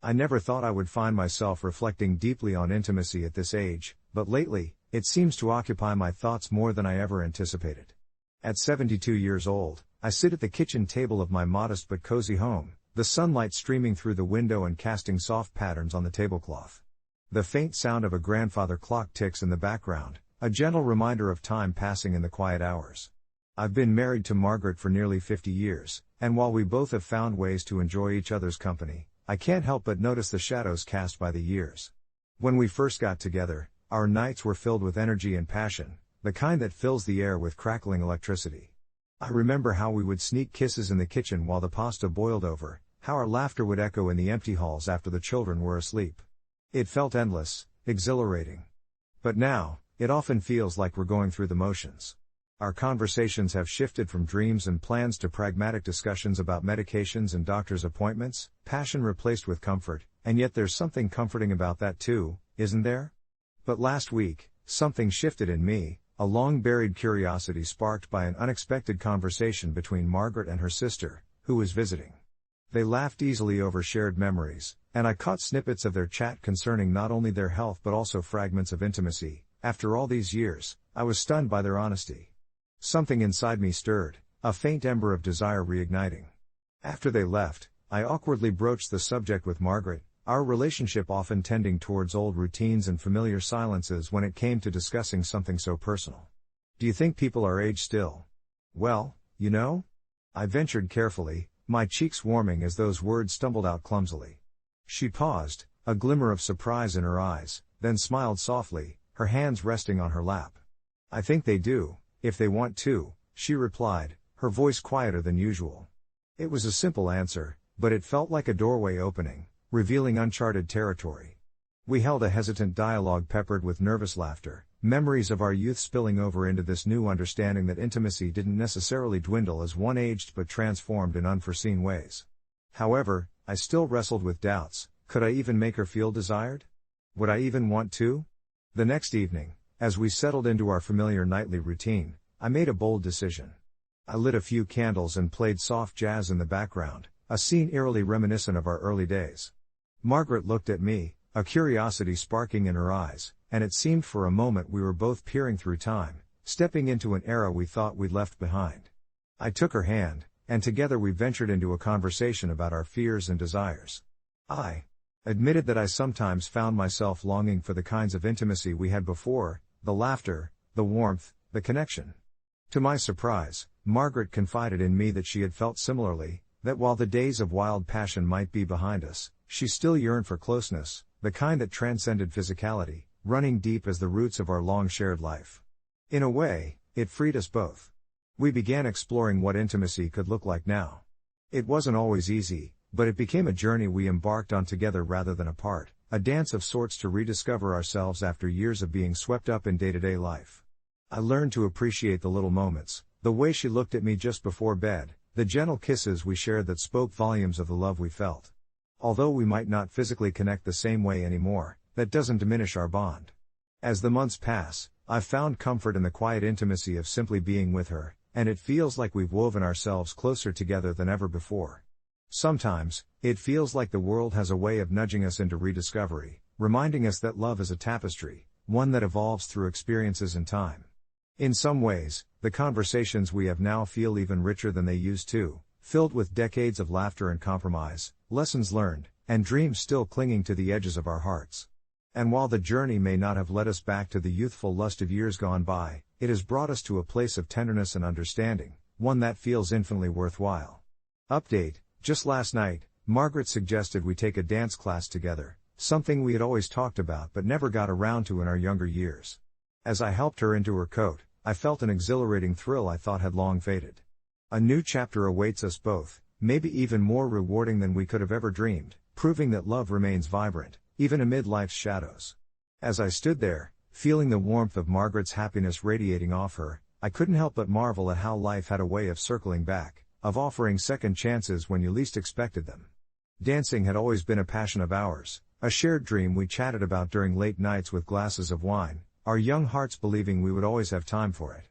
I never thought I would find myself reflecting deeply on intimacy at this age, but lately, it seems to occupy my thoughts more than I ever anticipated. At 72 years old, I sit at the kitchen table of my modest but cozy home, the sunlight streaming through the window and casting soft patterns on the tablecloth. The faint sound of a grandfather clock ticks in the background, a gentle reminder of time passing in the quiet hours. I've been married to Margaret for nearly 50 years, and while we both have found ways to enjoy each other's company, I can't help but notice the shadows cast by the years. When we first got together, our nights were filled with energy and passion, the kind that fills the air with crackling electricity. I remember how we would sneak kisses in the kitchen while the pasta boiled over, how our laughter would echo in the empty halls after the children were asleep. It felt endless, exhilarating. But now, it often feels like we're going through the motions. Our conversations have shifted from dreams and plans to pragmatic discussions about medications and doctor's appointments, passion replaced with comfort, and yet there's something comforting about that too, isn't there? But last week, something shifted in me, a long-buried curiosity sparked by an unexpected conversation between Margaret and her sister, who was visiting. They laughed easily over shared memories, and I caught snippets of their chat concerning not only their health but also fragments of intimacy. After all these years, I was stunned by their honesty. Something inside me stirred, a faint ember of desire reigniting. After they left, I awkwardly broached the subject with Margaret, our relationship often tending towards old routines and familiar silences when it came to discussing something so personal. Do you think people our age still? Well, you know? I ventured carefully, my cheeks warming as those words stumbled out clumsily. She paused, a glimmer of surprise in her eyes, then smiled softly, her hands resting on her lap. I think they do, if they want to, she replied, her voice quieter than usual. It was a simple answer, but it felt like a doorway opening, revealing uncharted territory. We held a hesitant dialogue peppered with nervous laughter, memories of our youth spilling over into this new understanding that intimacy didn't necessarily dwindle as one aged but transformed in unforeseen ways. However, I still wrestled with doubts. Could I even make her feel desired? Would I even want to? The next evening, as we settled into our familiar nightly routine, I made a bold decision. I lit a few candles and played soft jazz in the background, a scene eerily reminiscent of our early days. Margaret looked at me, a curiosity sparking in her eyes, and it seemed for a moment we were both peering through time, stepping into an era we thought we'd left behind. I took her hand, and together we ventured into a conversation about our fears and desires. I admitted that I sometimes found myself longing for the kinds of intimacy we had before, the laughter, the warmth, the connection. To my surprise, Margaret confided in me that she had felt similarly, that while the days of wild passion might be behind us, she still yearned for closeness, the kind that transcended physicality, running deep as the roots of our long-shared life. In a way, it freed us both. We began exploring what intimacy could look like now. It wasn't always easy, but it became a journey we embarked on together rather than apart, a dance of sorts to rediscover ourselves after years of being swept up in day-to-day life. I learned to appreciate the little moments, the way she looked at me just before bed, the gentle kisses we shared that spoke volumes of the love we felt. Although we might not physically connect the same way anymore, that doesn't diminish our bond. As the months pass, I've found comfort in the quiet intimacy of simply being with her, and it feels like we've woven ourselves closer together than ever before. Sometimes, it feels like the world has a way of nudging us into rediscovery, reminding us that love is a tapestry, one that evolves through experiences and time. In some ways, the conversations we have now feel even richer than they used to, filled with decades of laughter and compromise, lessons learned, and dreams still clinging to the edges of our hearts. And while the journey may not have led us back to the youthful lust of years gone by, it has brought us to a place of tenderness and understanding, one that feels infinitely worthwhile. Update: just last night, Margaret suggested we take a dance class together, something we had always talked about but never got around to in our younger years. As I helped her into her coat, I felt an exhilarating thrill I thought had long faded. A new chapter awaits us both, maybe even more rewarding than we could have ever dreamed, proving that love remains vibrant, even amid life's shadows. As I stood there, feeling the warmth of Margaret's happiness radiating off her, I couldn't help but marvel at how life had a way of circling back, of offering second chances when you least expected them. Dancing had always been a passion of ours, a shared dream we chatted about during late nights with glasses of wine, our young hearts believing we would always have time for it.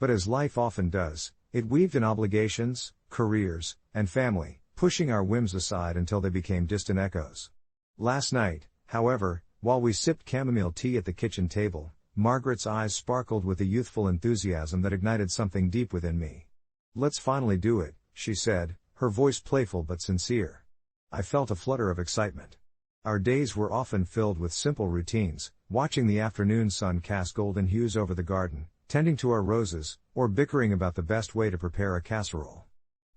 But as life often does, it weaved in obligations, careers, and family, pushing our whims aside until they became distant echoes. Last night, however, while we sipped chamomile tea at the kitchen table, Margaret's eyes sparkled with a youthful enthusiasm that ignited something deep within me. "Let's finally do it," she said, her voice playful but sincere. I felt a flutter of excitement. Our days were often filled with simple routines, watching the afternoon sun cast golden hues over the garden, tending to our roses, or bickering about the best way to prepare a casserole.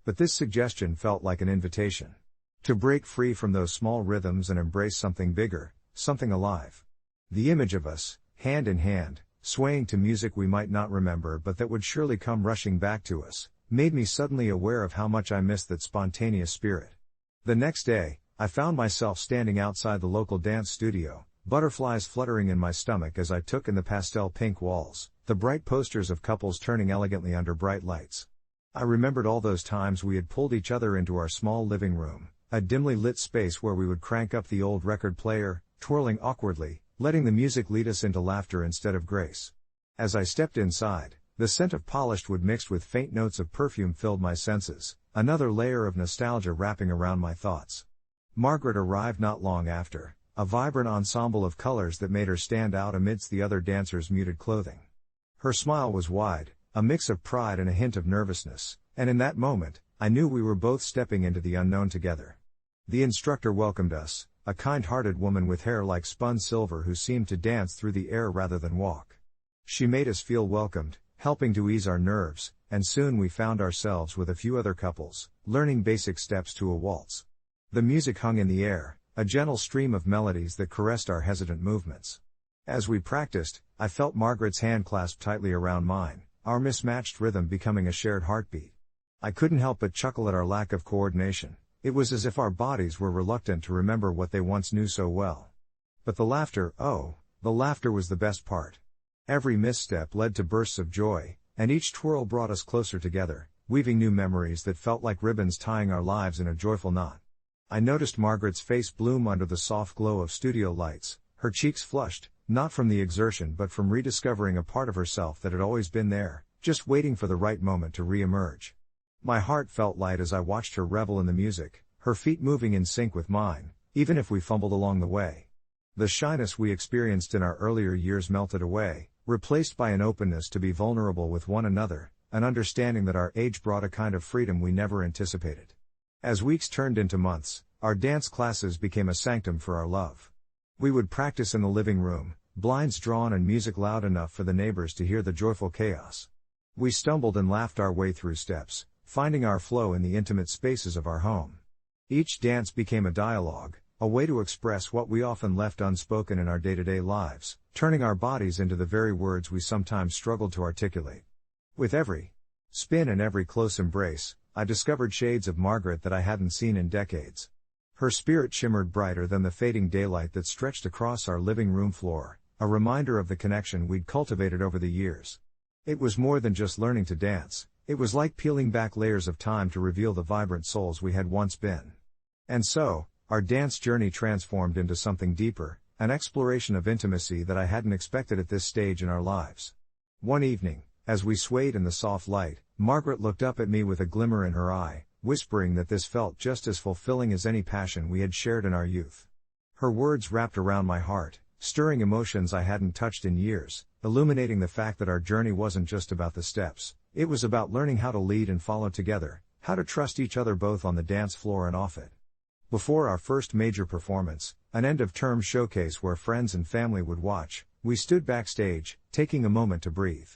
But this suggestion felt like an invitation to break free from those small rhythms and embrace something bigger, something alive. The image of us, hand in hand, swaying to music we might not remember but that would surely come rushing back to us, made me suddenly aware of how much I missed that spontaneous spirit. The next day, I found myself standing outside the local dance studio, butterflies fluttering in my stomach as I took in the pastel pink walls, the bright posters of couples turning elegantly under bright lights. I remembered all those times we had pulled each other into our small living room, a dimly lit space where we would crank up the old record player, twirling awkwardly, letting the music lead us into laughter instead of grace. As I stepped inside, the scent of polished wood mixed with faint notes of perfume filled my senses, another layer of nostalgia wrapping around my thoughts. Margaret arrived not long after, a vibrant ensemble of colors that made her stand out amidst the other dancers' muted clothing. Her smile was wide, a mix of pride and a hint of nervousness, and in that moment, I knew we were both stepping into the unknown together. The instructor welcomed us, a kind-hearted woman with hair like spun silver who seemed to dance through the air rather than walk. She made us feel welcomed, helping to ease our nerves, and soon we found ourselves with a few other couples, learning basic steps to a waltz. The music hung in the air, a gentle stream of melodies that caressed our hesitant movements. As we practiced, I felt Margaret's hand clasped tightly around mine, our mismatched rhythm becoming a shared heartbeat. I couldn't help but chuckle at our lack of coordination. It was as if our bodies were reluctant to remember what they once knew so well. But the laughter, the laughter was the best part. Every misstep led to bursts of joy, and each twirl brought us closer together, weaving new memories that felt like ribbons tying our lives in a joyful knot. I noticed Margaret's face bloom under the soft glow of studio lights, her cheeks flushed, not from the exertion but from rediscovering a part of herself that had always been there, just waiting for the right moment to re-emerge. My heart felt light as I watched her revel in the music, her feet moving in sync with mine, even if we fumbled along the way. The shyness we experienced in our earlier years melted away, replaced by an openness to be vulnerable with one another, an understanding that our age brought a kind of freedom we never anticipated. As weeks turned into months, our dance classes became a sanctum for our love. We would practice in the living room, blinds drawn and music loud enough for the neighbors to hear the joyful chaos. We stumbled and laughed our way through steps, finding our flow in the intimate spaces of our home. Each dance became a dialogue, a way to express what we often left unspoken in our day-to-day lives, turning our bodies into the very words we sometimes struggled to articulate. With every spin and every close embrace, I discovered shades of Margaret that I hadn't seen in decades. Her spirit shimmered brighter than the fading daylight that stretched across our living room floor, a reminder of the connection we'd cultivated over the years. It was more than just learning to dance, it was like peeling back layers of time to reveal the vibrant souls we had once been. And so, our dance journey transformed into something deeper, an exploration of intimacy that I hadn't expected at this stage in our lives. One evening, as we swayed in the soft light, Margaret looked up at me with a glimmer in her eye, whispering that this felt just as fulfilling as any passion we had shared in our youth. Her words wrapped around my heart, stirring emotions I hadn't touched in years, illuminating the fact that our journey wasn't just about the steps, it was about learning how to lead and follow together, how to trust each other both on the dance floor and off it. Before our first major performance, an end-of-term showcase where friends and family would watch, we stood backstage, taking a moment to breathe.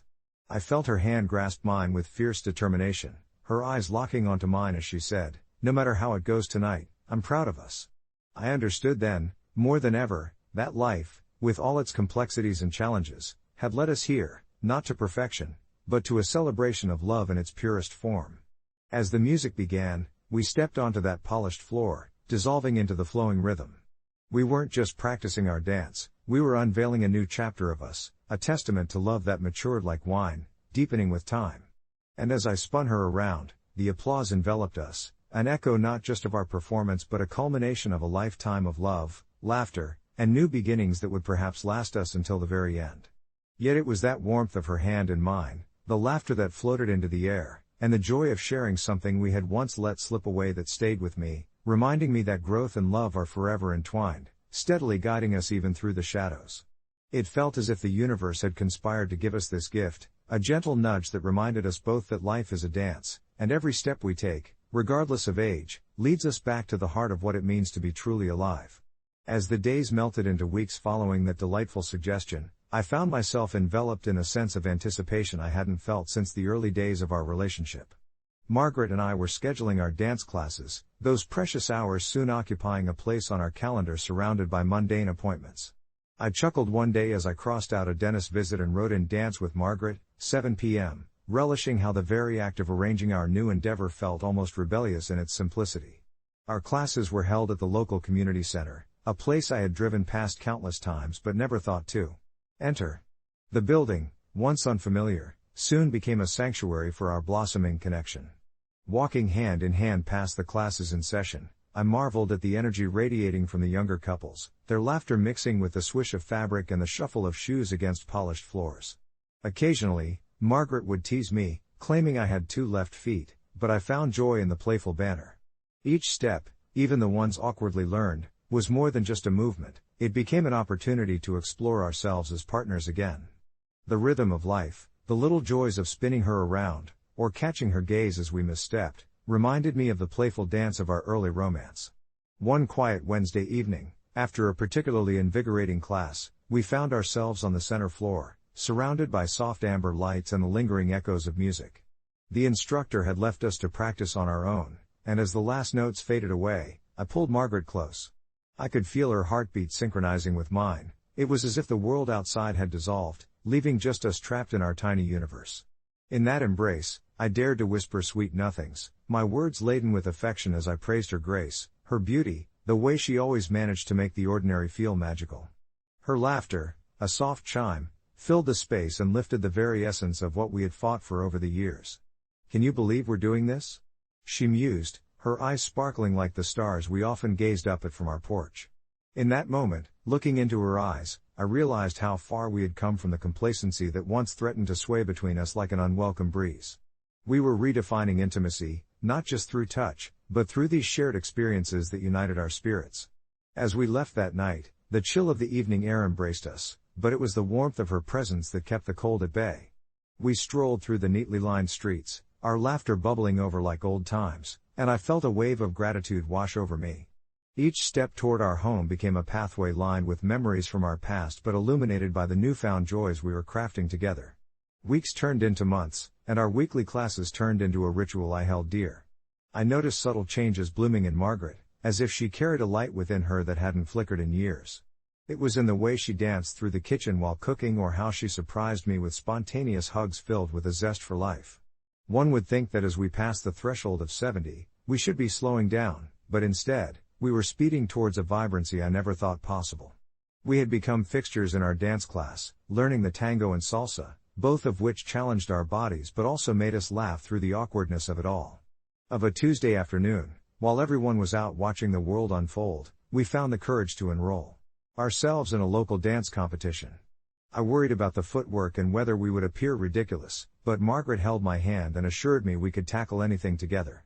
I felt her hand grasp mine with fierce determination, her eyes locking onto mine as she said, "No matter how it goes tonight, I'm proud of us." I understood then, more than ever, that life, with all its complexities and challenges, had led us here, not to perfection, but to a celebration of love in its purest form. As the music began, we stepped onto that polished floor, dissolving into the flowing rhythm. We weren't just practicing our dance, we were unveiling a new chapter of us, a testament to love that matured like wine, deepening with time. And as I spun her around, the applause enveloped us, an echo not just of our performance but a culmination of a lifetime of love, laughter, and new beginnings that would perhaps last us until the very end. Yet it was that warmth of her hand in mine, the laughter that floated into the air, and the joy of sharing something we had once let slip away that stayed with me, reminding me that growth and love are forever entwined, steadily guiding us even through the shadows. It felt as if the universe had conspired to give us this gift, a gentle nudge that reminded us both that life is a dance, and every step we take, regardless of age, leads us back to the heart of what it means to be truly alive. As the days melted into weeks following that delightful suggestion, I found myself enveloped in a sense of anticipation I hadn't felt since the early days of our relationship. Margaret and I were scheduling our dance classes, those precious hours soon occupying a place on our calendar surrounded by mundane appointments. I chuckled one day as I crossed out a dentist visit and wrote in "Dance with Margaret, 7 p.m., relishing how the very act of arranging our new endeavor felt almost rebellious in its simplicity. Our classes were held at the local community center, a place I had driven past countless times but never thought to enter. The building, once unfamiliar, soon became a sanctuary for our blossoming connection. Walking hand in hand past the classes in session, I marveled at the energy radiating from the younger couples, their laughter mixing with the swish of fabric and the shuffle of shoes against polished floors. Occasionally, Margaret would tease me, claiming I had 2 left feet, but I found joy in the playful banter. Each step, even the ones awkwardly learned, was more than just a movement, it became an opportunity to explore ourselves as partners again. The rhythm of life, the little joys of spinning her around, or catching her gaze as we misstepped, reminded me of the playful dance of our early romance. One quiet Wednesday evening, after a particularly invigorating class, we found ourselves on the center floor, surrounded by soft amber lights and the lingering echoes of music. The instructor had left us to practice on our own, and as the last notes faded away, I pulled Margaret close. I could feel her heartbeat synchronizing with mine. It was as if the world outside had dissolved, leaving just us trapped in our tiny universe. In that embrace, I dared to whisper sweet nothings, my words laden with affection as I praised her grace, her beauty, the way she always managed to make the ordinary feel magical. Her laughter, a soft chime, filled the space and lifted the very essence of what we had fought for over the years. "Can you believe we're doing this?" she mused, her eyes sparkling like the stars we often gazed up at from our porch. In that moment, looking into her eyes, I realized how far we had come from the complacency that once threatened to sway between us like an unwelcome breeze. We were redefining intimacy, not just through touch, but through these shared experiences that united our spirits. As we left that night, the chill of the evening air embraced us, but it was the warmth of her presence that kept the cold at bay. We strolled through the neatly lined streets, our laughter bubbling over like old times, and I felt a wave of gratitude wash over me. Each step toward our home became a pathway lined with memories from our past but illuminated by the newfound joys we were crafting together. Weeks turned into months, and our weekly classes turned into a ritual I held dear. I noticed subtle changes blooming in Margaret, as if she carried a light within her that hadn't flickered in years. It was in the way she danced through the kitchen while cooking or how she surprised me with spontaneous hugs filled with a zest for life. One would think that as we passed the threshold of 70, we should be slowing down, but instead, we were speeding towards a vibrancy I never thought possible. We had become fixtures in our dance class, learning the tango and salsa, both of which challenged our bodies but also made us laugh through the awkwardness of it all. Of a Tuesday afternoon, While everyone was out watching the world unfold, we found the courage to enroll ourselves in a local dance competition. I worried about the footwork and whether we would appear ridiculous, but Margaret held my hand and assured me we could tackle anything together.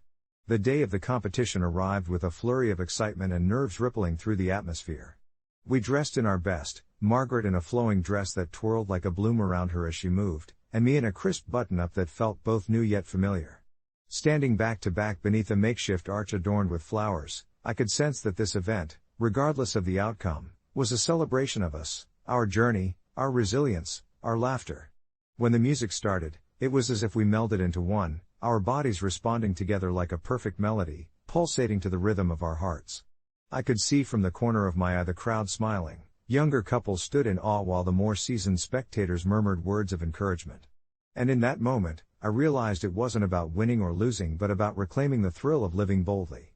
The day of the competition arrived with a flurry of excitement and nerves rippling through the atmosphere. We dressed in our best, Margaret in a flowing dress that twirled like a bloom around her as she moved, and me in a crisp button-up that felt both new yet familiar. Standing back to back beneath a makeshift arch adorned with flowers, I could sense that this event, regardless of the outcome, was a celebration of us, our journey, our resilience, our laughter. When the music started, it was as if we melded into one, our bodies responding together like a perfect melody, pulsating to the rhythm of our hearts. I could see from the corner of my eye the crowd smiling. Younger couples stood in awe while the more seasoned spectators murmured words of encouragement. And in that moment, I realized it wasn't about winning or losing but about reclaiming the thrill of living boldly.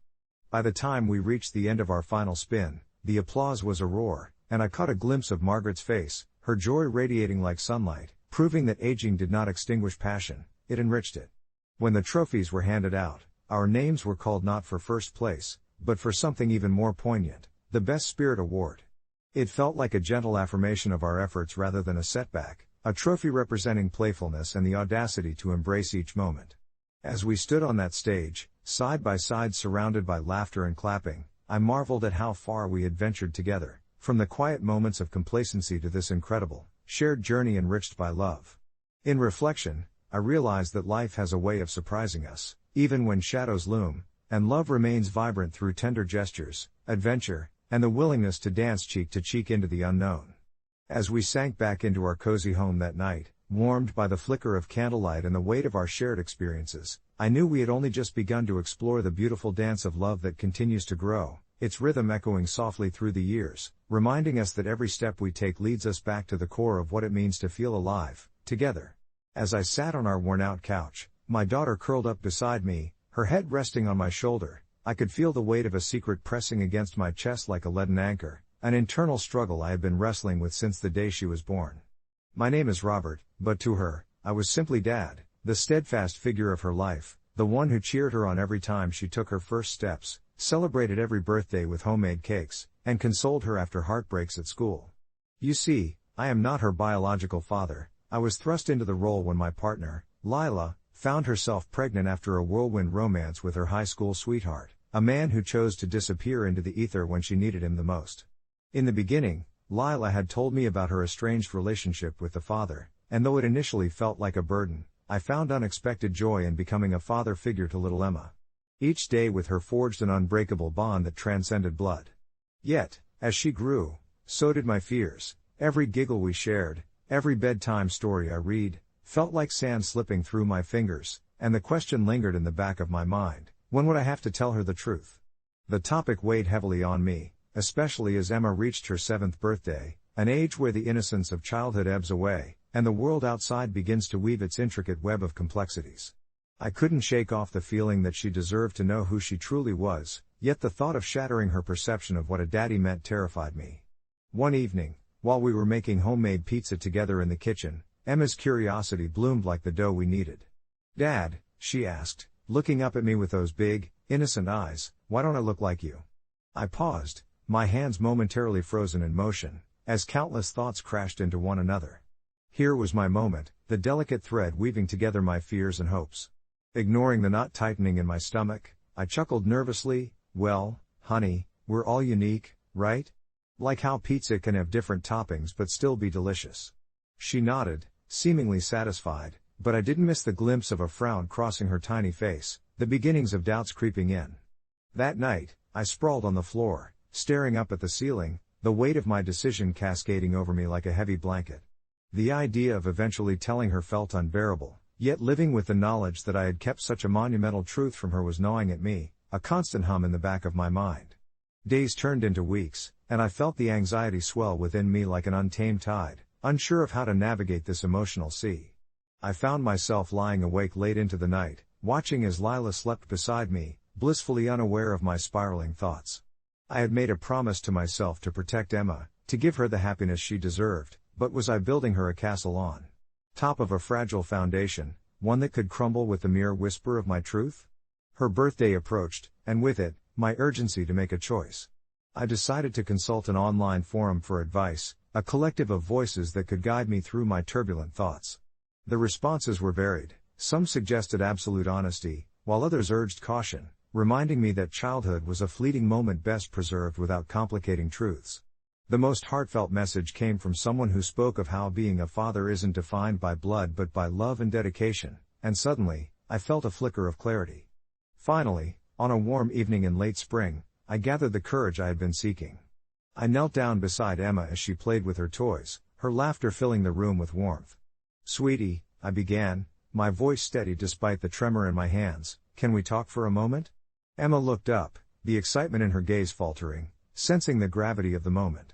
By the time we reached the end of our final spin, the applause was a roar, and I caught a glimpse of Margaret's face, her joy radiating like sunlight, proving that aging did not extinguish passion, it enriched it. When the trophies were handed out, our names were called not for first place, but for something even more poignant, the Best Spirit Award. It felt like a gentle affirmation of our efforts rather than a setback, a trophy representing playfulness and the audacity to embrace each moment. As we stood on that stage, side by side surrounded by laughter and clapping, I marveled at how far we had ventured together, from the quiet moments of complacency to this incredible, shared journey enriched by love. In reflection, I realized that life has a way of surprising us, even when shadows loom, and love remains vibrant through tender gestures, adventure, and the willingness to dance cheek to cheek into the unknown. As we sank back into our cozy home that night, warmed by the flicker of candlelight and the weight of our shared experiences, I knew we had only just begun to explore the beautiful dance of love that continues to grow, its rhythm echoing softly through the years, reminding us that every step we take leads us back to the core of what it means to feel alive, together. As I sat on our worn-out couch, my daughter curled up beside me, her head resting on my shoulder, I could feel the weight of a secret pressing against my chest like a leaden anchor, an internal struggle I had been wrestling with since the day she was born. My name is Robert, but to her, I was simply Dad, the steadfast figure of her life, the one who cheered her on every time she took her first steps, celebrated every birthday with homemade cakes, and consoled her after heartbreaks at school. You see, I am not her biological father. I was thrust into the role when my partner, Lila, found herself pregnant after a whirlwind romance with her high school sweetheart, a man who chose to disappear into the ether when she needed him the most. In the beginning, Lila had told me about her estranged relationship with the father, and though it initially felt like a burden, I found unexpected joy in becoming a father figure to little Emma. Each day with her forged an unbreakable bond that transcended blood. Yet, as she grew, so did my fears. Every giggle we shared, every bedtime story I read, felt like sand slipping through my fingers, and the question lingered in the back of my mind, when would I have to tell her the truth? The topic weighed heavily on me, especially as Emma reached her 7th birthday, an age where the innocence of childhood ebbs away, and the world outside begins to weave its intricate web of complexities. I couldn't shake off the feeling that she deserved to know who she truly was, yet the thought of shattering her perception of what a daddy meant terrified me. One evening, while we were making homemade pizza together in the kitchen, Emma's curiosity bloomed like the dough we needed. "Dad," she asked, looking up at me with those big, innocent eyes, "why don't I look like you?" I paused, my hands momentarily frozen in motion, as countless thoughts crashed into one another. Here was my moment, the delicate thread weaving together my fears and hopes. Ignoring the knot tightening in my stomach, I chuckled nervously, "Well, honey, we're all unique, right? Like how pizza can have different toppings but still be delicious." She nodded, seemingly satisfied, but I didn't miss the glimpse of a frown crossing her tiny face, the beginnings of doubts creeping in. That night, I sprawled on the floor, staring up at the ceiling, the weight of my decision cascading over me like a heavy blanket. The idea of eventually telling her felt unbearable, yet living with the knowledge that I had kept such a monumental truth from her was gnawing at me, a constant hum in the back of my mind. Days turned into weeks, and I felt the anxiety swell within me like an untamed tide, unsure of how to navigate this emotional sea. I found myself lying awake late into the night, watching as Lila slept beside me, blissfully unaware of my spiraling thoughts. I had made a promise to myself to protect Emma, to give her the happiness she deserved, but was I building her a castle on top of a fragile foundation, one that could crumble with the mere whisper of my truth? Her birthday approached, and with it, my urgency to make a choice. I decided to consult an online forum for advice, a collective of voices that could guide me through my turbulent thoughts. The responses were varied. Some suggested absolute honesty, while others urged caution, reminding me that childhood was a fleeting moment best preserved without complicating truths. The most heartfelt message came from someone who spoke of how being a father isn't defined by blood but by love and dedication, and suddenly, I felt a flicker of clarity. Finally, on a warm evening in late spring, I gathered the courage I had been seeking. I knelt down beside Emma as she played with her toys, her laughter filling the room with warmth. "Sweetie," I began, my voice steady despite the tremor in my hands, "can we talk for a moment?" Emma looked up, the excitement in her gaze faltering, sensing the gravity of the moment.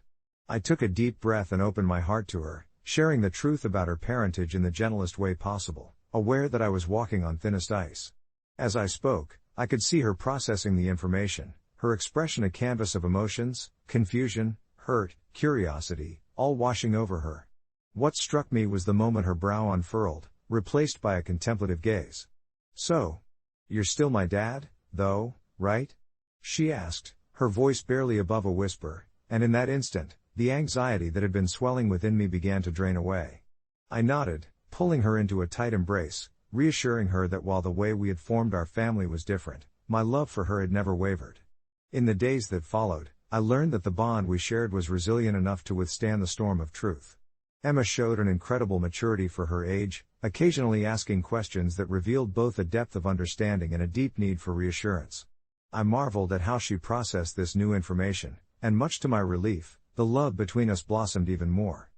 I took a deep breath and opened my heart to her, sharing the truth about her parentage in the gentlest way possible, aware that I was walking on thinnest ice. As I spoke, I could see her processing the information, her expression a canvas of emotions, confusion, hurt, curiosity, all washing over her. What struck me was the moment her brow unfurled, replaced by a contemplative gaze. "So, you're still my dad, though, right?" she asked, her voice barely above a whisper, and in that instant, the anxiety that had been swelling within me began to drain away. I nodded, pulling her into a tight embrace, reassuring her that while the way we had formed our family was different, my love for her had never wavered. In the days that followed, I learned that the bond we shared was resilient enough to withstand the storm of truth. Emma showed an incredible maturity for her age, occasionally asking questions that revealed both a depth of understanding and a deep need for reassurance. I marveled at how she processed this new information, and much to my relief, the love between us blossomed even more.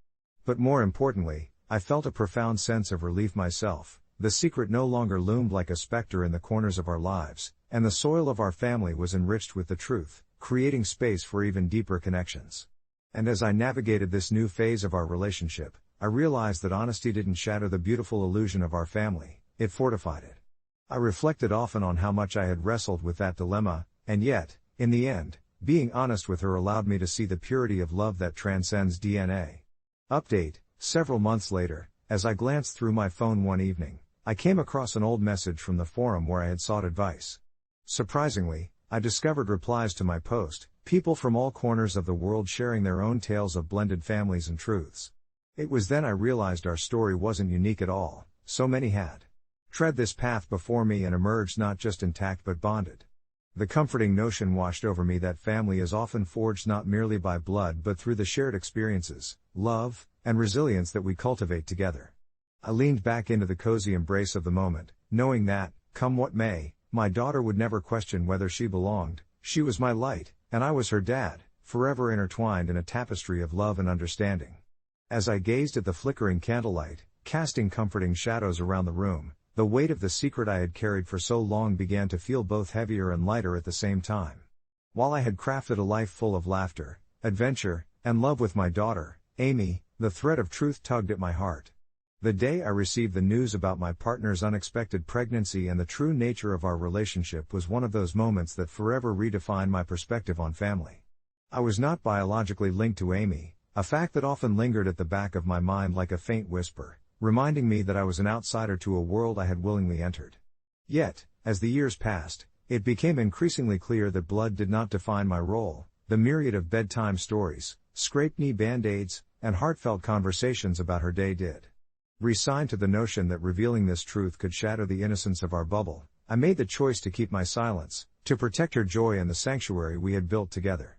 But more importantly, I felt a profound sense of relief myself. The secret no longer loomed like a specter in the corners of our lives, and the soil of our family was enriched with the truth, creating space for even deeper connections. And as I navigated this new phase of our relationship, I realized that honesty didn't shatter the beautiful illusion of our family, it fortified it. I reflected often on how much I had wrestled with that dilemma, and yet, in the end, being honest with her allowed me to see the purity of love that transcends DNA. Update: several months later, as I glanced through my phone one evening, I came across an old message from the forum where I had sought advice. Surprisingly, I discovered replies to my post, people from all corners of the world sharing their own tales of blended families and truths. It was then I realized our story wasn't unique at all, so many had tread this path before me and emerged not just intact but bonded. The comforting notion washed over me that family is often forged not merely by blood but through the shared experiences, love, and resilience that we cultivate together. I leaned back into the cozy embrace of the moment, knowing that, come what may, my daughter would never question whether she belonged. She was my light, and I was her dad, forever intertwined in a tapestry of love and understanding. As I gazed at the flickering candlelight, casting comforting shadows around the room, the weight of the secret I had carried for so long began to feel both heavier and lighter at the same time. While I had crafted a life full of laughter, adventure, and love with my daughter, Amy, the thread of truth tugged at my heart. The day I received the news about my partner's unexpected pregnancy and the true nature of our relationship was one of those moments that forever redefined my perspective on family. I was not biologically linked to Amy, a fact that often lingered at the back of my mind like a faint whisper, reminding me that I was an outsider to a world I had willingly entered. Yet, as the years passed, it became increasingly clear that blood did not define my role. The myriad of bedtime stories, scraped-knee band-aids, and heartfelt conversations about her day did. Resigned to the notion that revealing this truth could shatter the innocence of our bubble, I made the choice to keep my silence, to protect her joy and the sanctuary we had built together.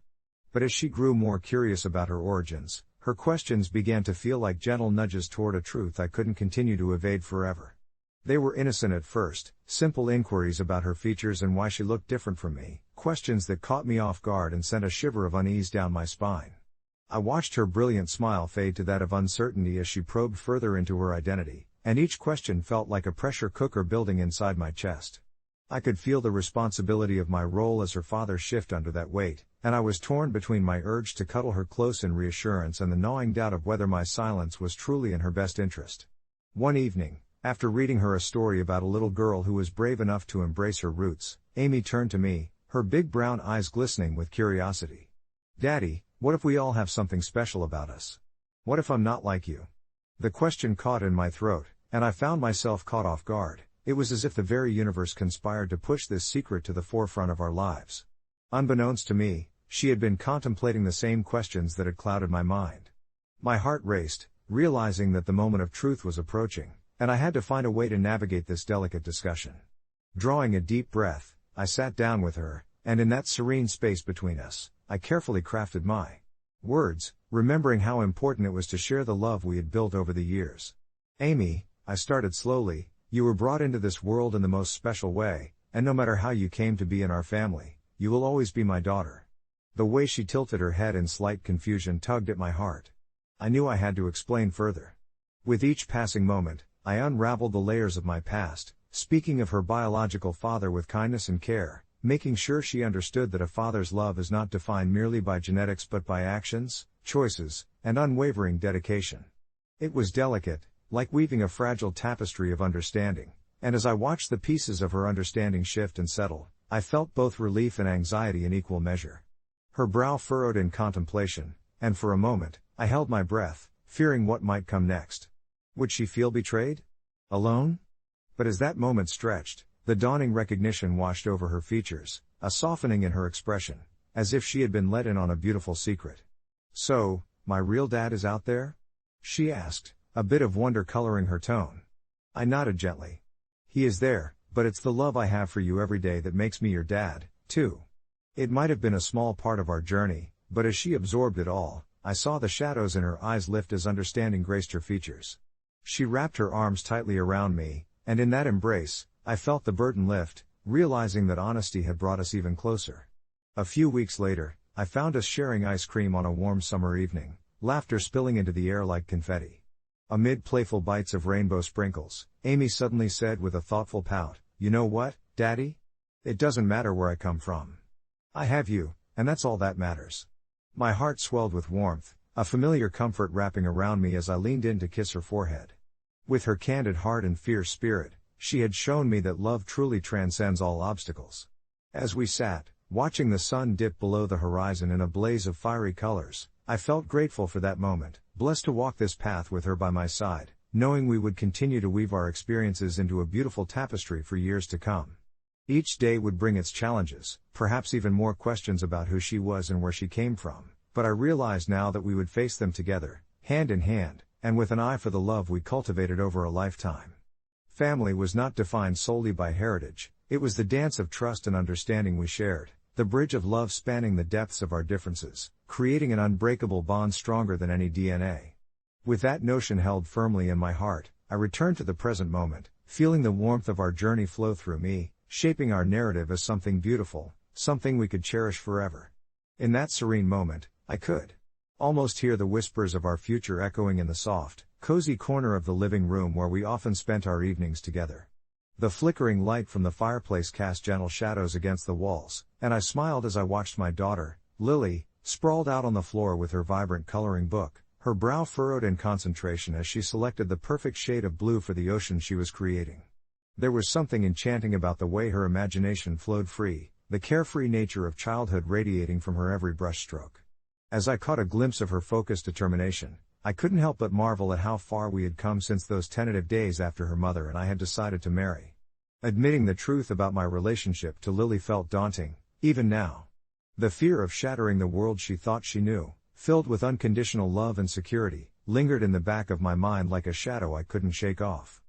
But as she grew more curious about her origins, her questions began to feel like gentle nudges toward a truth I couldn't continue to evade forever. They were innocent at first, simple inquiries about her features and why she looked different from me, questions that caught me off guard and sent a shiver of unease down my spine. I watched her brilliant smile fade to that of uncertainty as she probed further into her identity, and each question felt like a pressure cooker building inside my chest. I could feel the responsibility of my role as her father shift under that weight, and I was torn between my urge to cuddle her close in reassurance and the gnawing doubt of whether my silence was truly in her best interest. One evening, after reading her a story about a little girl who was brave enough to embrace her roots, Amy turned to me, her big brown eyes glistening with curiosity. "Daddy, what if we all have something special about us? What if I'm not like you?" The question caught in my throat, and I found myself caught off guard, It was as if the very universe conspired to push this secret to the forefront of our lives. Unbeknownst to me, she had been contemplating the same questions that had clouded my mind. My heart raced, realizing that the moment of truth was approaching, and I had to find a way to navigate this delicate discussion. Drawing a deep breath, I sat down with her, and in that serene space between us, I carefully crafted my words, remembering how important it was to share the love we had built over the years. Amy, I started slowly, you were brought into this world in the most special way, and no matter how you came to be in our family, you will always be my daughter. The way she tilted her head in slight confusion tugged at my heart. I knew I had to explain further. With each passing moment, I unraveled the layers of my past, speaking of her biological father with kindness and care, making sure she understood that a father's love is not defined merely by genetics but by actions, choices, and unwavering dedication. It was delicate, like weaving a fragile tapestry of understanding, and as I watched the pieces of her understanding shift and settle, I felt both relief and anxiety in equal measure. Her brow furrowed in contemplation, and for a moment, I held my breath, fearing what might come next. Would she feel betrayed? Alone? But as that moment stretched, the dawning recognition washed over her features, a softening in her expression, as if she had been let in on a beautiful secret. So, my real dad is out there? She asked, a bit of wonder coloring her tone. I nodded gently. He is there, but it's the love I have for you every day that makes me your dad, too. It might have been a small part of our journey, but as she absorbed it all, I saw the shadows in her eyes lift as understanding graced her features. She wrapped her arms tightly around me, and in that embrace, I felt the burden lift, realizing that honesty had brought us even closer. A few weeks later, I found us sharing ice cream on a warm summer evening, laughter spilling into the air like confetti. Amid playful bites of rainbow sprinkles, Amy suddenly said with a thoughtful pout, "You know what, Daddy? It doesn't matter where I come from. I have you, and that's all that matters." My heart swelled with warmth, a familiar comfort wrapping around me as I leaned in to kiss her forehead. With her candid heart and fierce spirit, she had shown me that love truly transcends all obstacles. As we sat, watching the sun dip below the horizon in a blaze of fiery colors, I felt grateful for that moment, blessed to walk this path with her by my side, knowing we would continue to weave our experiences into a beautiful tapestry for years to come. Each day would bring its challenges, perhaps even more questions about who she was and where she came from, but I realized now that we would face them together, hand in hand, and with an eye for the love we cultivated over a lifetime. Family was not defined solely by heritage, it was the dance of trust and understanding we shared, the bridge of love spanning the depths of our differences, creating an unbreakable bond stronger than any DNA. With that notion held firmly in my heart, I returned to the present moment, feeling the warmth of our journey flow through me, shaping our narrative as something beautiful, something we could cherish forever. In that serene moment, I could almost hear the whispers of our future echoing in the soft, cozy corner of the living room where we often spent our evenings together. The flickering light from the fireplace cast gentle shadows against the walls, and I smiled as I watched my daughter, Lily, sprawled out on the floor with her vibrant coloring book, her brow furrowed in concentration as she selected the perfect shade of blue for the ocean she was creating. There was something enchanting about the way her imagination flowed free, the carefree nature of childhood radiating from her every brushstroke. As I caught a glimpse of her focused determination, I couldn't help but marvel at how far we had come since those tentative days after her mother and I had decided to marry. Admitting the truth about my relationship to Lily felt daunting, even now. The fear of shattering the world she thought she knew, filled with unconditional love and security, lingered in the back of my mind like a shadow I couldn't shake off.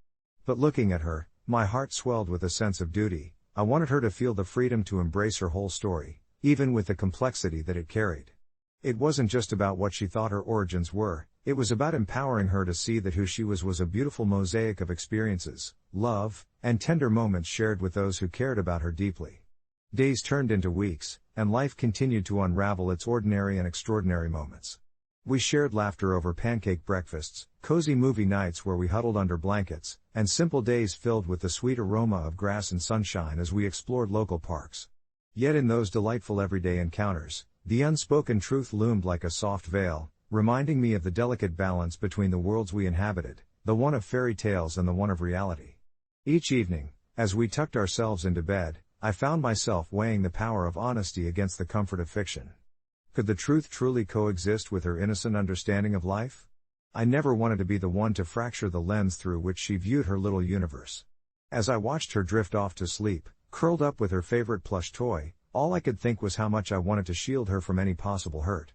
But looking at her, my heart swelled with a sense of duty. I wanted her to feel the freedom to embrace her whole story, even with the complexity that it carried. It wasn't just about what she thought her origins were, it was about empowering her to see that who she was a beautiful mosaic of experiences, love, and tender moments shared with those who cared about her deeply. Days turned into weeks, and life continued to unravel its ordinary and extraordinary moments. We shared laughter over pancake breakfasts, cozy movie nights where we huddled under blankets, and simple days filled with the sweet aroma of grass and sunshine as we explored local parks. Yet in those delightful everyday encounters, the unspoken truth loomed like a soft veil, reminding me of the delicate balance between the worlds we inhabited, the one of fairy tales and the one of reality. Each evening, as we tucked ourselves into bed, I found myself weighing the power of honesty against the comfort of fiction. Could the truth truly coexist with her innocent understanding of life? I never wanted to be the one to fracture the lens through which she viewed her little universe. As I watched her drift off to sleep, curled up with her favorite plush toy, all I could think was how much I wanted to shield her from any possible hurt.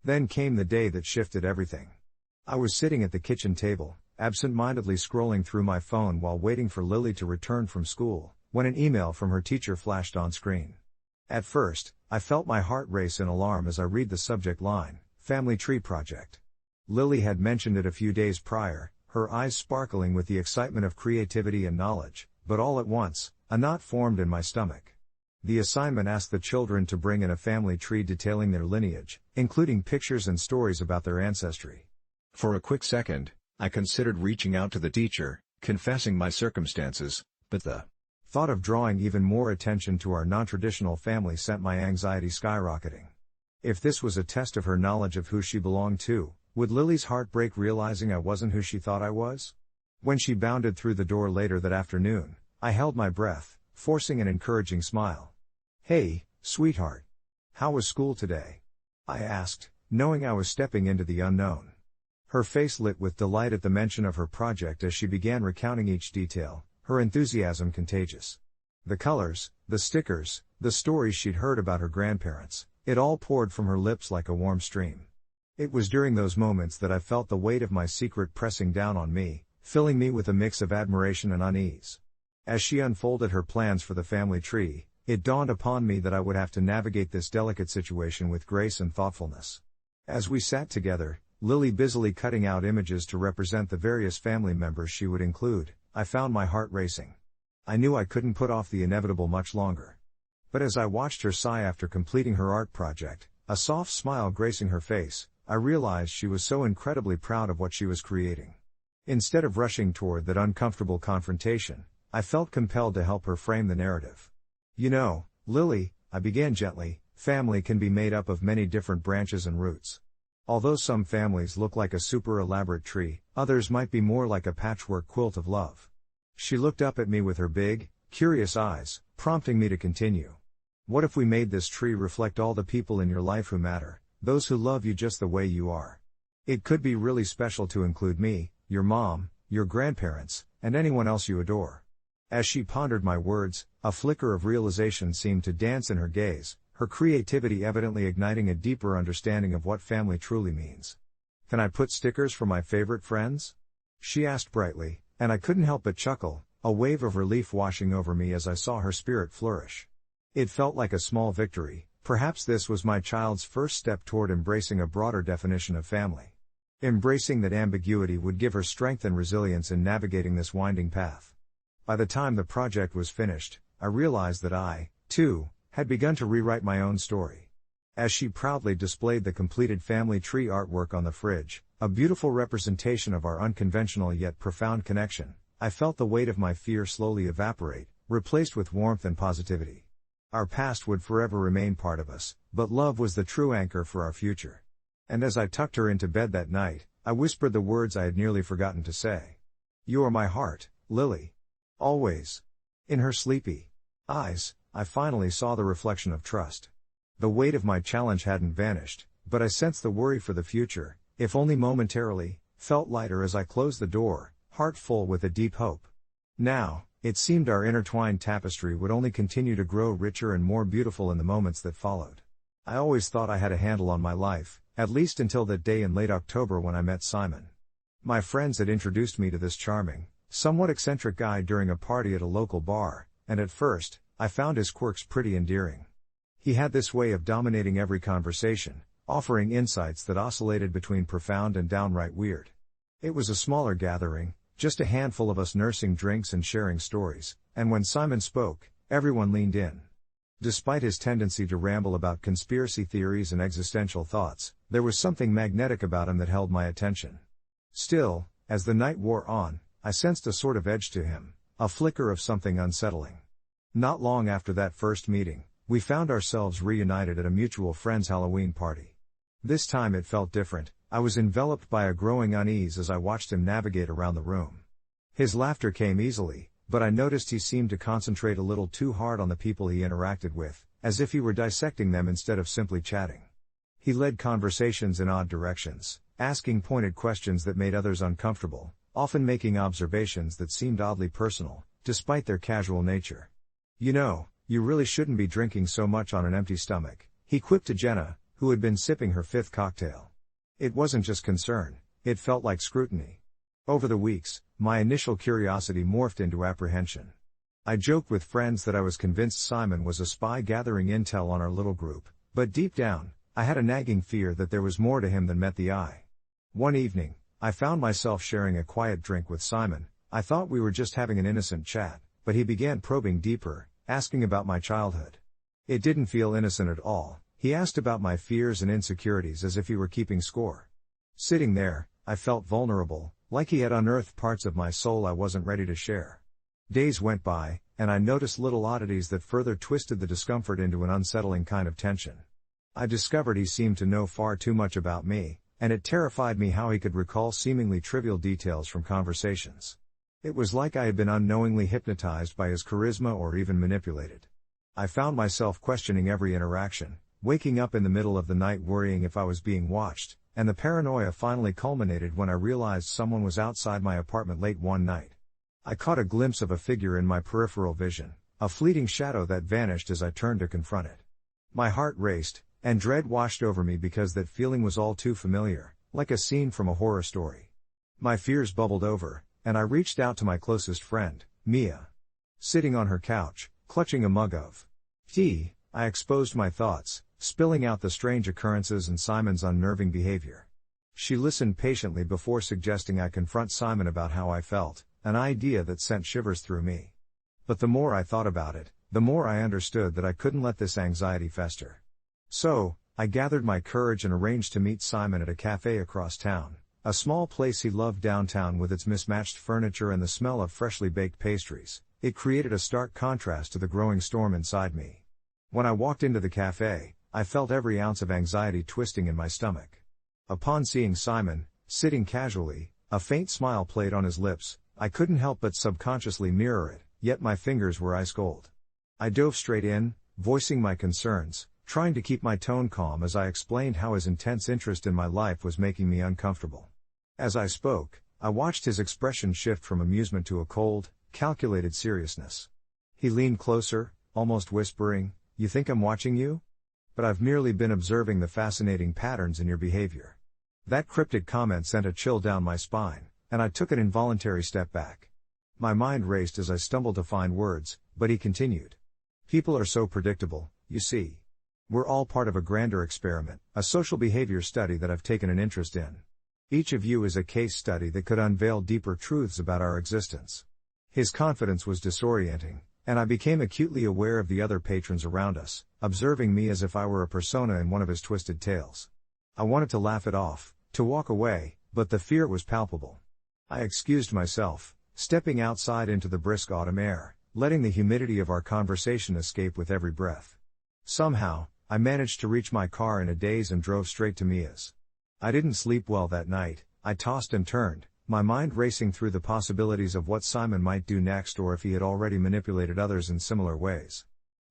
Then came the day that shifted everything. I was sitting at the kitchen table, absent-mindedly scrolling through my phone while waiting for Lily to return from school, when an email from her teacher flashed on screen. At first, I felt my heart race in alarm as I read the subject line, Family Tree Project. Lily had mentioned it a few days prior, her eyes sparkling with the excitement of creativity and knowledge, but all at once, a knot formed in my stomach. The assignment asked the children to bring in a family tree detailing their lineage, including pictures and stories about their ancestry. For a quick second, I considered reaching out to the teacher, confessing my circumstances, but the thought of drawing even more attention to our non-traditional family sent my anxiety skyrocketing. If this was a test of her knowledge of who she belonged to, would Lily's heart break realizing I wasn't who she thought I was? When she bounded through the door later that afternoon, I held my breath, forcing an encouraging smile. "Hey, sweetheart. How was school today?" I asked, knowing I was stepping into the unknown. Her face lit with delight at the mention of her project as she began recounting each detail, her enthusiasm contagious. The colors, the stickers, the stories she'd heard about her grandparents, it all poured from her lips like a warm stream. It was during those moments that I felt the weight of my secret pressing down on me, filling me with a mix of admiration and unease. As she unfolded her plans for the family tree, it dawned upon me that I would have to navigate this delicate situation with grace and thoughtfulness. As we sat together, Lily busily cutting out images to represent the various family members she would include, I found my heart racing. I knew I couldn't put off the inevitable much longer. But as I watched her sigh after completing her art project, a soft smile gracing her face, I realized she was so incredibly proud of what she was creating. Instead of rushing toward that uncomfortable confrontation, I felt compelled to help her frame the narrative. "You know, Lily," I began gently, "family can be made up of many different branches and roots. Although some families look like a super elaborate tree, others might be more like a patchwork quilt of love." She looked up at me with her big, curious eyes, prompting me to continue. "What if we made this tree reflect all the people in your life who matter, those who love you just the way you are? It could be really special to include me, your mom, your grandparents, and anyone else you adore." As she pondered my words, a flicker of realization seemed to dance in her gaze, her creativity evidently igniting a deeper understanding of what family truly means. "Can I put stickers for my favorite friends?" she asked brightly, and I couldn't help but chuckle, a wave of relief washing over me as I saw her spirit flourish. It felt like a small victory, perhaps this was my child's first step toward embracing a broader definition of family. Embracing that ambiguity would give her strength and resilience in navigating this winding path. By the time the project was finished, I realized that I, too, had begun to rewrite my own story. As she proudly displayed the completed family tree artwork on the fridge, a beautiful representation of our unconventional yet profound connection, I felt the weight of my fear slowly evaporate, replaced with warmth and positivity. Our past would forever remain part of us, but love was the true anchor for our future. And as I tucked her into bed that night, I whispered the words I had nearly forgotten to say. "You are my heart, Lily. Always." In her sleepy eyes, I finally saw the reflection of trust. The weight of my challenge hadn't vanished, but I sensed the worry for the future, if only momentarily, felt lighter as I closed the door, heart full with a deep hope. Now, it seemed our intertwined tapestry would only continue to grow richer and more beautiful in the moments that followed. I always thought I had a handle on my life, at least until that day in late October when I met Simon. My friends had introduced me to this charming, somewhat eccentric guy during a party at a local bar, and at first, I found his quirks pretty endearing. He had this way of dominating every conversation, offering insights that oscillated between profound and downright weird. It was a smaller gathering, just a handful of us nursing drinks and sharing stories, and when Simon spoke, everyone leaned in. Despite his tendency to ramble about conspiracy theories and existential thoughts, there was something magnetic about him that held my attention. Still, as the night wore on, I sensed a sort of edge to him, a flicker of something unsettling. Not long after that first meeting, we found ourselves reunited at a mutual friend's Halloween party. This time it felt different. I was enveloped by a growing unease as I watched him navigate around the room. His laughter came easily, but I noticed he seemed to concentrate a little too hard on the people he interacted with, as if he were dissecting them instead of simply chatting. He led conversations in odd directions, asking pointed questions that made others uncomfortable, often making observations that seemed oddly personal, despite their casual nature. "You know, you really shouldn't be drinking so much on an empty stomach," he quipped to Jenna, who had been sipping her fifth cocktail. It wasn't just concern, it felt like scrutiny. Over the weeks, my initial curiosity morphed into apprehension. I joked with friends that I was convinced Simon was a spy gathering intel on our little group, but deep down, I had a nagging fear that there was more to him than met the eye. One evening, I found myself sharing a quiet drink with Simon. I thought we were just having an innocent chat, but he began probing deeper, asking about my childhood. It didn't feel innocent at all. He asked about my fears and insecurities as if he were keeping score. Sitting there, I felt vulnerable, like he had unearthed parts of my soul I wasn't ready to share. Days went by, and I noticed little oddities that further twisted the discomfort into an unsettling kind of tension. I discovered he seemed to know far too much about me, and it terrified me how he could recall seemingly trivial details from conversations. It was like I had been unknowingly hypnotized by his charisma or even manipulated. I found myself questioning every interaction, waking up in the middle of the night worrying if I was being watched, and the paranoia finally culminated when I realized someone was outside my apartment late one night. I caught a glimpse of a figure in my peripheral vision, a fleeting shadow that vanished as I turned to confront it. My heart raced, and dread washed over me because that feeling was all too familiar, like a scene from a horror story. My fears bubbled over, and I reached out to my closest friend, Mia. Sitting on her couch, clutching a mug of tea, I exposed my thoughts, spilling out the strange occurrences and Simon's unnerving behavior. She listened patiently before suggesting I confront Simon about how I felt, an idea that sent shivers through me. But the more I thought about it, the more I understood that I couldn't let this anxiety fester. So, I gathered my courage and arranged to meet Simon at a cafe across town, a small place he loved downtown with its mismatched furniture and the smell of freshly baked pastries. It created a stark contrast to the growing storm inside me. When I walked into the cafe, I felt every ounce of anxiety twisting in my stomach. Upon seeing Simon, sitting casually, a faint smile played on his lips. I couldn't help but subconsciously mirror it, yet my fingers were ice cold. I dove straight in, voicing my concerns, trying to keep my tone calm as I explained how his intense interest in my life was making me uncomfortable. As I spoke, I watched his expression shift from amusement to a cold, calculated seriousness. He leaned closer, almost whispering, "You think I'm watching you? But I've merely been observing the fascinating patterns in your behavior." That cryptic comment sent a chill down my spine, and I took an involuntary step back. My mind raced as I stumbled to find words, but he continued. "People are so predictable, you see. We're all part of a grander experiment, a social behavior study that I've taken an interest in. Each of you is a case study that could unveil deeper truths about our existence." His confidence was disorienting, and I became acutely aware of the other patrons around us, observing me as if I were a persona in one of his twisted tales. I wanted to laugh it off, to walk away, but the fear was palpable. I excused myself, stepping outside into the brisk autumn air, letting the humidity of our conversation escape with every breath. Somehow, I managed to reach my car in a daze and drove straight to Mia's. I didn't sleep well that night. I tossed and turned, my mind racing through the possibilities of what Simon might do next or if he had already manipulated others in similar ways.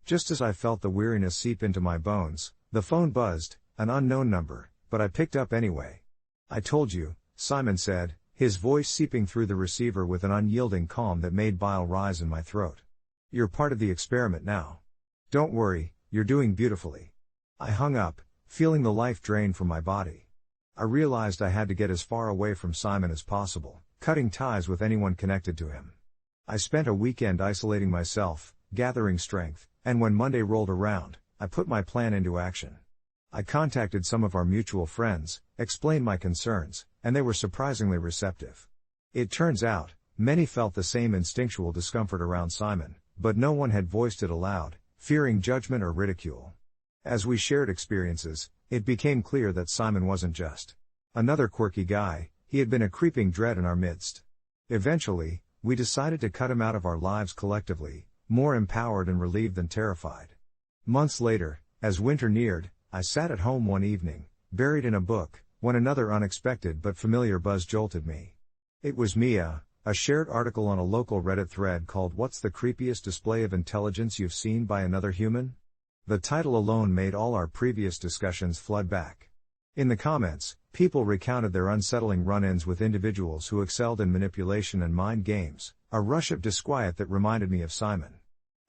Just as I felt the weariness seep into my bones, the phone buzzed, an unknown number, but I picked up anyway. "I told you," Simon said, his voice seeping through the receiver with an unyielding calm that made bile rise in my throat. "You're part of the experiment now. Don't worry, you're doing beautifully." I hung up, feeling the life drain from my body. I realized I had to get as far away from Simon as possible, cutting ties with anyone connected to him. I spent a weekend isolating myself, gathering strength, and when Monday rolled around, I put my plan into action. I contacted some of our mutual friends, explained my concerns, and they were surprisingly receptive. It turns out, many felt the same instinctual discomfort around Simon, but no one had voiced it aloud, fearing judgment or ridicule. As we shared experiences, it became clear that Simon wasn't just another quirky guy, he had been a creeping dread in our midst. Eventually, we decided to cut him out of our lives collectively, more empowered and relieved than terrified. Months later, as winter neared, I sat at home one evening, buried in a book, when another unexpected but familiar buzz jolted me. It was Mia, a shared article on a local Reddit thread called "What's the Creepiest Display of Intelligence You've Seen by Another Human?" The title alone made all our previous discussions flood back. In the comments, people recounted their unsettling run-ins with individuals who excelled in manipulation and mind games, a rush of disquiet that reminded me of Simon.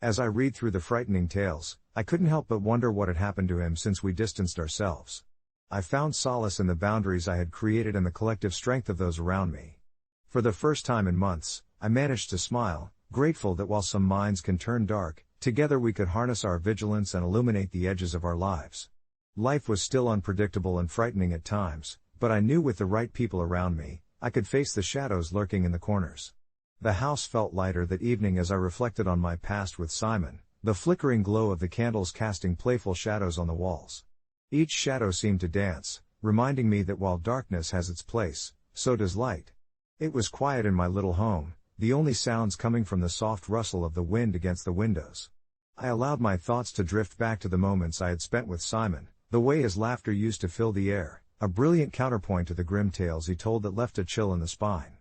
As I read through the frightening tales, I couldn't help but wonder what had happened to him since we distanced ourselves. I found solace in the boundaries I had created and the collective strength of those around me. For the first time in months, I managed to smile, grateful that while some minds can turn dark, together we could harness our vigilance and illuminate the edges of our lives. Life was still unpredictable and frightening at times, but I knew with the right people around me, I could face the shadows lurking in the corners. The house felt lighter that evening as I reflected on my past with Simon, the flickering glow of the candles casting playful shadows on the walls. Each shadow seemed to dance, reminding me that while darkness has its place, so does light. It was quiet in my little home, the only sounds coming from the soft rustle of the wind against the windows. I allowed my thoughts to drift back to the moments I had spent with Simon, the way his laughter used to fill the air, a brilliant counterpoint to the grim tales he told that left a chill in the spine.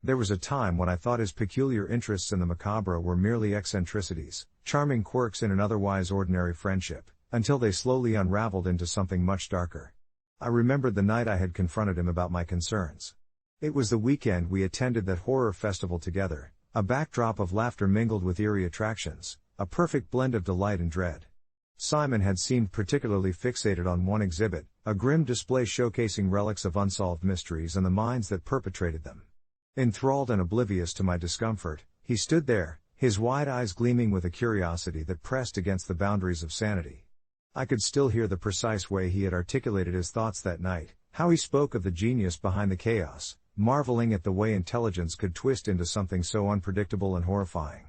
There was a time when I thought his peculiar interests in the macabre were merely eccentricities, charming quirks in an otherwise ordinary friendship, until they slowly unraveled into something much darker. I remembered the night I had confronted him about my concerns. It was the weekend we attended that horror festival together, a backdrop of laughter mingled with eerie attractions, a perfect blend of delight and dread. Simon had seemed particularly fixated on one exhibit, a grim display showcasing relics of unsolved mysteries and the minds that perpetrated them. Enthralled and oblivious to my discomfort, he stood there, his wide eyes gleaming with a curiosity that pressed against the boundaries of sanity. I could still hear the precise way he had articulated his thoughts that night, how he spoke of the genius behind the chaos, marveling at the way intelligence could twist into something so unpredictable and horrifying.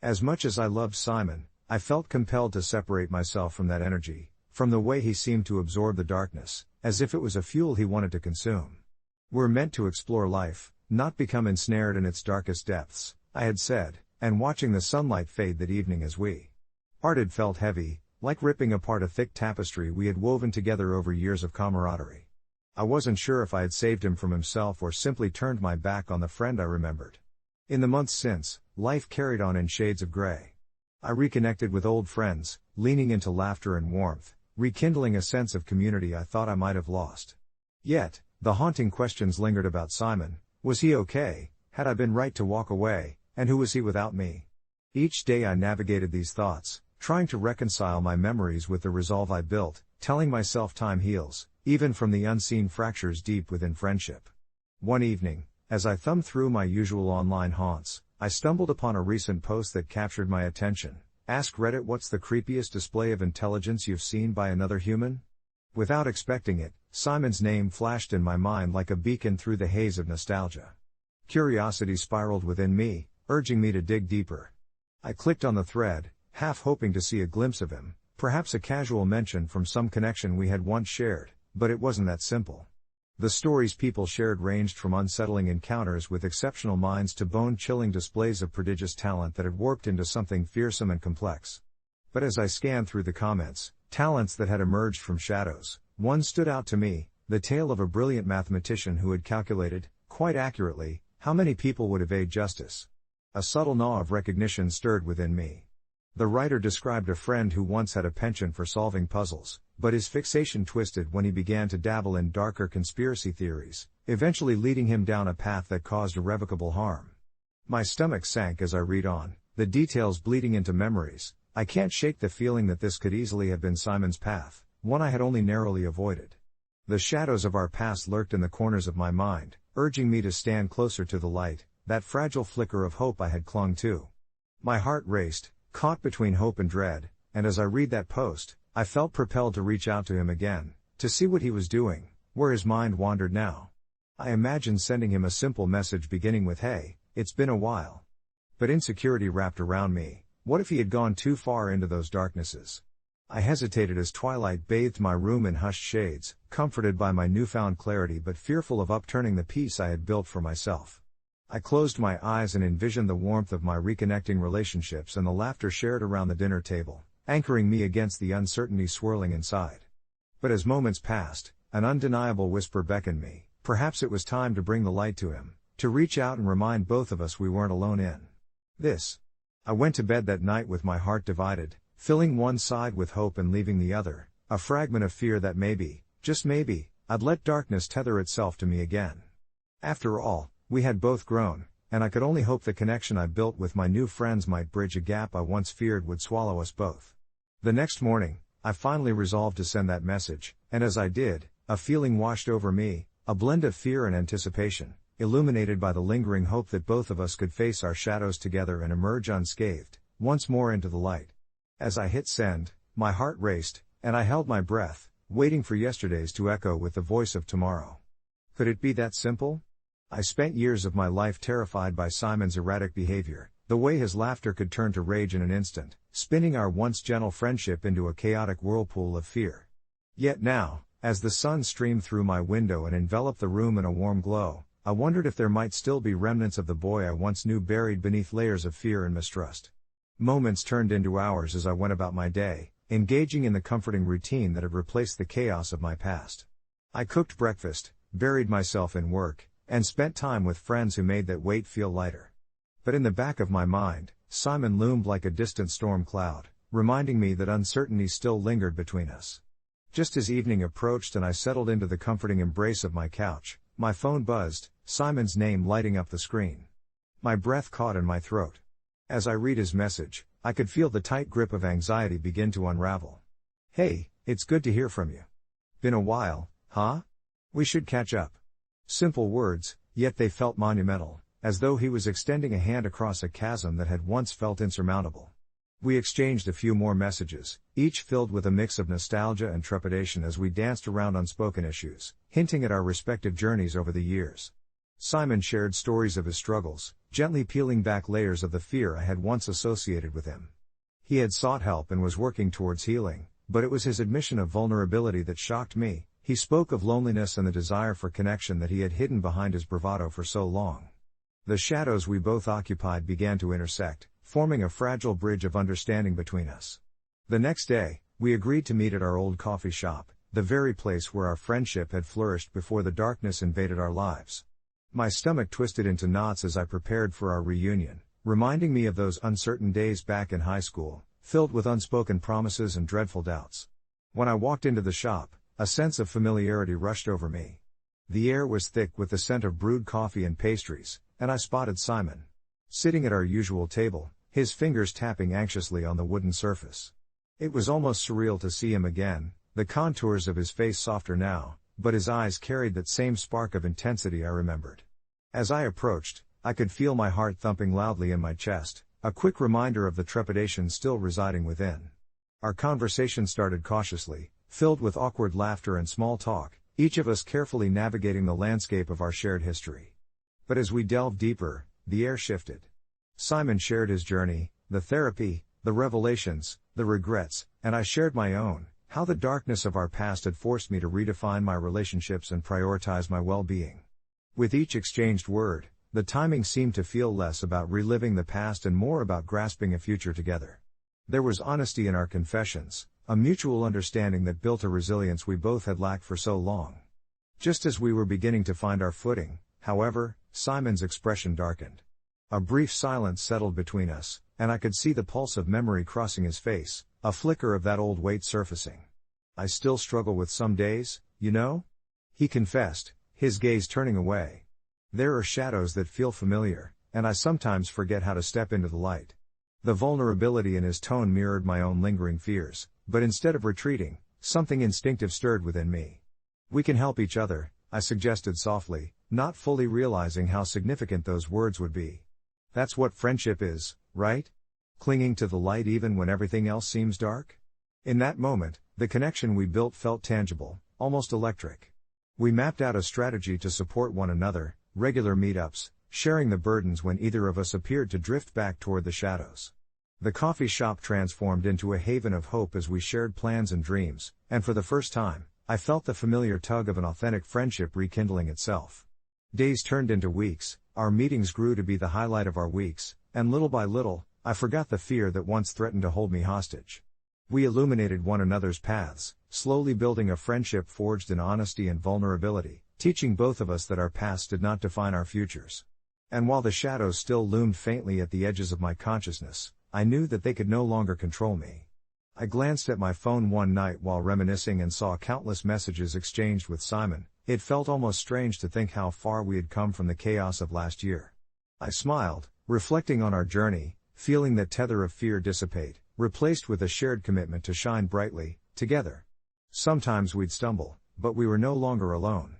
As much as I loved Simon, I felt compelled to separate myself from that energy, from the way he seemed to absorb the darkness, as if it was a fuel he wanted to consume. We're meant to explore life, not become ensnared in its darkest depths, I had said, and watching the sunlight fade that evening as we parted felt heavy, like ripping apart a thick tapestry we had woven together over years of camaraderie. I wasn't sure if I had saved him from himself or simply turned my back on the friend I remembered. In the months since, life carried on in shades of gray. I reconnected with old friends, leaning into laughter and warmth, rekindling a sense of community I thought I might have lost. Yet, the haunting questions lingered about Simon. Was he okay? Had I been right to walk away? And who was he without me? Each day I navigated these thoughts, trying to reconcile my memories with the resolve I built, telling myself time heals, even from the unseen fractures deep within friendship. One evening, as I thumbed through my usual online haunts, I stumbled upon a recent post that captured my attention. Ask Reddit, what's the creepiest display of intelligence you've seen by another human? Without expecting it, Simon's name flashed in my mind like a beacon through the haze of nostalgia. Curiosity spiraled within me, urging me to dig deeper. I clicked on the thread, half hoping to see a glimpse of him, perhaps a casual mention from some connection we had once shared, but it wasn't that simple. The stories people shared ranged from unsettling encounters with exceptional minds to bone-chilling displays of prodigious talent that had warped into something fearsome and complex. But as I scanned through the comments, talents that had emerged from shadows, one stood out to me, the tale of a brilliant mathematician who had calculated, quite accurately, how many people would evade justice. A subtle gnaw of recognition stirred within me. The writer described a friend who once had a penchant for solving puzzles, but his fixation twisted when he began to dabble in darker conspiracy theories, eventually leading him down a path that caused irrevocable harm. My stomach sank as I read on, the details bleeding into memories. I can't shake the feeling that this could easily have been Simon's path, one I had only narrowly avoided. The shadows of our past lurked in the corners of my mind, urging me to stand closer to the light, that fragile flicker of hope I had clung to. My heart raced, caught between hope and dread, and as I read that post, I felt propelled to reach out to him again, to see what he was doing, where his mind wandered now. I imagined sending him a simple message beginning with, "Hey, it's been a while." But insecurity wrapped around me. What if he had gone too far into those darknesses? I hesitated as twilight bathed my room in hushed shades, comforted by my newfound clarity but fearful of upturning the peace I had built for myself. I closed my eyes and envisioned the warmth of my reconnecting relationships and the laughter shared around the dinner table, anchoring me against the uncertainty swirling inside. But as moments passed, an undeniable whisper beckoned me. Perhaps it was time to bring the light to him, to reach out and remind both of us we weren't alone in this. I went to bed that night with my heart divided, filling one side with hope and leaving the other, a fragment of fear that maybe, just maybe, I'd let darkness tether itself to me again. After all, we had both grown, and I could only hope the connection I built with my new friends might bridge a gap I once feared would swallow us both. The next morning, I finally resolved to send that message, and as I did, a feeling washed over me, a blend of fear and anticipation, illuminated by the lingering hope that both of us could face our shadows together and emerge unscathed, once more into the light. As I hit send, my heart raced, and I held my breath, waiting for yesterday's to echo with the voice of tomorrow. Could it be that simple? I spent years of my life terrified by Simon's erratic behavior, the way his laughter could turn to rage in an instant, spinning our once gentle friendship into a chaotic whirlpool of fear. Yet now, as the sun streamed through my window and enveloped the room in a warm glow, I wondered if there might still be remnants of the boy I once knew buried beneath layers of fear and mistrust. Moments turned into hours as I went about my day, engaging in the comforting routine that had replaced the chaos of my past. I cooked breakfast, buried myself in work, and spent time with friends who made that weight feel lighter. But in the back of my mind, Simon loomed like a distant storm cloud, reminding me that uncertainty still lingered between us. Just as evening approached and I settled into the comforting embrace of my couch, my phone buzzed, Simon's name lighting up the screen. My breath caught in my throat. As I read his message, I could feel the tight grip of anxiety begin to unravel. "Hey, it's good to hear from you. Been a while, huh? We should catch up." Simple words, yet they felt monumental, as though he was extending a hand across a chasm that had once felt insurmountable. We exchanged a few more messages, each filled with a mix of nostalgia and trepidation as we danced around unspoken issues, hinting at our respective journeys over the years. Simon shared stories of his struggles, gently peeling back layers of the fear I had once associated with him. He had sought help and was working towards healing, but it was his admission of vulnerability that shocked me. He spoke of loneliness and the desire for connection that he had hidden behind his bravado for so long. The shadows we both occupied began to intersect, forming a fragile bridge of understanding between us. The next day, we agreed to meet at our old coffee shop, the very place where our friendship had flourished before the darkness invaded our lives. My stomach twisted into knots as I prepared for our reunion, reminding me of those uncertain days back in high school, filled with unspoken promises and dreadful doubts. When I walked into the shop, a sense of familiarity rushed over me. The air was thick with the scent of brewed coffee and pastries, and I spotted Simon. Sitting at our usual table, his fingers tapping anxiously on the wooden surface. It was almost surreal to see him again, the contours of his face softer now, but his eyes carried that same spark of intensity I remembered. As I approached, I could feel my heart thumping loudly in my chest, a quick reminder of the trepidation still residing within. Our conversation started cautiously, filled with awkward laughter and small talk, each of us carefully navigating the landscape of our shared history. But as we delved deeper, the air shifted. Simon shared his journey, the therapy, the revelations, the regrets, and I shared my own, how the darkness of our past had forced me to redefine my relationships and prioritize my well-being. With each exchanged word, the timing seemed to feel less about reliving the past and more about grasping a future together. There was honesty in our confessions, a mutual understanding that built a resilience we both had lacked for so long. Just as we were beginning to find our footing, however, Simon's expression darkened. A brief silence settled between us, and I could see the pulse of memory crossing his face, a flicker of that old weight surfacing. "I still struggle with some days, you know?" he confessed, his gaze turning away. "There are shadows that feel familiar, and I sometimes forget how to step into the light." The vulnerability in his tone mirrored my own lingering fears, but instead of retreating, something instinctive stirred within me. "We can help each other," I suggested softly, not fully realizing how significant those words would be. "That's what friendship is, right? Clinging to the light even when everything else seems dark?" In that moment, the connection we built felt tangible, almost electric. We mapped out a strategy to support one another, regular meetups, sharing the burdens when either of us appeared to drift back toward the shadows. The coffee shop transformed into a haven of hope as we shared plans and dreams, and for the first time, I felt the familiar tug of an authentic friendship rekindling itself. Days turned into weeks, our meetings grew to be the highlight of our weeks, and little by little, I forgot the fear that once threatened to hold me hostage. We illuminated one another's paths, slowly building a friendship forged in honesty and vulnerability, teaching both of us that our pasts did not define our futures. And while the shadows still loomed faintly at the edges of my consciousness, I knew that they could no longer control me. I glanced at my phone one night while reminiscing and saw countless messages exchanged with Simon. It felt almost strange to think how far we had come from the chaos of last year. I smiled, reflecting on our journey, feeling that tether of fear dissipate, replaced with a shared commitment to shine brightly, together. Sometimes we'd stumble, but we were no longer alone.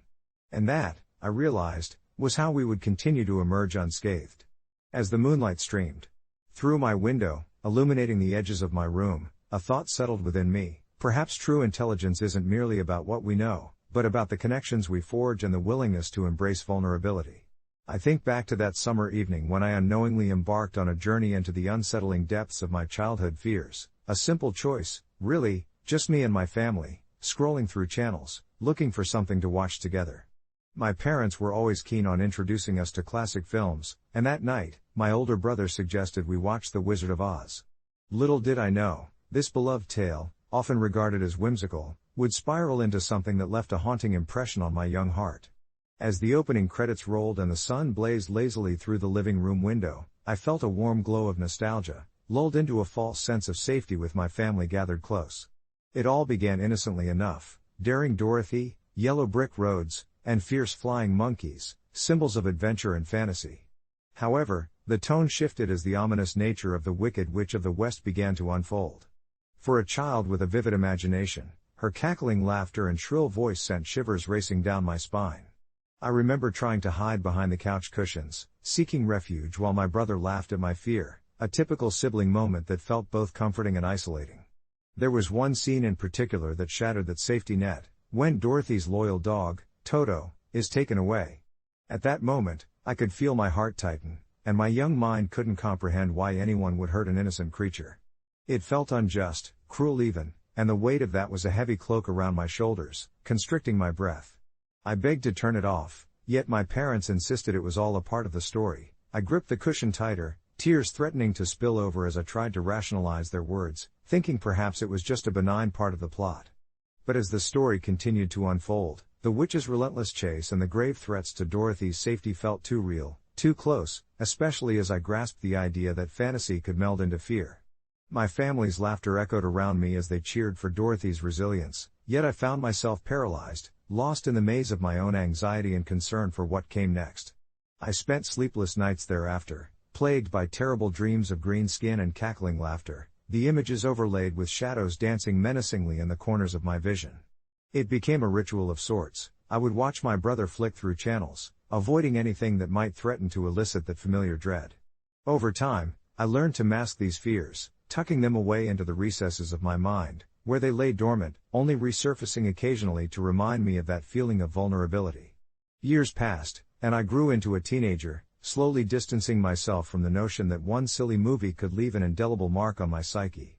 And that, I realized, was how we would continue to emerge unscathed. As the moonlight streamed through my window, illuminating the edges of my room, a thought settled within me. Perhaps true intelligence isn't merely about what we know, but about the connections we forge and the willingness to embrace vulnerability. I think back to that summer evening when I unknowingly embarked on a journey into the unsettling depths of my childhood fears. A simple choice, really, just me and my family, scrolling through channels, looking for something to watch together. My parents were always keen on introducing us to classic films, and that night, my older brother suggested we watch The Wizard of Oz. Little did I know, this beloved tale, often regarded as whimsical, would spiral into something that left a haunting impression on my young heart. As the opening credits rolled and the sun blazed lazily through the living room window, I felt a warm glow of nostalgia, lulled into a false sense of safety with my family gathered close. It all began innocently enough: daring Dorothy, yellow brick roads, and fierce flying monkeys, symbols of adventure and fantasy. However, the tone shifted as the ominous nature of the Wicked Witch of the West began to unfold. For a child with a vivid imagination, her cackling laughter and shrill voice sent shivers racing down my spine. I remember trying to hide behind the couch cushions, seeking refuge while my brother laughed at my fear, a typical sibling moment that felt both comforting and isolating. There was one scene in particular that shattered that safety net, when Dorothy's loyal dog, Toto, is taken away. At that moment, I could feel my heart tighten, and my young mind couldn't comprehend why anyone would hurt an innocent creature. It felt unjust, cruel even, and the weight of that was a heavy cloak around my shoulders, constricting my breath. I begged to turn it off, yet my parents insisted it was all a part of the story. I gripped the cushion tighter, tears threatening to spill over as I tried to rationalize their words, thinking perhaps it was just a benign part of the plot. But as the story continued to unfold, the witch's relentless chase and the grave threats to Dorothy's safety felt too real, too close, especially as I grasped the idea that fantasy could meld into fear. My family's laughter echoed around me as they cheered for Dorothy's resilience, yet I found myself paralyzed, lost in the maze of my own anxiety and concern for what came next. I spent sleepless nights thereafter, plagued by terrible dreams of green skin and cackling laughter, the images overlaid with shadows dancing menacingly in the corners of my vision. It became a ritual of sorts. I would watch my brother flick through channels, avoiding anything that might threaten to elicit that familiar dread. Over time, I learned to mask these fears, tucking them away into the recesses of my mind, where they lay dormant, only resurfacing occasionally to remind me of that feeling of vulnerability. Years passed, and I grew into a teenager, slowly distancing myself from the notion that one silly movie could leave an indelible mark on my psyche.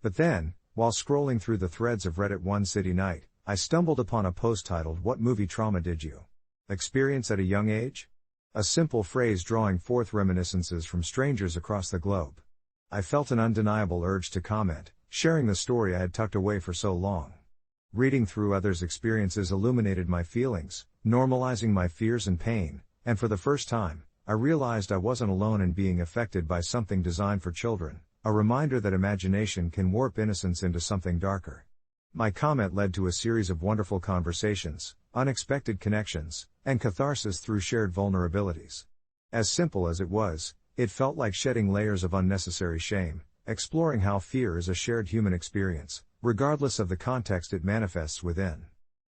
But then, while scrolling through the threads of Reddit one city night, I stumbled upon a post titled "What movie trauma did you experience at a young age?" A simple phrase drawing forth reminiscences from strangers across the globe. I felt an undeniable urge to comment, sharing the story I had tucked away for so long. Reading through others' experiences illuminated my feelings, normalizing my fears and pain, and for the first time, I realized I wasn't alone in being affected by something designed for children, a reminder that imagination can warp innocence into something darker. My comment led to a series of wonderful conversations, unexpected connections, and catharsis through shared vulnerabilities. As simple as it was, it felt like shedding layers of unnecessary shame, exploring how fear is a shared human experience, regardless of the context it manifests within.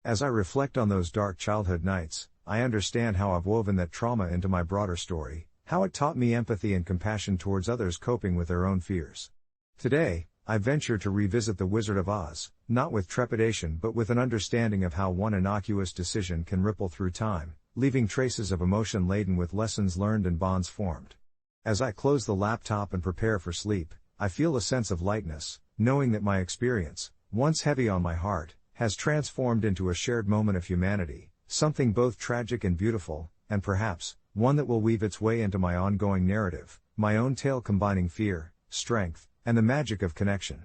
As I reflect on those dark childhood nights, I understand how I've woven that trauma into my broader story, how it taught me empathy and compassion towards others coping with their own fears. Today, I venture to revisit The Wizard of Oz, not with trepidation but with an understanding of how one innocuous decision can ripple through time, leaving traces of emotion laden with lessons learned and bonds formed. As I close the laptop and prepare for sleep, I feel a sense of lightness, knowing that my experience, once heavy on my heart, has transformed into a shared moment of humanity, something both tragic and beautiful, and perhaps, one that will weave its way into my ongoing narrative, my own tale combining fear, strength, and the magic of connection.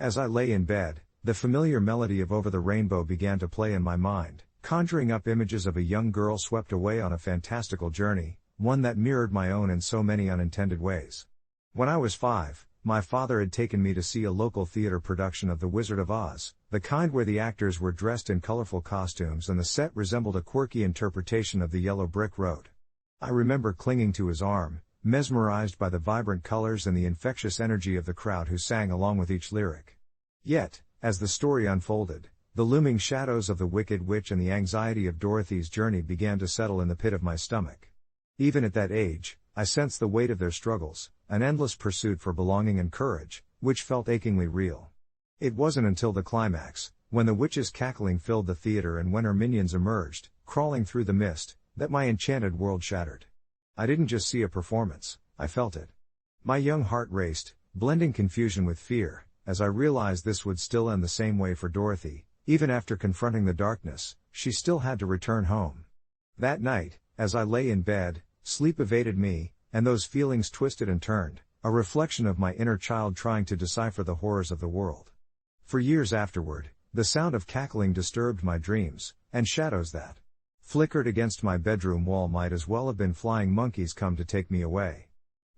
As I lay in bed, the familiar melody of Over the Rainbow began to play in my mind, conjuring up images of a young girl swept away on a fantastical journey, one that mirrored my own in so many unintended ways. When I was 5, my father had taken me to see a local theater production of The Wizard of Oz, the kind where the actors were dressed in colorful costumes and the set resembled a quirky interpretation of the Yellow Brick Road. I remember clinging to his arm, mesmerized by the vibrant colors and the infectious energy of the crowd who sang along with each lyric. Yet, as the story unfolded, the looming shadows of the Wicked Witch and the anxiety of Dorothy's journey began to settle in the pit of my stomach. Even at that age, I sensed the weight of their struggles, an endless pursuit for belonging and courage, which felt achingly real. It wasn't until the climax, when the witch's cackling filled the theater and when her minions emerged, crawling through the mist, that my enchanted world shattered. I didn't just see a performance, I felt it. My young heart raced, blending confusion with fear, as I realized this would still end the same way for Dorothy. Even after confronting the darkness, she still had to return home. That night, as I lay in bed, sleep evaded me, and those feelings twisted and turned, a reflection of my inner child trying to decipher the horrors of the world. For years afterward, the sound of cackling disturbed my dreams, and shadows that flickered against my bedroom wall might as well have been flying monkeys come to take me away.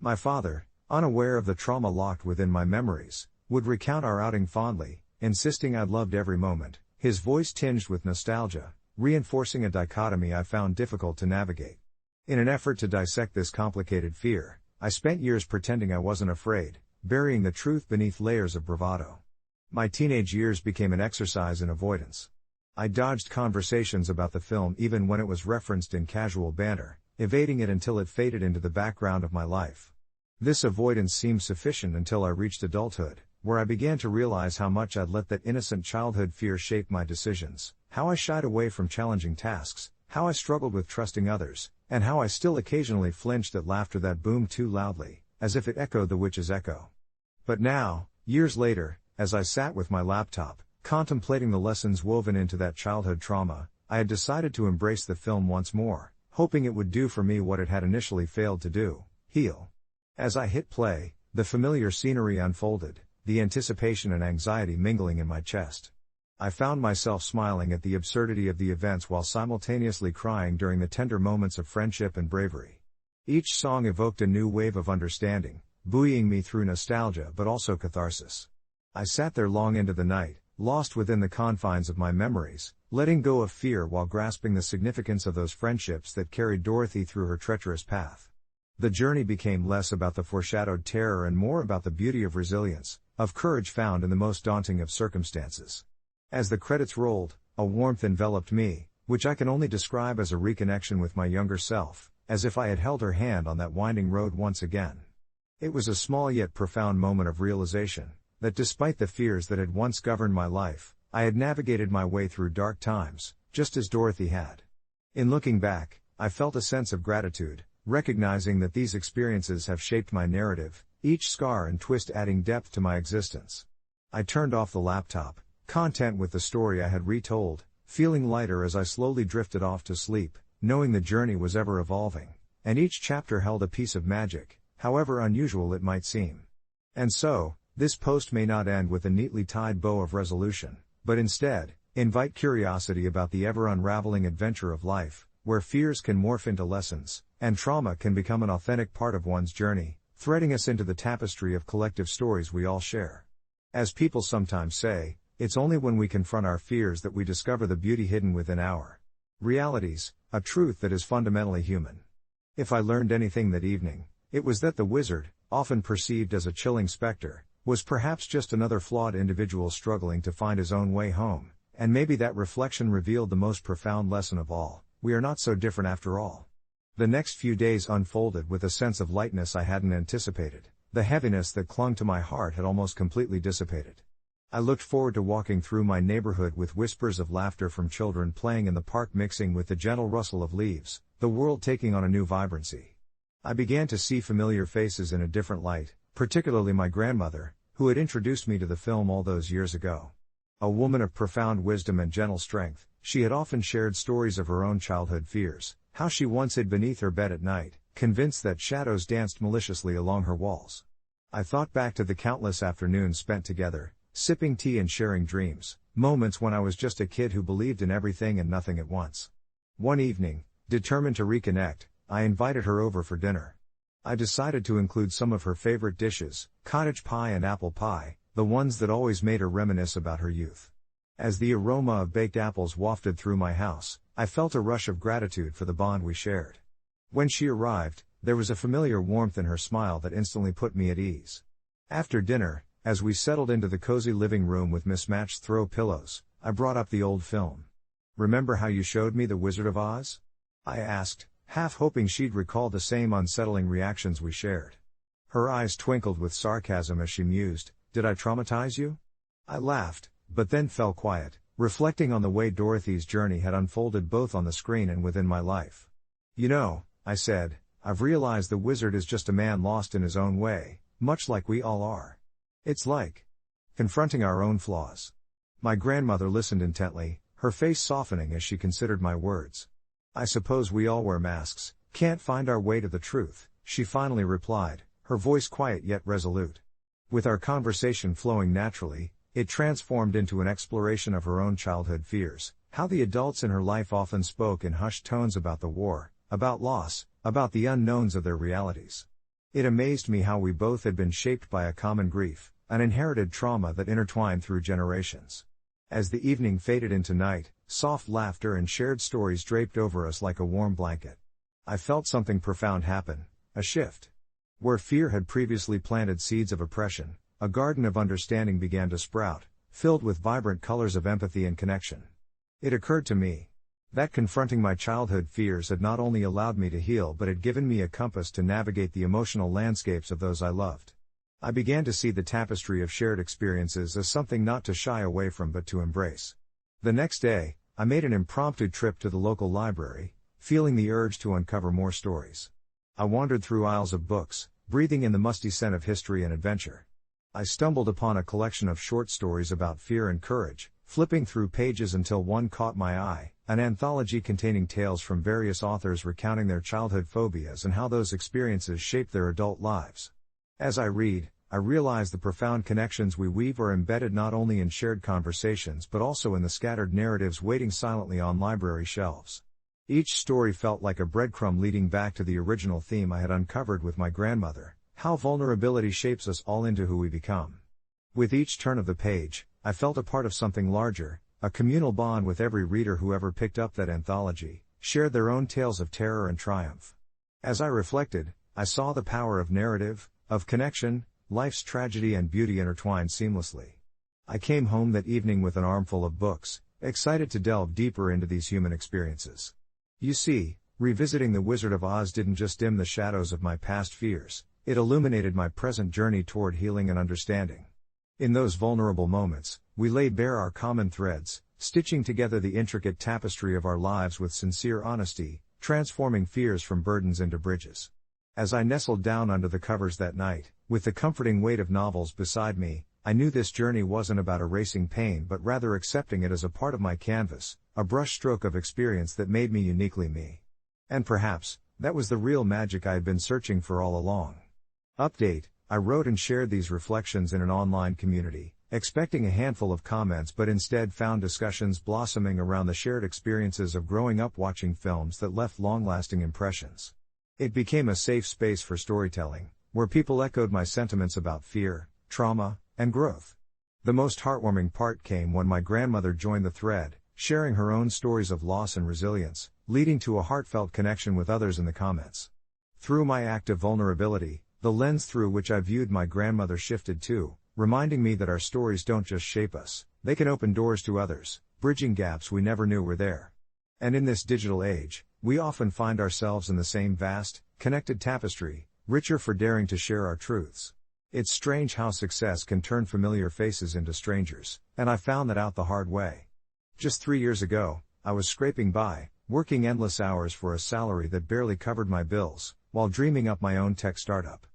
My father, unaware of the trauma locked within my memories, would recount our outing fondly, insisting I'd loved every moment, his voice tinged with nostalgia, reinforcing a dichotomy I found difficult to navigate. In an effort to dissect this complicated fear, I spent years pretending I wasn't afraid, burying the truth beneath layers of bravado. My teenage years became an exercise in avoidance. I dodged conversations about the film even when it was referenced in casual banter, evading it until it faded into the background of my life. This avoidance seemed sufficient until I reached adulthood, where I began to realize how much I'd let that innocent childhood fear shape my decisions, how I shied away from challenging tasks, how I struggled with trusting others, and how I still occasionally flinched at laughter that boomed too loudly, as if it echoed the witch's echo. But now, years later, as I sat with my laptop, contemplating the lessons woven into that childhood trauma, I had decided to embrace the film once more, hoping it would do for me what it had initially failed to do: heal. As I hit play, the familiar scenery unfolded, the anticipation and anxiety mingling in my chest. I found myself smiling at the absurdity of the events while simultaneously crying during the tender moments of friendship and bravery. Each song evoked a new wave of understanding, buoying me through nostalgia but also catharsis. I sat there long into the night, lost within the confines of my memories, letting go of fear while grasping the significance of those friendships that carried Dorothy through her treacherous path. The journey became less about the foreshadowed terror and more about the beauty of resilience, of courage found in the most daunting of circumstances. As the credits rolled, a warmth enveloped me, which I can only describe as a reconnection with my younger self, as if I had held her hand on that winding road once again. It was a small yet profound moment of realization, that despite the fears that had once governed my life, I had navigated my way through dark times, just as Dorothy had. In looking back, I felt a sense of gratitude, recognizing that these experiences have shaped my narrative, each scar and twist adding depth to my existence. I turned off the laptop, content with the story I had retold, feeling lighter as I slowly drifted off to sleep, knowing the journey was ever evolving, and each chapter held a piece of magic, however unusual it might seem. And so, this post may not end with a neatly tied bow of resolution, but instead, invite curiosity about the ever-unraveling adventure of life, where fears can morph into lessons, and trauma can become an authentic part of one's journey, threading us into the tapestry of collective stories we all share. As people sometimes say, it's only when we confront our fears that we discover the beauty hidden within our realities, a truth that is fundamentally human. If I learned anything that evening, it was that the wizard, often perceived as a chilling specter, was perhaps just another flawed individual struggling to find his own way home, and maybe that reflection revealed the most profound lesson of all: we are not so different after all. The next few days unfolded with a sense of lightness I hadn't anticipated. The heaviness that clung to my heart had almost completely dissipated. I looked forward to walking through my neighborhood with whispers of laughter from children playing in the park mixing with the gentle rustle of leaves, the world taking on a new vibrancy. I began to see familiar faces in a different light, particularly my grandmother, who had introduced me to the film all those years ago. A woman of profound wisdom and gentle strength, she had often shared stories of her own childhood fears, how she once hid beneath her bed at night, convinced that shadows danced maliciously along her walls. I thought back to the countless afternoons spent together, sipping tea and sharing dreams, moments when I was just a kid who believed in everything and nothing at once. One evening, determined to reconnect, I invited her over for dinner. I decided to include some of her favorite dishes, cottage pie and apple pie, the ones that always made her reminisce about her youth. As the aroma of baked apples wafted through my house, I felt a rush of gratitude for the bond we shared. When she arrived, there was a familiar warmth in her smile that instantly put me at ease. After dinner, as we settled into the cozy living room with mismatched throw pillows, I brought up the old film. "Remember how you showed me The Wizard of Oz?" I asked, half hoping she'd recall the same unsettling reactions we shared. Her eyes twinkled with sarcasm as she mused, "Did I traumatize you?" I laughed, but then fell quiet, reflecting on the way Dorothy's journey had unfolded both on the screen and within my life. "You know," I said, "I've realized the wizard is just a man lost in his own way, much like we all are. It's like confronting our own flaws." My grandmother listened intently, her face softening as she considered my words. "I suppose we all wear masks, can't find our way to the truth," she finally replied, her voice quiet yet resolute. With our conversation flowing naturally, it transformed into an exploration of her own childhood fears, how the adults in her life often spoke in hushed tones about the war, about loss, about the unknowns of their realities. It amazed me how we both had been shaped by a common grief, an inherited trauma that intertwined through generations. As the evening faded into night, soft laughter and shared stories draped over us like a warm blanket. I felt something profound happen, a shift. Where fear had previously planted seeds of oppression, a garden of understanding began to sprout, filled with vibrant colors of empathy and connection. It occurred to me that confronting my childhood fears had not only allowed me to heal but had given me a compass to navigate the emotional landscapes of those I loved. I began to see the tapestry of shared experiences as something not to shy away from but to embrace. The next day, I made an impromptu trip to the local library, feeling the urge to uncover more stories. I wandered through aisles of books, breathing in the musty scent of history and adventure. I stumbled upon a collection of short stories about fear and courage, flipping through pages until one caught my eye, an anthology containing tales from various authors recounting their childhood phobias and how those experiences shaped their adult lives. As I read, I realize the profound connections we weave are embedded not only in shared conversations but also in the scattered narratives waiting silently on library shelves. Each story felt like a breadcrumb leading back to the original theme I had uncovered with my grandmother, how vulnerability shapes us all into who we become. With each turn of the page, I felt a part of something larger, a communal bond with every reader who ever picked up that anthology, shared their own tales of terror and triumph. As I reflected, I saw the power of narrative, of connection, life's tragedy and beauty intertwined seamlessly. I came home that evening with an armful of books, excited to delve deeper into these human experiences. You see, revisiting The Wizard of Oz didn't just dim the shadows of my past fears, it illuminated my present journey toward healing and understanding. In those vulnerable moments, we laid bare our common threads, stitching together the intricate tapestry of our lives with sincere honesty, transforming fears from burdens into bridges. As I nestled down under the covers that night, with the comforting weight of novels beside me, I knew this journey wasn't about erasing pain but rather accepting it as a part of my canvas, a brushstroke of experience that made me uniquely me. And perhaps, that was the real magic I had been searching for all along. Update: I wrote and shared these reflections in an online community, expecting a handful of comments but instead found discussions blossoming around the shared experiences of growing up watching films that left long-lasting impressions. It became a safe space for storytelling, where people echoed my sentiments about fear, trauma, and growth. The most heartwarming part came when my grandmother joined the thread, sharing her own stories of loss and resilience, leading to a heartfelt connection with others in the comments. Through my act of vulnerability, the lens through which I viewed my grandmother shifted too, reminding me that our stories don't just shape us, they can open doors to others, bridging gaps we never knew were there. And in this digital age, we often find ourselves in the same vast, connected tapestry, richer for daring to share our truths. It's strange how success can turn familiar faces into strangers, and I found that out the hard way. Just 3 years ago, I was scraping by, working endless hours for a salary that barely covered my bills, while dreaming up my own tech startup.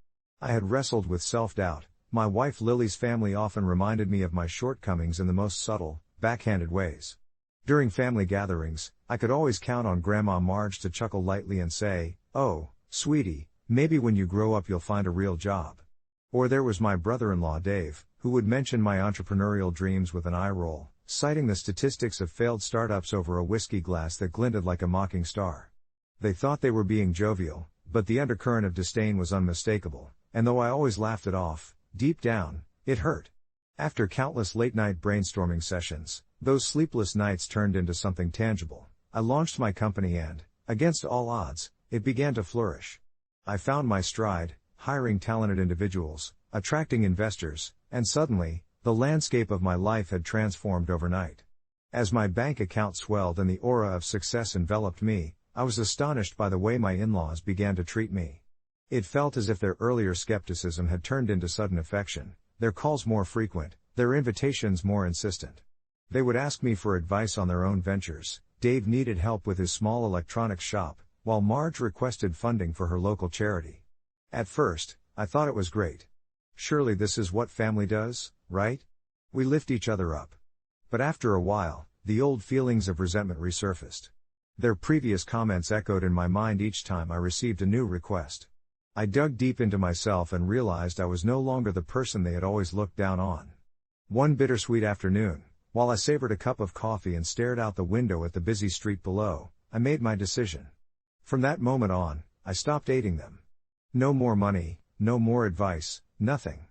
I had wrestled with self-doubt. My wife Lily's family often reminded me of my shortcomings in the most subtle, backhanded ways. During family gatherings, I could always count on Grandma Marge to chuckle lightly and say, "Oh, sweetie, maybe when you grow up you'll find a real job." Or there was my brother-in-law Dave, who would mention my entrepreneurial dreams with an eye roll, citing the statistics of failed startups over a whiskey glass that glinted like a mocking star. They thought they were being jovial, but the undercurrent of disdain was unmistakable, and though I always laughed it off, deep down, it hurt. After countless late-night brainstorming sessions, those sleepless nights turned into something tangible. I launched my company and, against all odds, It began to flourish. I found my stride, hiring talented individuals, attracting investors, and suddenly, the landscape of my life had transformed overnight. As my bank account swelled and the aura of success enveloped me, I was astonished by the way my in-laws began to treat me. It felt as if their earlier skepticism had turned into sudden affection, their calls more frequent, their invitations more insistent. They would ask me for advice on their own ventures. Dave needed help with his small electronics shop, while Marge requested funding for her local charity. At first, I thought it was great. Surely this is what family does, right? We lift each other up. But after a while, the old feelings of resentment resurfaced. Their previous comments echoed in my mind each time I received a new request. I dug deep into myself and realized I was no longer the person they had always looked down on. One bittersweet afternoon, while I savored a cup of coffee and stared out the window at the busy street below, I made my decision. From that moment on, I stopped aiding them. No more money, no more advice, nothing.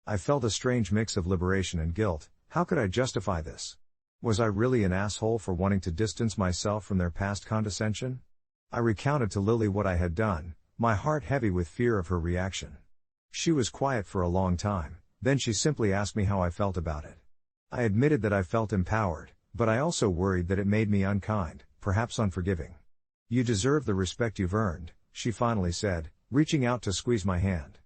I felt a strange mix of liberation and guilt. How could I justify this? Was I really an asshole for wanting to distance myself from their past condescension? I recounted to Lily what I had done, my heart heavy with fear of her reaction. She was quiet for a long time, then she simply asked me how I felt about it. I admitted that I felt empowered, but I also worried that it made me unkind, perhaps unforgiving. "You deserve the respect you've earned," she finally said, reaching out to squeeze my hand.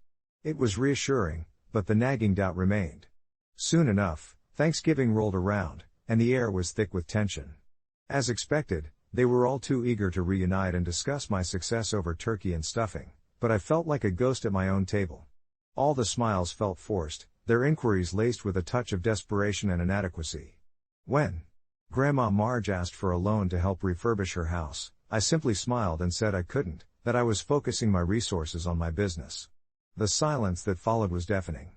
It was reassuring, but the nagging doubt remained. Soon enough, Thanksgiving rolled around, and the air was thick with tension. As expected, they were all too eager to reunite and discuss my success over turkey and stuffing, but I felt like a ghost at my own table. All the smiles felt forced, their inquiries laced with a touch of desperation and inadequacy. When Grandma Marge asked for a loan to help refurbish her house, I simply smiled and said I couldn't, that I was focusing my resources on my business. The silence that followed was deafening.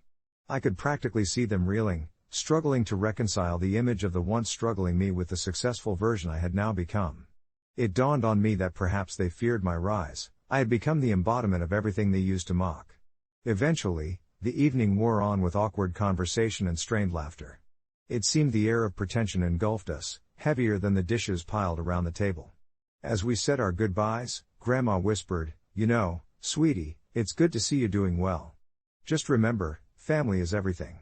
I could practically see them reeling, struggling to reconcile the image of the once struggling me with the successful version I had now become. It dawned on me that perhaps they feared my rise. I had become the embodiment of everything they used to mock. Eventually, the evening wore on with awkward conversation and strained laughter. It seemed the air of pretension engulfed us, heavier than the dishes piled around the table. As we said our goodbyes, Grandma whispered, "You know, sweetie, it's good to see you doing well. Just remember, family is everything."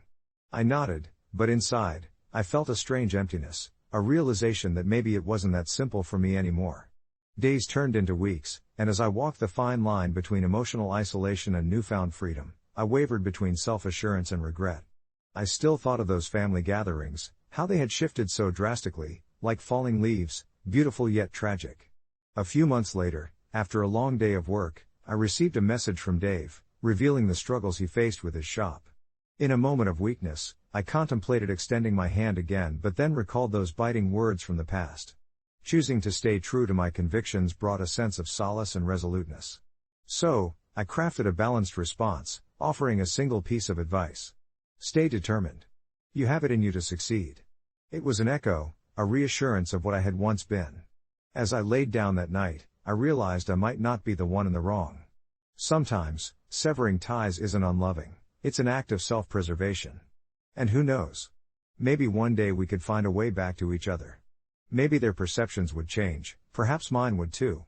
I nodded, but inside, I felt a strange emptiness, a realization that maybe it wasn't that simple for me anymore. Days turned into weeks, and as I walked the fine line between emotional isolation and newfound freedom, I wavered between self-assurance and regret. I still thought of those family gatherings, how they had shifted so drastically, like falling leaves, beautiful yet tragic. A few months later, after a long day of work, I received a message from Dave, revealing the struggles he faced with his shop. In a moment of weakness, I contemplated extending my hand again but then recalled those biting words from the past. Choosing to stay true to my convictions brought a sense of solace and resoluteness. So, I crafted a balanced response, offering a single piece of advice. Stay determined. You have it in you to succeed. It was an echo, a reassurance of what I had once been. As I laid down that night, I realized I might not be the one in the wrong. Sometimes, severing ties isn't unloving, it's an act of self-preservation. And who knows? Maybe one day we could find a way back to each other. Maybe their perceptions would change, perhaps mine would too.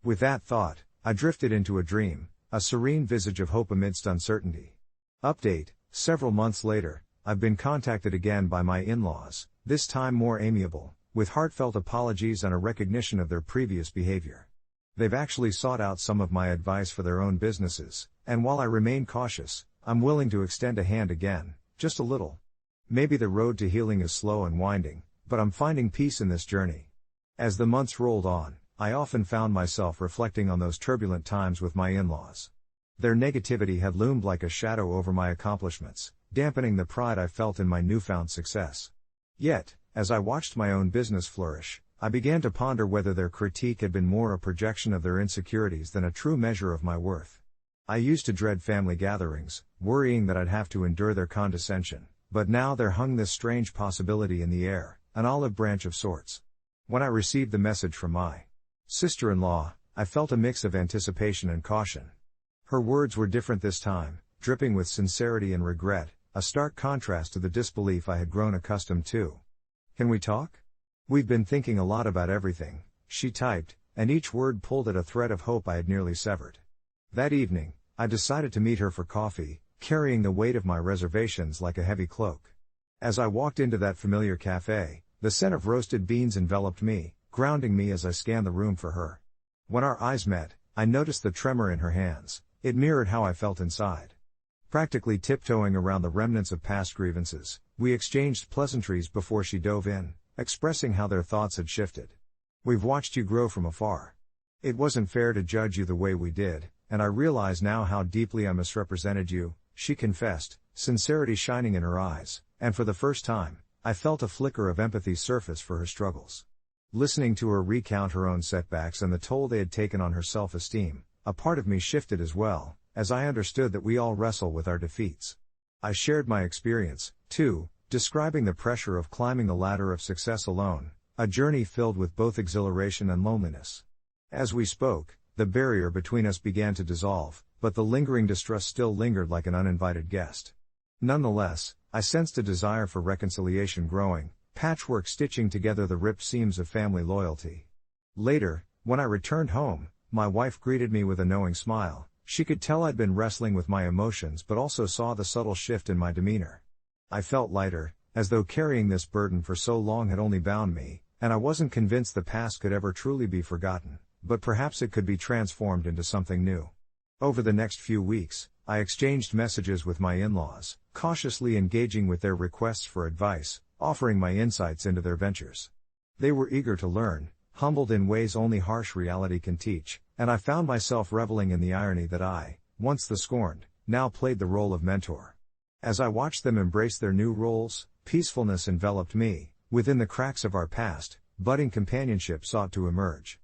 With that thought, I drifted into a dream, a serene visage of hope amidst uncertainty. Update: several months later, I've been contacted again by my in-laws, this time more amiable, with heartfelt apologies and a recognition of their previous behavior. They've actually sought out some of my advice for their own businesses, and while I remain cautious, I'm willing to extend a hand again, just a little. Maybe the road to healing is slow and winding, but I'm finding peace in this journey. As the months rolled on, I often found myself reflecting on those turbulent times with my in-laws. Their negativity had loomed like a shadow over my accomplishments, dampening the pride I felt in my newfound success. Yet, as I watched my own business flourish, I began to ponder whether their critique had been more a projection of their insecurities than a true measure of my worth. I used to dread family gatherings, worrying that I'd have to endure their condescension, but now there hung this strange possibility in the air, an olive branch of sorts. When I received the message from my sister-in-law, I felt a mix of anticipation and caution. Her words were different this time, dripping with sincerity and regret, a stark contrast to the disbelief I had grown accustomed to. "Can we talk? We've been thinking a lot about everything," she typed, and each word pulled at a thread of hope I had nearly severed. That evening, I decided to meet her for coffee, carrying the weight of my reservations like a heavy cloak. As I walked into that familiar cafe, the scent of roasted beans enveloped me, grounding me as I scanned the room for her. When our eyes met, I noticed the tremor in her hands. It mirrored how I felt inside. Practically tiptoeing around the remnants of past grievances, we exchanged pleasantries before she dove in, expressing how their thoughts had shifted. "We've watched you grow from afar. It wasn't fair to judge you the way we did, and I realize now how deeply I misrepresented you," she confessed, sincerity shining in her eyes, and for the first time, I felt a flicker of empathy surface for her struggles. Listening to her recount her own setbacks and the toll they had taken on her self-esteem, a part of me shifted as well, as I understood that we all wrestle with our defeats. I shared my experience, too, describing the pressure of climbing the ladder of success alone, a journey filled with both exhilaration and loneliness. As we spoke, the barrier between us began to dissolve, but the lingering distrust still lingered like an uninvited guest. Nonetheless, I sensed a desire for reconciliation growing, patchwork stitching together the ripped seams of family loyalty. Later, when I returned home, my wife greeted me with a knowing smile. She could tell I'd been wrestling with my emotions but also saw the subtle shift in my demeanor. I felt lighter, as though carrying this burden for so long had only bound me, and I wasn't convinced the past could ever truly be forgotten, but perhaps it could be transformed into something new. Over the next few weeks, I exchanged messages with my in-laws, cautiously engaging with their requests for advice, offering my insights into their ventures. They were eager to learn, humbled in ways only harsh reality can teach, and I found myself reveling in the irony that I, once the scorned, now played the role of mentor. As I watched them embrace their new roles, peacefulness enveloped me. Within the cracks of our past, budding companionship sought to emerge.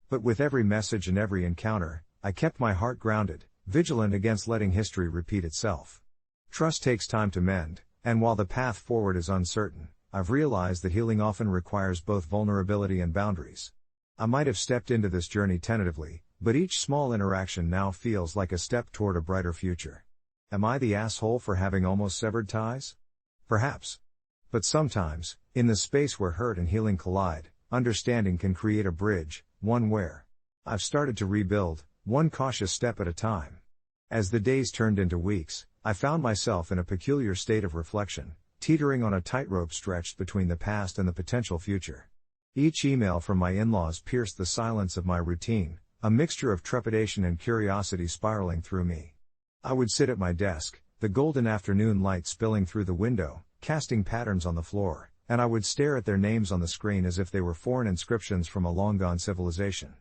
But with every message and every encounter, I kept my heart grounded, vigilant against letting history repeat itself. Trust takes time to mend, and while the path forward is uncertain, I've realized that healing often requires both vulnerability and boundaries. I might have stepped into this journey tentatively, but each small interaction now feels like a step toward a brighter future. Am I the asshole for having almost severed ties? Perhaps. But sometimes, in the space where hurt and healing collide, understanding can create a bridge, one where I've started to rebuild, one cautious step at a time. As the days turned into weeks, I found myself in a peculiar state of reflection, teetering on a tightrope stretched between the past and the potential future. Each email from my in-laws pierced the silence of my routine, a mixture of trepidation and curiosity spiraling through me. I would sit at my desk, the golden afternoon light spilling through the window, casting patterns on the floor, and I would stare at their names on the screen as if they were foreign inscriptions from a long-gone civilization.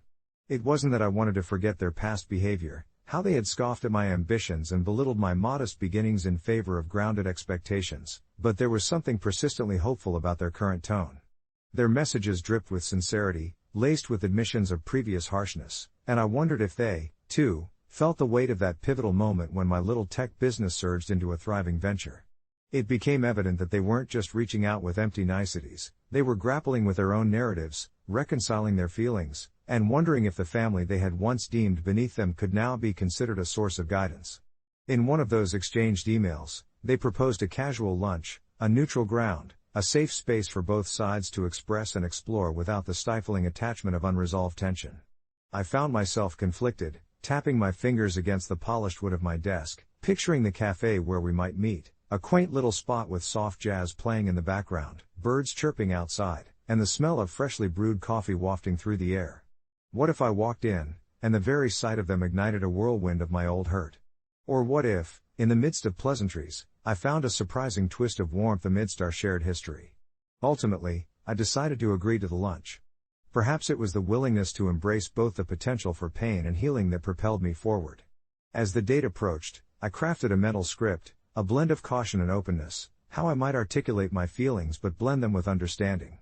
It wasn't that I wanted to forget their past behavior, how they had scoffed at my ambitions and belittled my modest beginnings in favor of grounded expectations, but there was something persistently hopeful about their current tone. Their messages dripped with sincerity, laced with admissions of previous harshness, and I wondered if they, too, felt the weight of that pivotal moment when my little tech business surged into a thriving venture. It became evident that they weren't just reaching out with empty niceties, they were grappling with their own narratives, reconciling their feelings, and wondering if the family they had once deemed beneath them could now be considered a source of guidance. In one of those exchanged emails, they proposed a casual lunch, a neutral ground, a safe space for both sides to express and explore without the stifling attachment of unresolved tension. I found myself conflicted, tapping my fingers against the polished wood of my desk, picturing the cafe where we might meet, a quaint little spot with soft jazz playing in the background, birds chirping outside, and the smell of freshly brewed coffee wafting through the air. What if I walked in, and the very sight of them ignited a whirlwind of my old hurt? Or what if, in the midst of pleasantries, I found a surprising twist of warmth amidst our shared history? Ultimately, I decided to agree to the lunch. Perhaps it was the willingness to embrace both the potential for pain and healing that propelled me forward. As the date approached, I crafted a mental script, a blend of caution and openness, how I might articulate my feelings but blend them with understanding.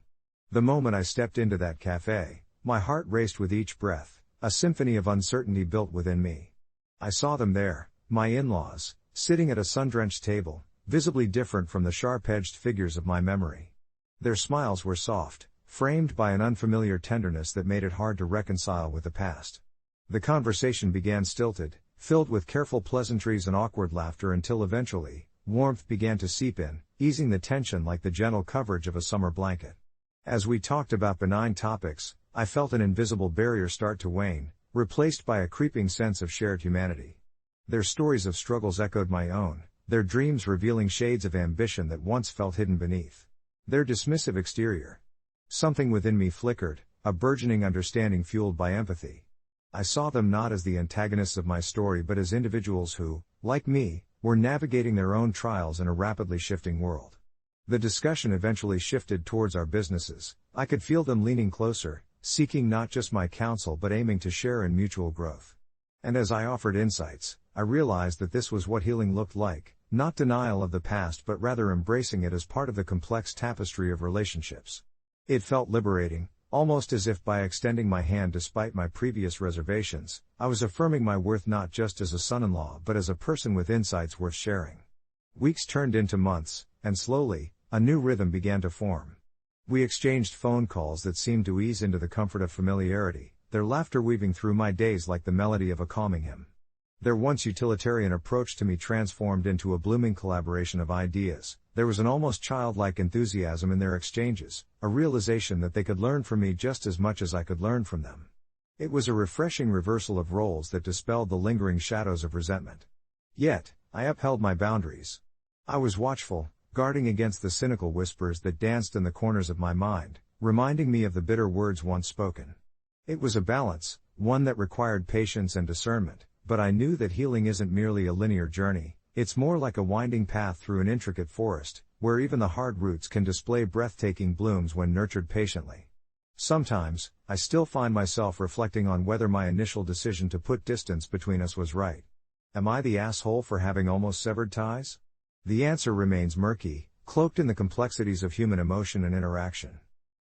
The moment I stepped into that cafe, my heart raced with each breath, a symphony of uncertainty built within me. I saw them there, my in-laws, sitting at a sun-drenched table, visibly different from the sharp-edged figures of my memory. Their smiles were soft, framed by an unfamiliar tenderness that made it hard to reconcile with the past. The conversation began stilted, filled with careful pleasantries and awkward laughter until eventually, warmth began to seep in, easing the tension like the gentle coverage of a summer blanket. As we talked about benign topics, I felt an invisible barrier start to wane, replaced by a creeping sense of shared humanity. Their stories of struggles echoed my own, their dreams revealing shades of ambition that once felt hidden beneath their dismissive exterior. Something within me flickered, a burgeoning understanding fueled by empathy. I saw them not as the antagonists of my story but as individuals who, like me, were navigating their own trials in a rapidly shifting world. The discussion eventually shifted towards our businesses. I could feel them leaning closer, seeking not just my counsel but aiming to share in mutual growth. And as I offered insights, I realized that this was what healing looked like, not denial of the past but rather embracing it as part of the complex tapestry of relationships. It felt liberating, almost as if by extending my hand despite my previous reservations, I was affirming my worth not just as a son-in-law but as a person with insights worth sharing. Weeks turned into months, and slowly, a new rhythm began to form. We exchanged phone calls that seemed to ease into the comfort of familiarity, their laughter weaving through my days like the melody of a calming hymn. Their once utilitarian approach to me transformed into a blooming collaboration of ideas. There was an almost childlike enthusiasm in their exchanges, a realization that they could learn from me just as much as I could learn from them. It was a refreshing reversal of roles that dispelled the lingering shadows of resentment. Yet, I upheld my boundaries. I was watchful, guarding against the cynical whispers that danced in the corners of my mind, reminding me of the bitter words once spoken. It was a balance, one that required patience and discernment, but I knew that healing isn't merely a linear journey, it's more like a winding path through an intricate forest, where even the hard roots can display breathtaking blooms when nurtured patiently. Sometimes, I still find myself reflecting on whether my initial decision to put distance between us was right. Am I the asshole for having almost severed ties? The answer remains murky, cloaked in the complexities of human emotion and interaction.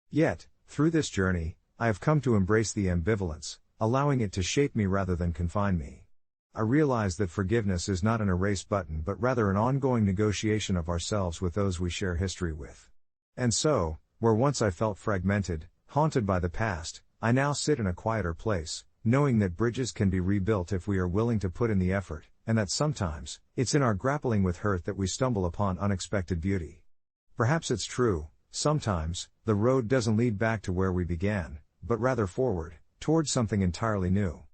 Yet, through this journey, I have come to embrace the ambivalence, allowing it to shape me rather than confine me. I realize that forgiveness is not an erase button but rather an ongoing negotiation of ourselves with those we share history with. And so, where once I felt fragmented, haunted by the past, I now sit in a quieter place, knowing that bridges can be rebuilt if we are willing to put in the effort, and that sometimes, it's in our grappling with hurt that we stumble upon unexpected beauty. Perhaps it's true, sometimes, the road doesn't lead back to where we began, but rather forward, towards something entirely new.